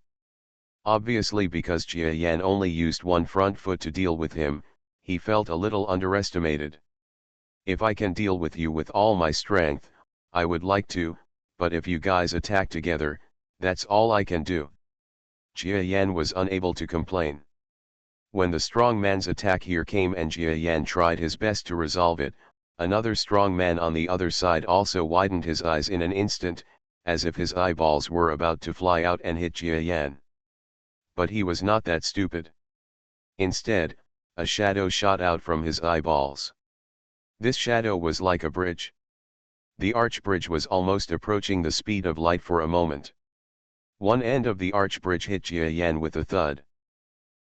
Obviously, because Jia Yan only used one front foot to deal with him, he felt a little underestimated. If I can deal with you with all my strength, I would like to, but if you guys attack together, that's all I can do. Jia Yan was unable to complain. When the strong man's attack here came and Jia Yan tried his best to resolve it, another strong man on the other side also widened his eyes in an instant, as if his eyeballs were about to fly out and hit Jia Yan. But he was not that stupid. Instead, a shadow shot out from his eyeballs. This shadow was like a bridge. The arch bridge was almost approaching the speed of light for a moment. One end of the arch bridge hit Jia Yan with a thud.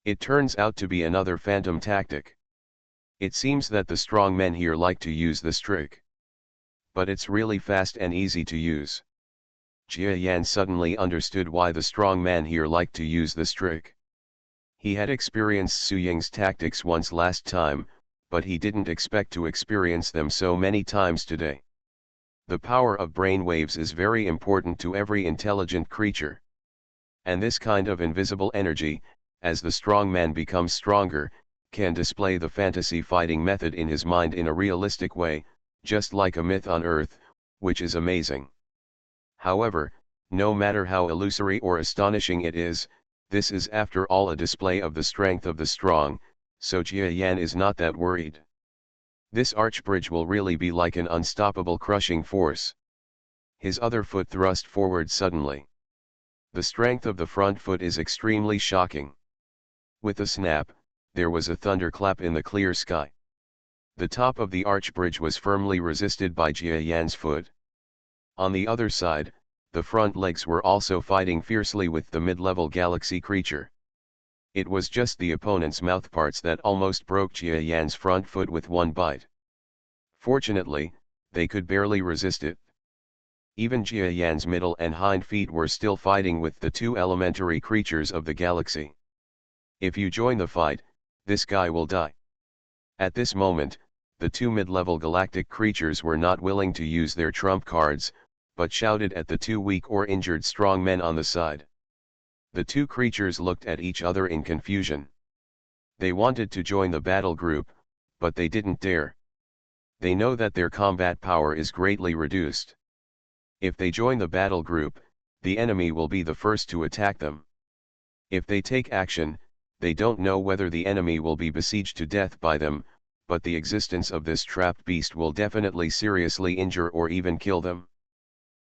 It turns out to be another phantom tactic. It seems that the strong men here like to use this trick. But it's really fast and easy to use. Jia Yan suddenly understood why the strong man here liked to use this trick. He had experienced Su Ying's tactics once last time, but he didn't expect to experience them so many times today. The power of brainwaves is very important to every intelligent creature. And this kind of invisible energy, as the strong man becomes stronger, can display the fantasy fighting method in his mind in a realistic way, just like a myth on Earth, which is amazing. However, no matter how illusory or astonishing it is, this is after all a display of the strength of the strong, so Jia Yan is not that worried. This arch bridge will really be like an unstoppable crushing force. His other foot thrust forward suddenly. The strength of the front foot is extremely shocking. With a snap, there was a thunderclap in the clear sky. The top of the arch bridge was firmly resisted by Jia Yan's foot. On the other side, the front legs were also fighting fiercely with the mid-level galaxy creature. It was just the opponent's mouthparts that almost broke Jia Yan's front foot with one bite. Fortunately, they could barely resist it. Even Jia Yan's middle and hind feet were still fighting with the two elementary creatures of the galaxy. If you join the fight, this guy will die. At this moment, the two mid-level galactic creatures were not willing to use their trump cards, but shouted at the two weak or injured strong men on the side. The two creatures looked at each other in confusion. They wanted to join the battle group, but they didn't dare. They know that their combat power is greatly reduced. If they join the battle group, the enemy will be the first to attack them. If they take action, they don't know whether the enemy will be besieged to death by them, but the existence of this trapped beast will definitely seriously injure or even kill them.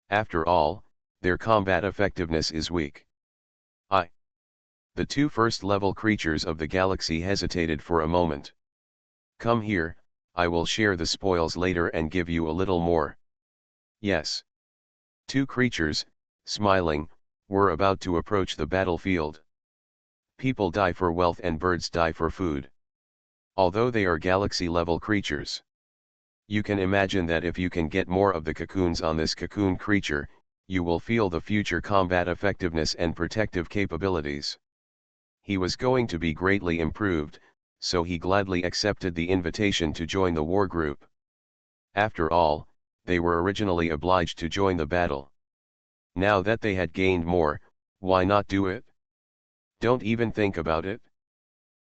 After all, their combat effectiveness is weak. The two first-level creatures of the galaxy hesitated for a moment. Come here, I will share the spoils later and give you a little more. Yes. Two creatures, smiling, were about to approach the battlefield. People die for wealth and birds die for food. Although they are galaxy-level creatures. You can imagine that if you can get more of the cocoons on this cocoon creature, you will feel the future combat effectiveness and protective capabilities. He was going to be greatly improved, so he gladly accepted the invitation to join the war group. After all, they were originally obliged to join the battle. Now that they had gained more, why not do it? Don't even think about it.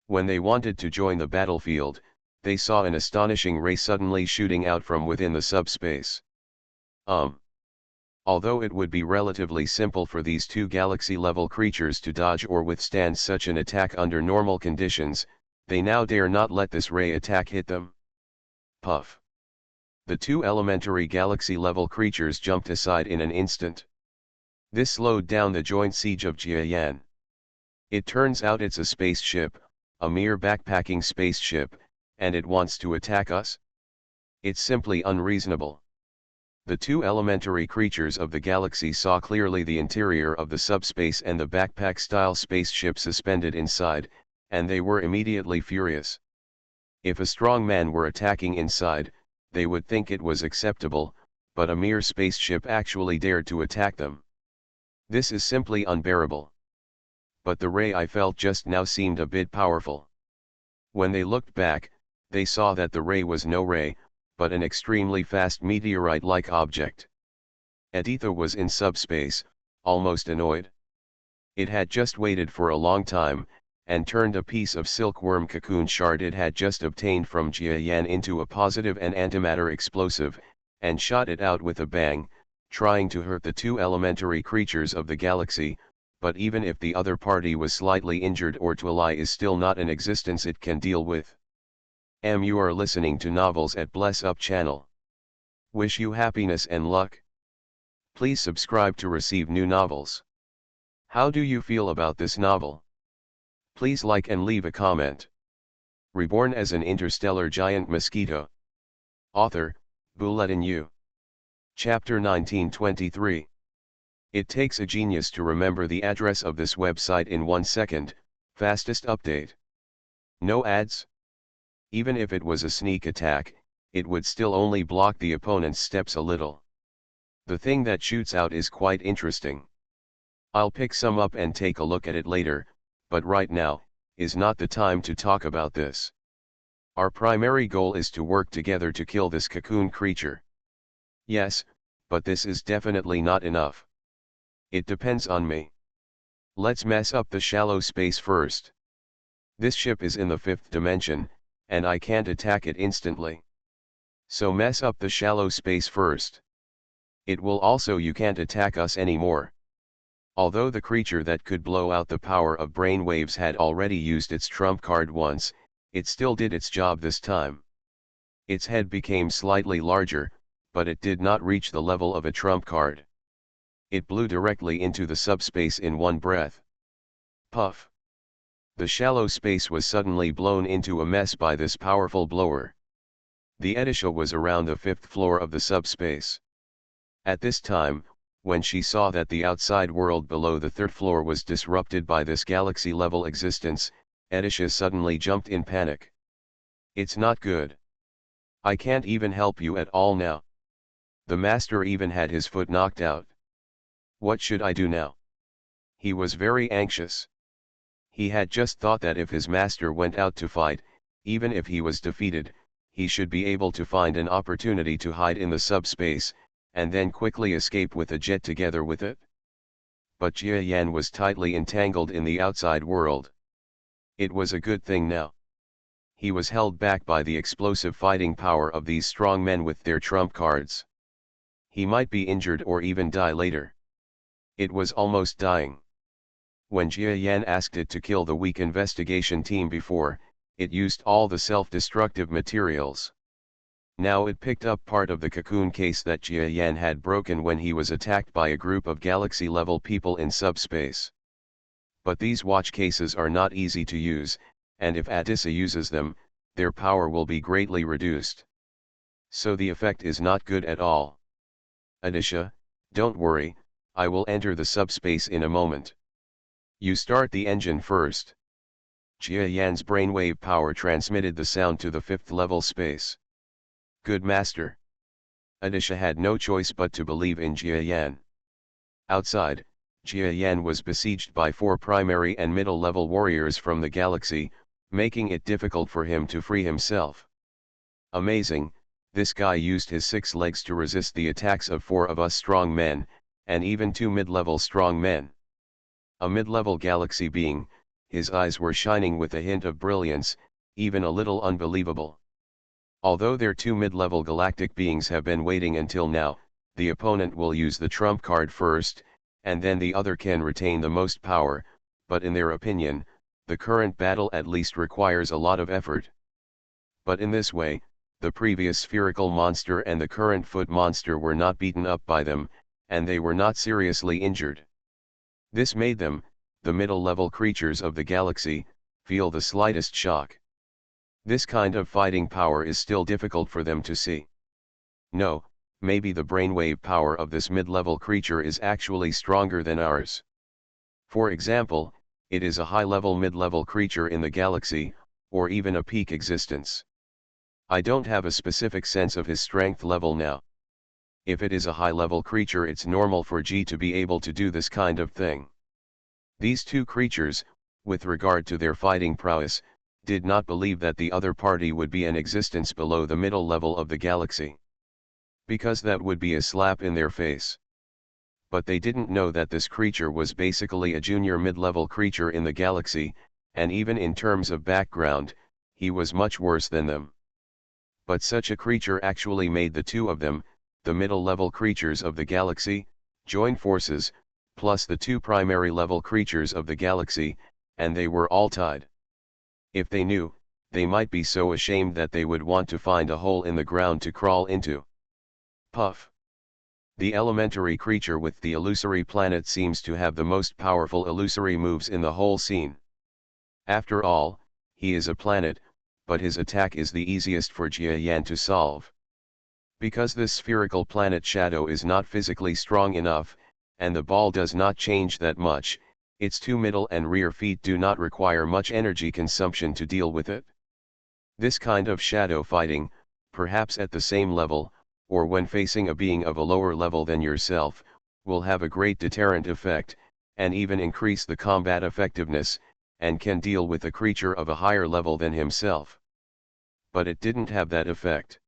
When they wanted to join the battlefield, they saw an astonishing ray suddenly shooting out from within the subspace. Although it would be relatively simple for these two galaxy-level creatures to dodge or withstand such an attack under normal conditions, they now dare not let this ray attack hit them. Puff. The two elementary galaxy-level creatures jumped aside in an instant. This slowed down the joint siege of Jia Yan. It turns out it's a spaceship, a mere backpacking spaceship, and it wants to attack us? It's simply unreasonable. The two elementary creatures of the galaxy saw clearly the interior of the subspace and the backpack-style spaceship suspended inside, and they were immediately furious. If a strong man were attacking inside, they would think it was acceptable, but a mere spaceship actually dared to attack them. This is simply unbearable. But the ray I felt just now seemed a bit powerful. When they looked back, they saw that the ray was no ray, but an extremely fast meteorite-like object. Editha was in subspace, almost annoyed. It had just waited for a long time, and turned a piece of silkworm cocoon shard it had just obtained from Jia Yan into a positive and antimatter explosive, and shot it out with a bang, trying to hurt the two elementary creatures of the galaxy, but even if the other party was slightly injured or Twilight is still not an existence it can deal with. You are listening to Novels at Bless Up channel. Wish you happiness and luck. Please subscribe to receive new novels. How do you feel about this novel? Please like and leave a comment. Reborn as an interstellar giant mosquito. Author, Bulletin U. Chapter 1923. It takes a genius to remember the address of this website in 1 second, fastest update. No ads? Even if it was a sneak attack, it would still only block the opponent's steps a little. The thing that shoots out is quite interesting. I'll pick some up and take a look at it later, but right now, is not the time to talk about this. Our primary goal is to work together to kill this cocoon creature. Yes, but this is definitely not enough. It depends on me. Let's mess up the shallow space first. This ship is in the 5th dimension, and I can't attack it instantly. So mess up the shallow space first. It will also you can't attack us anymore. Although the creature that could blow out the power of brainwaves had already used its trump card once, it still did its job this time. Its head became slightly larger, but it did not reach the level of a trump card. It blew directly into the subspace in one breath. Puff! The shallow space was suddenly blown into a mess by this powerful blower. The Edisha was around the 5th floor of the subspace. At this time, when she saw that the outside world below the 3rd floor was disrupted by this galaxy-level existence, Edisha suddenly jumped in panic. It's not good. I can't even help you at all now. The master even had his foot knocked out. What should I do now? He was very anxious. He had just thought that if his master went out to fight, even if he was defeated, he should be able to find an opportunity to hide in the subspace, and then quickly escape with a jet together with it. But Jia Yan was tightly entangled in the outside world. It was a good thing now. He was held back by the explosive fighting power of these strong men with their trump cards. He might be injured or even die later. It was almost dying. When Jia Yan asked it to kill the weak investigation team before, it used all the self-destructive materials. Now it picked up part of the cocoon case that Jia Yan had broken when he was attacked by a group of galaxy-level people in subspace. But these watch cases are not easy to use, and if Edisha uses them, their power will be greatly reduced. So the effect is not good at all. Edisha, don't worry, I will enter the subspace in a moment. You start the engine first. Jia Yan's brainwave power transmitted the sound to the 5th level space. Good master. Edisha had no choice but to believe in Jia Yan. Outside, Jia Yan was besieged by 4 primary and middle-level warriors from the galaxy, making it difficult for him to free himself. Amazing, this guy used his 6 legs to resist the attacks of 4 of us strong men, and even 2 mid-level strong men. A mid-level galaxy being, his eyes were shining with a hint of brilliance, even a little unbelievable. Although their 2 mid-level galactic beings have been waiting until now, the opponent will use the trump card first, and then the other can retain the most power, but in their opinion, the current battle at least requires a lot of effort. But in this way, the previous spherical monster and the current foot monster were not beaten up by them, and they were not seriously injured. This made them, the middle-level creatures of the galaxy, feel the slightest shock. This kind of fighting power is still difficult for them to see. No, maybe the brainwave power of this mid-level creature is actually stronger than ours. For example, it is a high-level mid-level creature in the galaxy, or even a peak existence. I don't have a specific sense of his strength level now. If it is a high-level creature, it's normal for G to be able to do this kind of thing. These 2 creatures, with regard to their fighting prowess, did not believe that the other party would be an existence below the middle level of the galaxy. Because that would be a slap in their face. But they didn't know that this creature was basically a junior mid-level creature in the galaxy, and even in terms of background, he was much worse than them. But such a creature actually made the two of them, the middle-level creatures of the galaxy, join forces, plus the two primary level creatures of the galaxy, and they were all tied. If they knew, they might be so ashamed that they would want to find a hole in the ground to crawl into. Puff. The elementary creature with the illusory planet seems to have the most powerful illusory moves in the whole scene. After all, he is a planet, but his attack is the easiest for Jia Yan to solve. Because this spherical planet shadow is not physically strong enough, and the ball does not change that much, its two middle and rear feet do not require much energy consumption to deal with it. This kind of shadow fighting, perhaps at the same level, or when facing a being of a lower level than yourself, will have a great deterrent effect, and even increase the combat effectiveness, and can deal with a creature of a higher level than himself. But it didn't have that effect.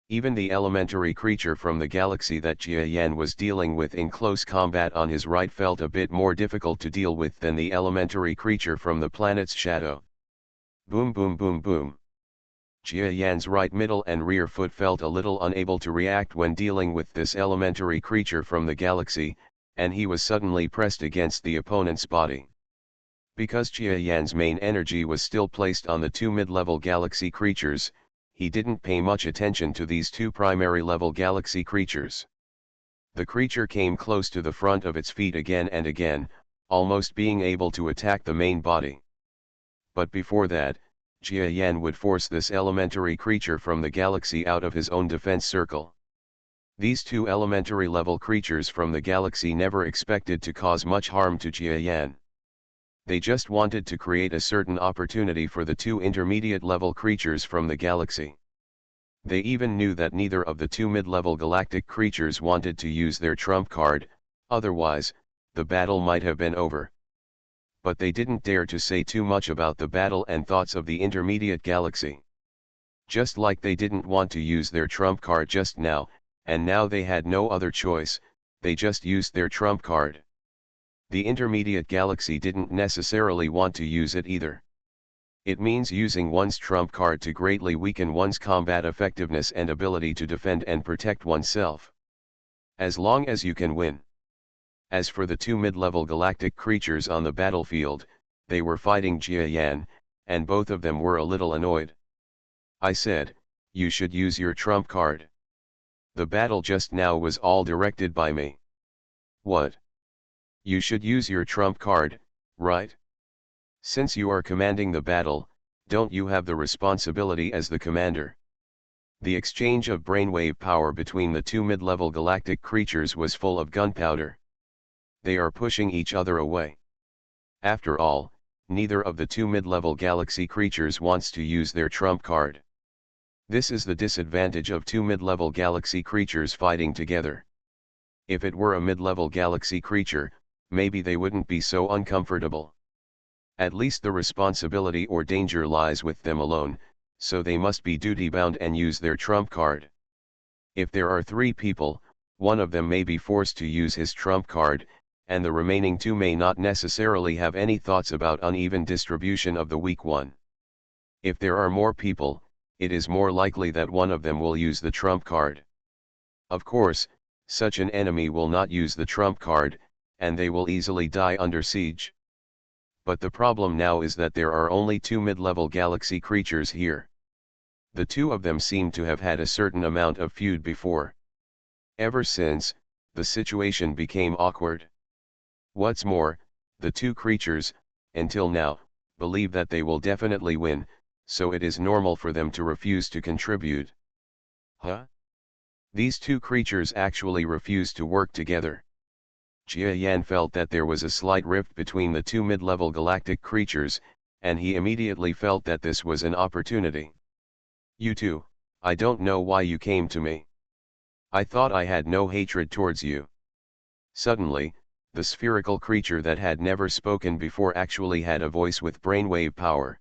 Even the elementary creature from the galaxy that Jia Yan was dealing with in close combat on his right felt a bit more difficult to deal with than the elementary creature from the planet's shadow. Boom boom boom boom. Jia Yan's right middle and rear foot felt a little unable to react when dealing with this elementary creature from the galaxy, and he was suddenly pressed against the opponent's body. Because Jia Yan's main energy was still placed on the two mid-level galaxy creatures, he didn't pay much attention to these two primary level galaxy creatures. The creature came close to the front of its feet again and again, almost being able to attack the main body. But before that, Jia Yan would force this elementary creature from the galaxy out of his own defense circle. These two elementary level creatures from the galaxy never expected to cause much harm to Jia Yan. They just wanted to create a certain opportunity for the two intermediate level creatures from the galaxy. They even knew that neither of the two mid-level galactic creatures wanted to use their trump card, otherwise, the battle might have been over. But they didn't dare to say too much about the battle and thoughts of the intermediate galaxy. Just like they didn't want to use their trump card just now, and now they had no other choice, they just used their trump card. The intermediate galaxy didn't necessarily want to use it either. It means using one's trump card to greatly weaken one's combat effectiveness and ability to defend and protect oneself. As long as you can win. As for the two mid-level galactic creatures on the battlefield, they were fighting Jia Yan, and both of them were a little annoyed. I said, you should use your trump card. The battle just now was all directed by me. What? You should use your trump card, right? Since you are commanding the battle, don't you have the responsibility as the commander? The exchange of brainwave power between the two mid-level galactic creatures was full of gunpowder. They are pushing each other away. After all, neither of the two mid-level galaxy creatures wants to use their trump card. This is the disadvantage of two mid-level galaxy creatures fighting together. If it were a mid-level galaxy creature, maybe they wouldn't be so uncomfortable. At least the responsibility or danger lies with them alone, so they must be duty-bound and use their trump card. If there are three people, one of them may be forced to use his trump card, and the remaining two may not necessarily have any thoughts about uneven distribution of the weak one. If there are more people, it is more likely that one of them will use the trump card. Of course, such an enemy will not use the trump card, and they will easily die under siege. But the problem now is that there are only two mid-level galaxy creatures here. The two of them seem to have had a certain amount of feud before. Ever since, the situation became awkward. What's more, the two creatures, until now, believe that they will definitely win, so it is normal for them to refuse to contribute. Huh? These two creatures actually refuse to work together. Jia Yan felt that there was a slight rift between the two mid-level galactic creatures, and he immediately felt that this was an opportunity. You two, I don't know why you came to me. I thought I had no hatred towards you. Suddenly, the spherical creature that had never spoken before actually had a voice with brainwave power.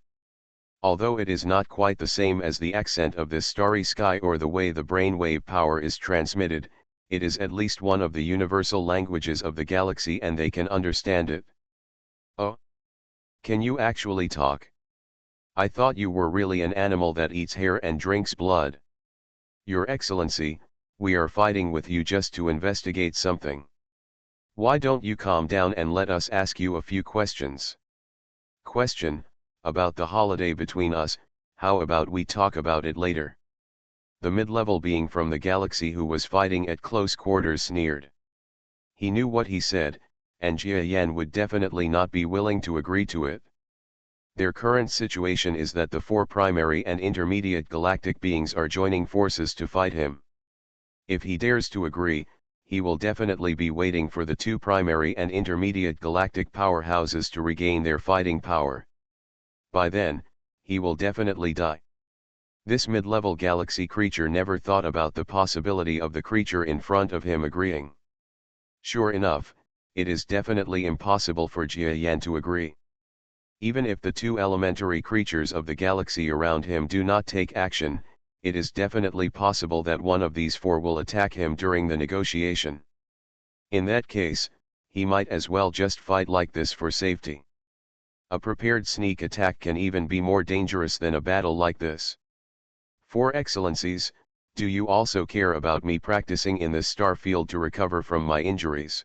Although it is not quite the same as the accent of this starry sky or the way the brainwave power is transmitted, it is at least one of the universal languages of the galaxy and they can understand it. Oh? Can you actually talk? I thought you were really an animal that eats hair and drinks blood. Your Excellency, we are fighting with you just to investigate something. Why don't you calm down and let us ask you a few questions? Question, about the holiday between us, how about we talk about it later? The mid-level being from the galaxy who was fighting at close quarters sneered. He knew what he said, and Jia Yan would definitely not be willing to agree to it. Their current situation is that the four primary and intermediate galactic beings are joining forces to fight him. If he dares to agree, he will definitely be waiting for the two primary and intermediate galactic powerhouses to regain their fighting power. By then, he will definitely die. This mid-level galaxy creature never thought about the possibility of the creature in front of him agreeing. Sure enough, it is definitely impossible for Jia Yan to agree. Even if the two elementary creatures of the galaxy around him do not take action, it is definitely possible that one of these four will attack him during the negotiation. In that case, he might as well just fight like this for safety. A prepared sneak attack can even be more dangerous than a battle like this. Four Excellencies, do you also care about me practicing in this star field to recover from my injuries?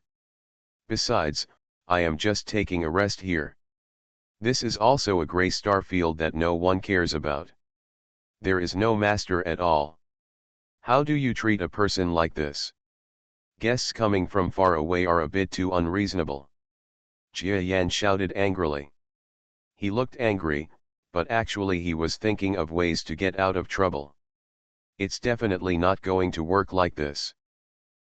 Besides, I am just taking a rest here. This is also a gray star field that no one cares about. There is no master at all. How do you treat a person like this? Guests coming from far away are a bit too unreasonable. Jia Yan shouted angrily. He looked angry, but actually he was thinking of ways to get out of trouble. It's definitely not going to work like this.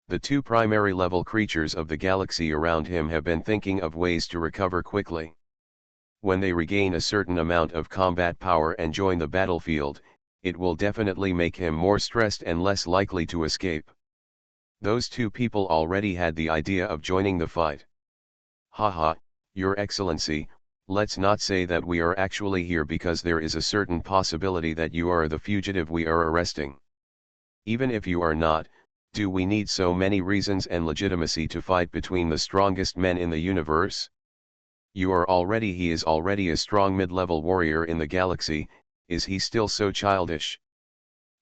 The two primary level creatures of the galaxy around him have been thinking of ways to recover quickly. When they regain a certain amount of combat power and join the battlefield, it will definitely make him more stressed and less likely to escape. Those two people already had the idea of joining the fight. Haha, Your Excellency, let's not say that we are actually here because there is a certain possibility that you are the fugitive we are arresting. Even if you are not, do we need so many reasons and legitimacy to fight between the strongest men in the universe? He is already a strong mid-level warrior in the galaxy, is he still so childish?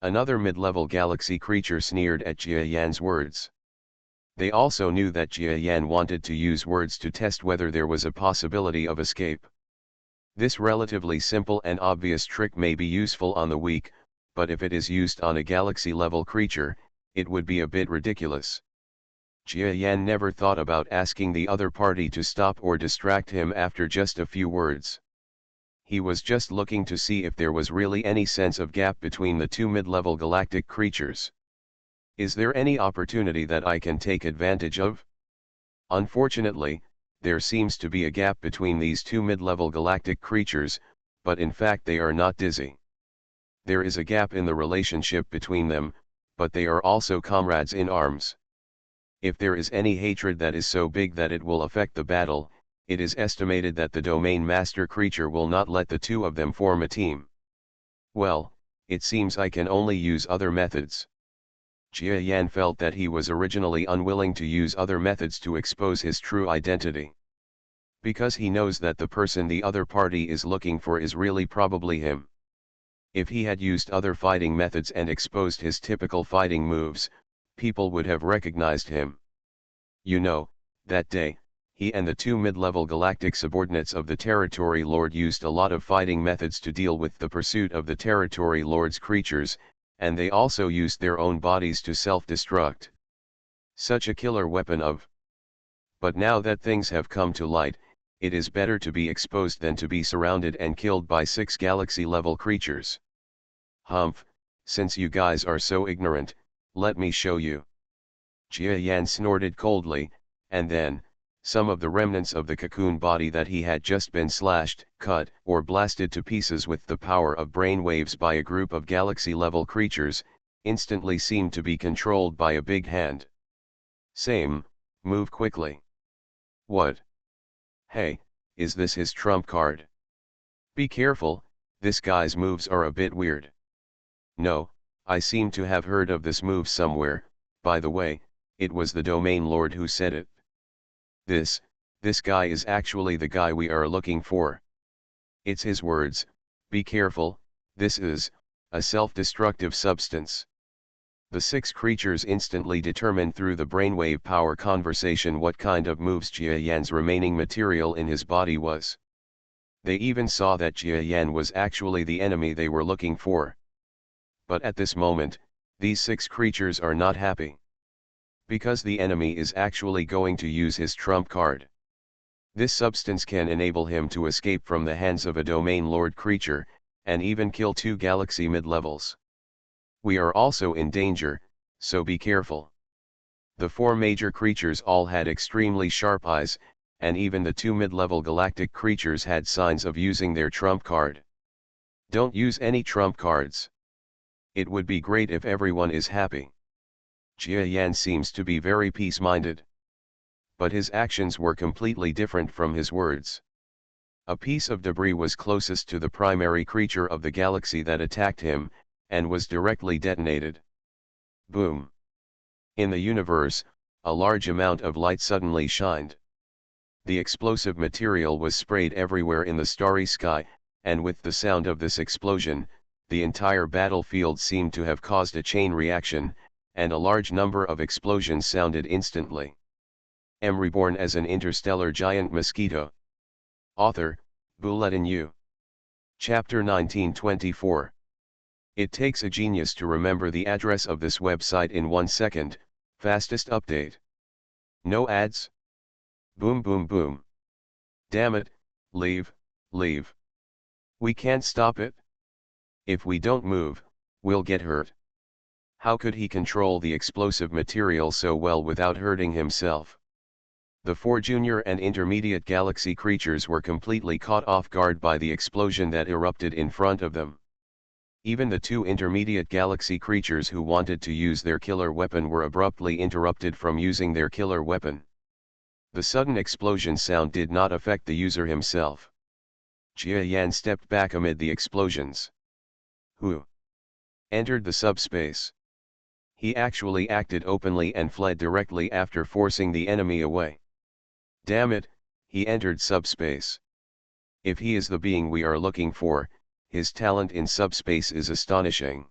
Another mid-level galaxy creature sneered at Jia Yan's words. They also knew that Jia Yan wanted to use words to test whether there was a possibility of escape. This relatively simple and obvious trick may be useful on the weak, but if it is used on a galaxy-level creature, it would be a bit ridiculous. Jia Yan never thought about asking the other party to stop or distract him after just a few words. He was just looking to see if there was really any sense of gap between the two mid-level galactic creatures. Is there any opportunity that I can take advantage of? Unfortunately, there seems to be a gap between these two mid-level galactic creatures, but in fact they are not dizzy. There is a gap in the relationship between them, but they are also comrades in arms. If there is any hatred that is so big that it will affect the battle, it is estimated that the domain master creature will not let the two of them form a team. Well, it seems I can only use other methods. Jia Yan felt that he was originally unwilling to use other methods to expose his true identity. Because he knows that the person the other party is looking for is really probably him. If he had used other fighting methods and exposed his typical fighting moves, people would have recognized him. You know, that day, he and the two mid-level galactic subordinates of the Territory Lord used a lot of fighting methods to deal with the pursuit of the Territory Lord's creatures, and they also used their own bodies to self-destruct. Such a killer weapon of. But now that things have come to light, it is better to be exposed than to be surrounded and killed by 6 galaxy-level creatures. Humph, since you guys are so ignorant, let me show you. Jia Yan snorted coldly, and then, some of the remnants of the cocoon body that he had just been slashed, cut, or blasted to pieces with the power of brainwaves by a group of galaxy-level creatures, instantly seemed to be controlled by a big hand. Same, move quickly. What? Hey, is this his trump card? Be careful, this guy's moves are a bit weird. No, I seem to have heard of this move somewhere. By the way, It was the domain lord who said it. This guy is actually the guy we are looking for. It's his words, be careful, this is a self-destructive substance. The 6 creatures instantly determined through the brainwave power conversation what kind of moves Jia Yan's remaining material in his body was. They even saw that Jia Yan was actually the enemy they were looking for. But at this moment, these 6 creatures are not happy. Because the enemy is actually going to use his trump card. This substance can enable him to escape from the hands of a domain lord creature, and even kill 2 galaxy mid-levels. We are also in danger, so be careful. The 4 major creatures all had extremely sharp eyes, and even the 2 mid-level galactic creatures had signs of using their trump card. Don't use any trump cards. It would be great if everyone is happy. Jia Yan seems to be very peace-minded. But his actions were completely different from his words. A piece of debris was closest to the primary creature of the galaxy that attacked him, and was directly detonated. Boom! In the universe, a large amount of light suddenly shined. The explosive material was sprayed everywhere in the starry sky, and with the sound of this explosion, the entire battlefield seemed to have caused a chain reaction, and a large number of explosions sounded instantly. Reborn as an interstellar giant mosquito. Author, Bulletin U. Chapter 1924. It takes a genius to remember the address of this website in 1 second, fastest update. No ads? Boom boom boom. Damn it, leave. We can't stop it. If we don't move, we'll get hurt. How could he control the explosive material so well without hurting himself? The 4 junior and intermediate galaxy creatures were completely caught off guard by the explosion that erupted in front of them. Even the 2 intermediate galaxy creatures who wanted to use their killer weapon were abruptly interrupted from using their killer weapon. The sudden explosion sound did not affect the user himself. Jia Yan stepped back amid the explosions. Who entered the subspace? He actually acted openly and fled directly after forcing the enemy away. Damn it, he entered subspace. If he is the being we are looking for, his talent in subspace is astonishing.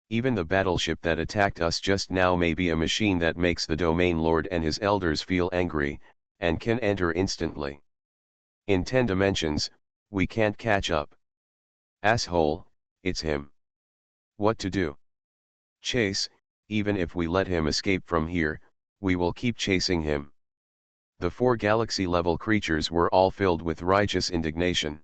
Even the battleship that attacked us just now may be a machine that makes the domain lord and his elders feel angry, and can enter instantly. In 10 dimensions, we can't catch up. Asshole, it's him. What to do? Chase, even if we let him escape from here, we will keep chasing him. The 4 galaxy-level creatures were all filled with righteous indignation.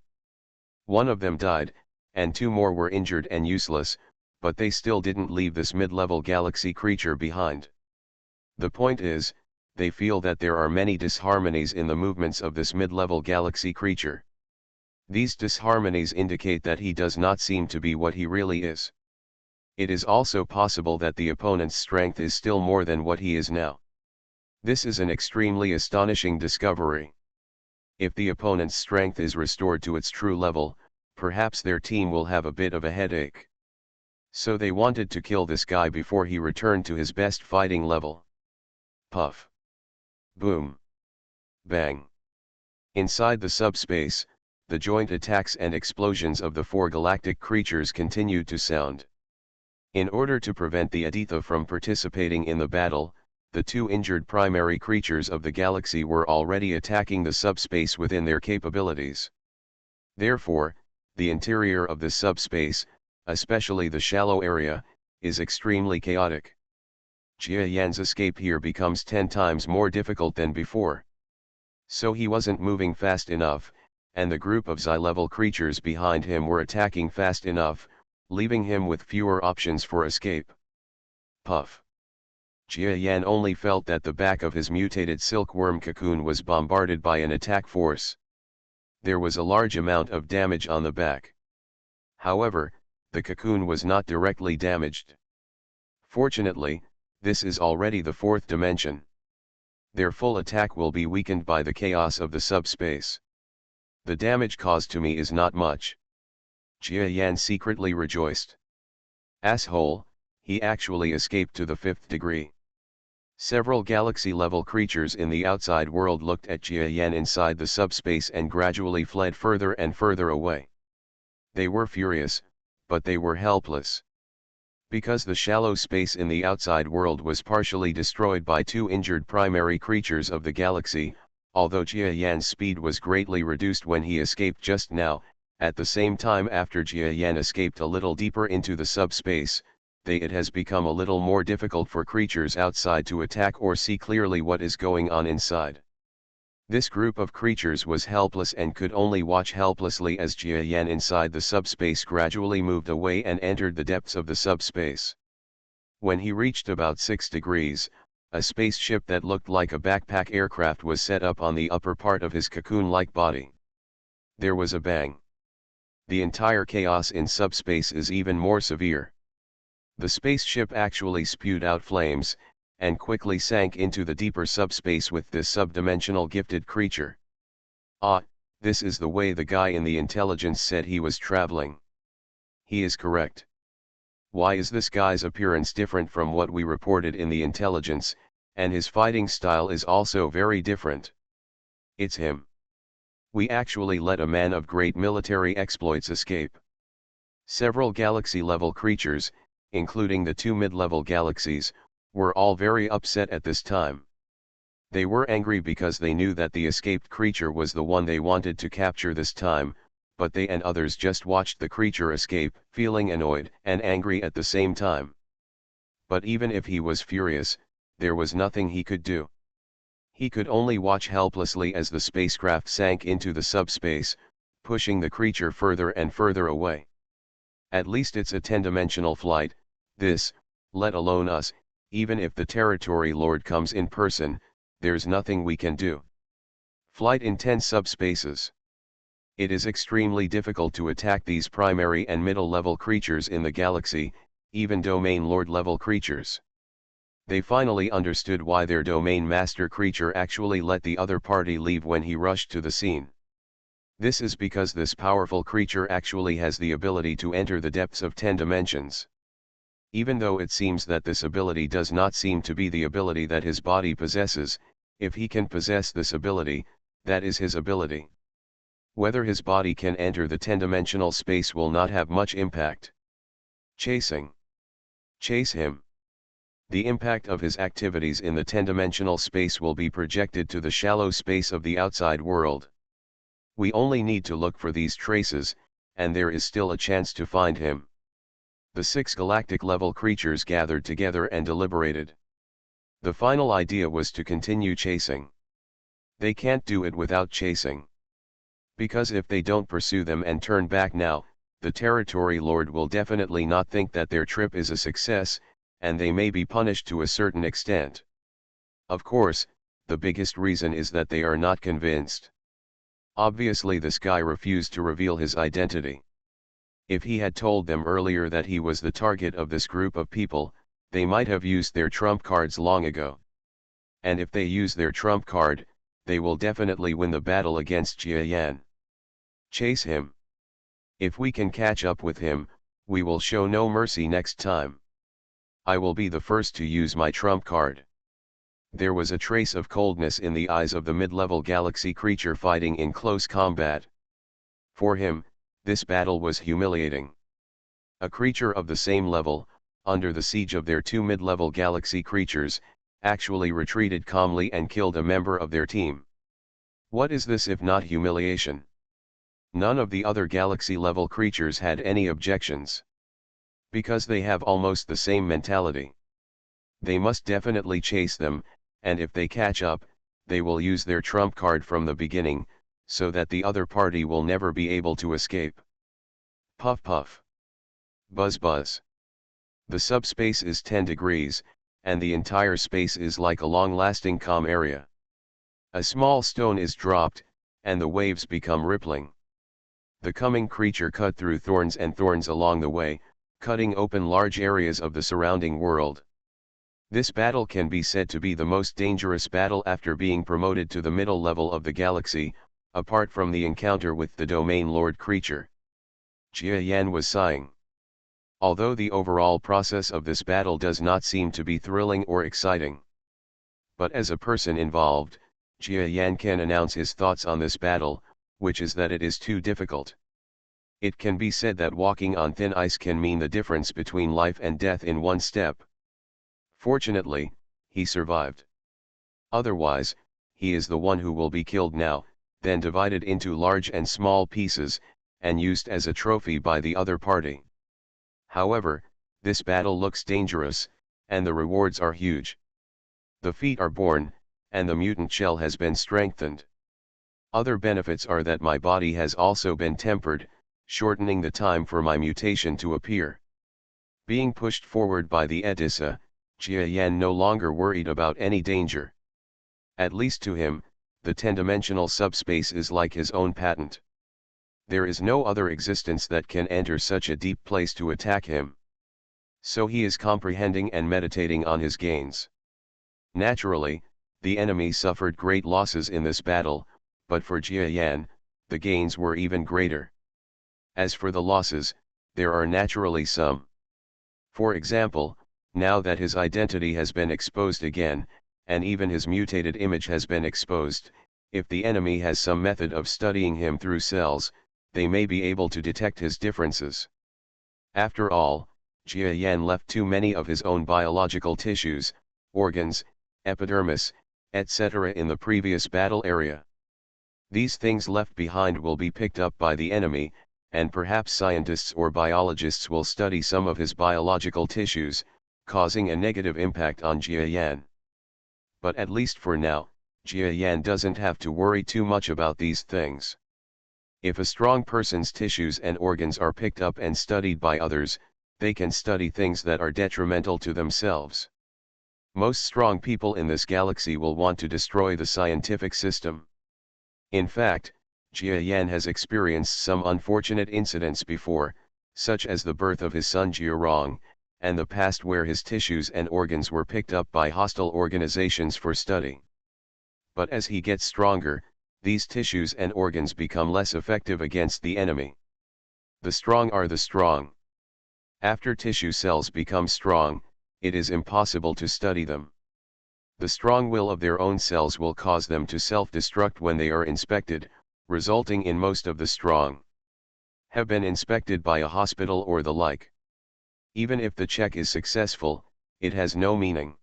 One of them died, and 2 more were injured and useless, but they still didn't leave this mid-level galaxy creature behind. The point is, they feel that there are many disharmonies in the movements of this mid-level galaxy creature. These disharmonies indicate that he does not seem to be what he really is. It is also possible that the opponent's strength is still more than what he is now. This is an extremely astonishing discovery. If the opponent's strength is restored to its true level, perhaps their team will have a bit of a headache. So they wanted to kill this guy before he returned to his best fighting level. Puff. Boom. Bang. Inside the subspace, the joint attacks and explosions of the 4 galactic creatures continued to sound. In order to prevent the Aditha from participating in the battle, the 2 injured primary creatures of the galaxy were already attacking the subspace within their capabilities. Therefore, the interior of the subspace, especially the shallow area, is extremely chaotic. Jia Yan's escape here becomes 10 times more difficult than before. So he wasn't moving fast enough, and the group of Xi-level creatures behind him were attacking fast enough, leaving him with fewer options for escape. Puff. Jia Yan only felt that the back of his mutated silkworm cocoon was bombarded by an attack force. There was a large amount of damage on the back. However, the cocoon was not directly damaged. Fortunately, this is already the 4th dimension. Their full attack will be weakened by the chaos of the subspace. The damage caused to me is not much. Jia Yan secretly rejoiced. Asshole, he actually escaped to the 5th degree. Several galaxy-level creatures in the outside world looked at Jia Yan inside the subspace and gradually fled further and further away. They were furious, but they were helpless. Because the shallow space in the outside world was partially destroyed by two injured primary creatures of the galaxy, although Jia Yan's speed was greatly reduced when he escaped just now, at the same time after Jia Yan escaped a little deeper into the subspace, it has become a little more difficult for creatures outside to attack or see clearly what is going on inside. This group of creatures was helpless and could only watch helplessly as Jia Yan inside the subspace gradually moved away and entered the depths of the subspace. When he reached about 6 degrees, a spaceship that looked like a backpack aircraft was set up on the upper part of his cocoon-like body. There was a bang. The entire chaos in subspace is even more severe. The spaceship actually spewed out flames, and quickly sank into the deeper subspace with this subdimensional gifted creature. Ah, this is the way the guy in the intelligence said he was traveling. He is correct. Why is this guy's appearance different from what we reported in the intelligence, and his fighting style is also very different? It's him. We actually let a man of great military exploits escape. Several galaxy-level creatures, including the two mid-level galaxies, were all very upset at this time. They were angry because they knew that the escaped creature was the one they wanted to capture this time, but they and others just watched the creature escape, feeling annoyed and angry at the same time. But even if he was furious, there was nothing he could do. He could only watch helplessly as the spacecraft sank into the subspace, pushing the creature further and further away. At least it's a 10-dimensional flight, this, let alone us. Even if the Territory Lord comes in person, there's nothing we can do. Flight in 10 subspaces. It is extremely difficult to attack these primary and middle-level creatures in the galaxy, even Domain Lord-level creatures. They finally understood why their Domain Master creature actually let the other party leave when he rushed to the scene. This is because this powerful creature actually has the ability to enter the depths of 10 dimensions. Even though it seems that this ability does not seem to be the ability that his body possesses, if he can possess this ability, that is his ability. Whether his body can enter the 10-dimensional space will not have much impact. Chasing. Chase him. The impact of his activities in the 10-dimensional space will be projected to the shallow space of the outside world. We only need to look for these traces, and there is still a chance to find him. The 6 galactic-level creatures gathered together and deliberated. The final idea was to continue chasing. They can't do it without chasing. Because if they don't pursue them and turn back now, the Territory Lord will definitely not think that their trip is a success, and they may be punished to a certain extent. Of course, the biggest reason is that they are not convinced. Obviously this guy refused to reveal his identity. If he had told them earlier that he was the target of this group of people, they might have used their trump cards long ago. And if they use their trump card, they will definitely win the battle against Jia Yan. Chase him. If we can catch up with him, we will show no mercy next time. I will be the first to use my trump card. There was a trace of coldness in the eyes of the mid-level galaxy creature fighting in close combat. For him, this battle was humiliating. A creature of the same level, under the siege of their two mid-level galaxy creatures, actually retreated calmly and killed a member of their team. What is this if not humiliation? None of the other galaxy-level creatures had any objections. Because they have almost the same mentality. They must definitely chase them, and if they catch up, they will use their trump card from the beginning, so that the other party will never be able to escape. Puff puff. Buzz buzz. The subspace is 10 degrees, and the entire space is like a long-lasting calm area. A small stone is dropped, and the waves become rippling. The coming creature cut through thorns and thorns along the way, cutting open large areas of the surrounding world. This battle can be said to be the most dangerous battle after being promoted to the middle level of the galaxy, apart from the encounter with the Domain Lord creature. Jia Yan was sighing. Although the overall process of this battle does not seem to be thrilling or exciting. But as a person involved, Jia Yan can announce his thoughts on this battle, which is that it is too difficult. It can be said that walking on thin ice can mean the difference between life and death in one step. Fortunately, he survived. Otherwise, he is the one who will be killed now, then divided into large and small pieces, and used as a trophy by the other party. However, this battle looks dangerous, and the rewards are huge. The feet are born, and the mutant shell has been strengthened. Other benefits are that my body has also been tempered, shortening the time for my mutation to appear. Being pushed forward by the Etissa, Jia Yan no longer worried about any danger. At least to him, the 10-dimensional subspace is like his own patent. There is no other existence that can enter such a deep place to attack him. So he is comprehending and meditating on his gains. Naturally, the enemy suffered great losses in this battle, but for Jia Yan, the gains were even greater. As for the losses, there are naturally some. For example, now that his identity has been exposed again, and even his mutated image has been exposed, if the enemy has some method of studying him through cells, they may be able to detect his differences. After all, Jia Yan left too many of his own biological tissues, organs, epidermis, etc. in the previous battle area. These things left behind will be picked up by the enemy, and perhaps scientists or biologists will study some of his biological tissues, causing a negative impact on Jia Yan. But at least for now, Jia Yan doesn't have to worry too much about these things. If a strong person's tissues and organs are picked up and studied by others, they can study things that are detrimental to themselves. Most strong people in this galaxy will want to destroy the scientific system. In fact, Jia Yan has experienced some unfortunate incidents before, such as the birth of his son Jiarong, and the past where his tissues and organs were picked up by hostile organizations for study. But as he gets stronger, these tissues and organs become less effective against the enemy. The strong are the strong. After tissue cells become strong, it is impossible to study them. The strong will of their own cells will cause them to self-destruct when they are inspected, resulting in most of the strong have been inspected by a hospital or the like. Even if the check is successful, it has no meaning.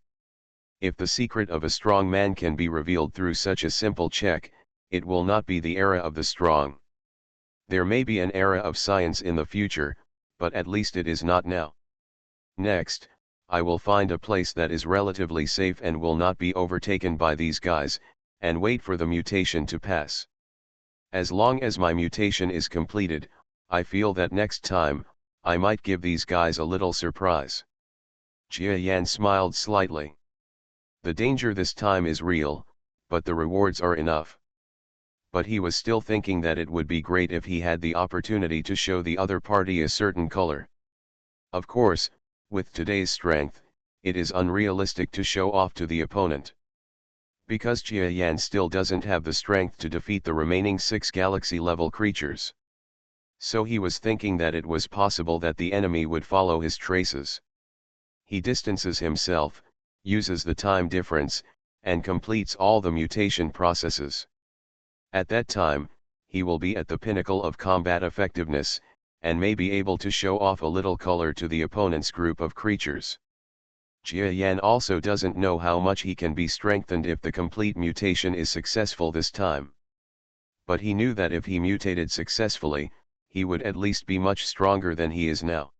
If the secret of a strong man can be revealed through such a simple check, it will not be the era of the strong. There may be an era of science in the future, but at least it is not now. Next, I will find a place that is relatively safe and will not be overtaken by these guys, and wait for the mutation to pass. As long as my mutation is completed, I feel that next time, I might give these guys a little surprise. Jia Yan smiled slightly. The danger this time is real, but the rewards are enough. But he was still thinking that it would be great if he had the opportunity to show the other party a certain color. Of course, with today's strength, it is unrealistic to show off to the opponent. Because Jia Yan still doesn't have the strength to defeat the remaining 6 galaxy-level creatures. So he was thinking that it was possible that the enemy would follow his traces. He distances himself, uses the time difference, and completes all the mutation processes. At that time, he will be at the pinnacle of combat effectiveness, and may be able to show off a little color to the opponent's group of creatures. Jia Yan also doesn't know how much he can be strengthened if the complete mutation is successful this time. But he knew that if he mutated successfully, he would at least be much stronger than he is now.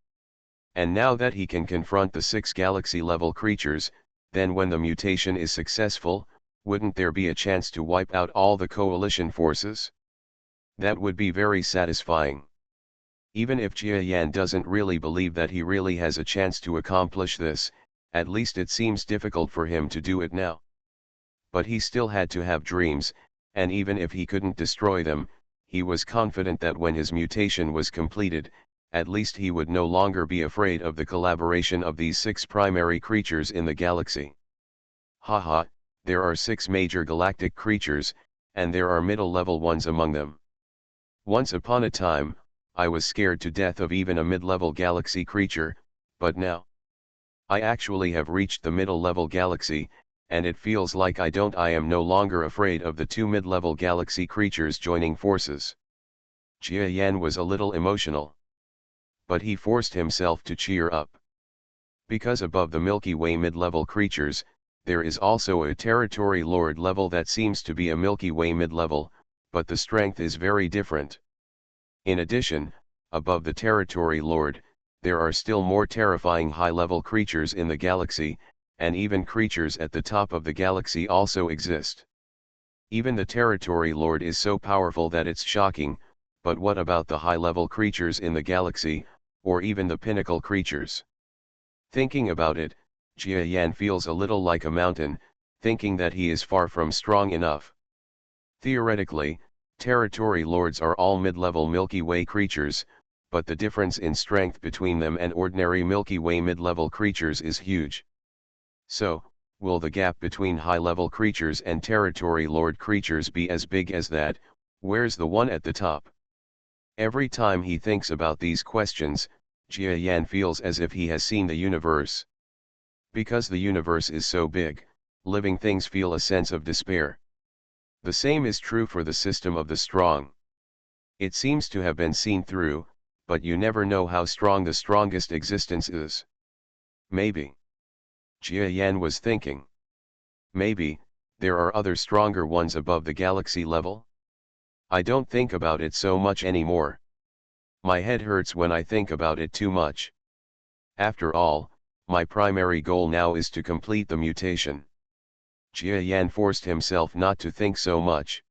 And now that he can confront the 6 galaxy-level creatures, then when the mutation is successful, wouldn't there be a chance to wipe out all the coalition forces? That would be very satisfying. Even if Jia Yan doesn't really believe that he really has a chance to accomplish this, at least it seems difficult for him to do it now. But he still had to have dreams, and even if he couldn't destroy them, he was confident that when his mutation was completed, at least he would no longer be afraid of the collaboration of these 6 primary creatures in the galaxy. Haha, there are 6 major galactic creatures, and there are middle-level ones among them. Once upon a time, I was scared to death of even a mid-level galaxy creature, but now I actually have reached the middle-level galaxy, and it feels like I am no longer afraid of the two mid-level galaxy creatures joining forces. Jia Yan was a little emotional. But he forced himself to cheer up. Because above the Milky Way mid-level creatures, there is also a territory lord level that seems to be a Milky Way mid-level, but the strength is very different. In addition, above the territory lord, there are still more terrifying high-level creatures in the galaxy, and even creatures at the top of the galaxy also exist. Even the territory lord is so powerful that it's shocking, but what about the high-level creatures in the galaxy, or even the pinnacle creatures? Thinking about it, Jia Yan feels a little like a mountain, thinking that he is far from strong enough. Theoretically, territory lords are all mid-level Milky Way creatures, but the difference in strength between them and ordinary Milky Way mid-level creatures is huge. So, will the gap between high-level creatures and territory lord creatures be as big as that? Where's the one at the top? Every time he thinks about these questions, Jia Yan feels as if he has seen the universe. Because the universe is so big, living things feel a sense of despair. The same is true for the system of the strong. It seems to have been seen through, but you never know how strong the strongest existence is. Maybe. Jia Yan was thinking. Maybe, there are other stronger ones above the galaxy level? I don't think about it so much anymore. My head hurts when I think about it too much. After all, my primary goal now is to complete the mutation. Jia Yan forced himself not to think so much.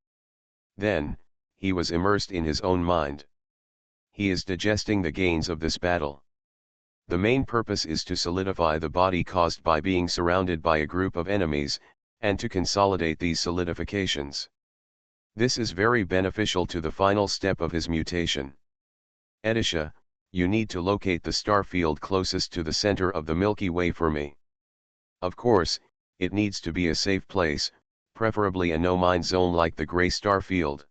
Then, he was immersed in his own mind. He is digesting the gains of this battle. The main purpose is to solidify the body caused by being surrounded by a group of enemies, and to consolidate these solidifications. This is very beneficial to the final step of his mutation. Edisha, you need to locate the star field closest to the center of the Milky Way for me. Of course, it needs to be a safe place, preferably a no-mind zone like the gray star field.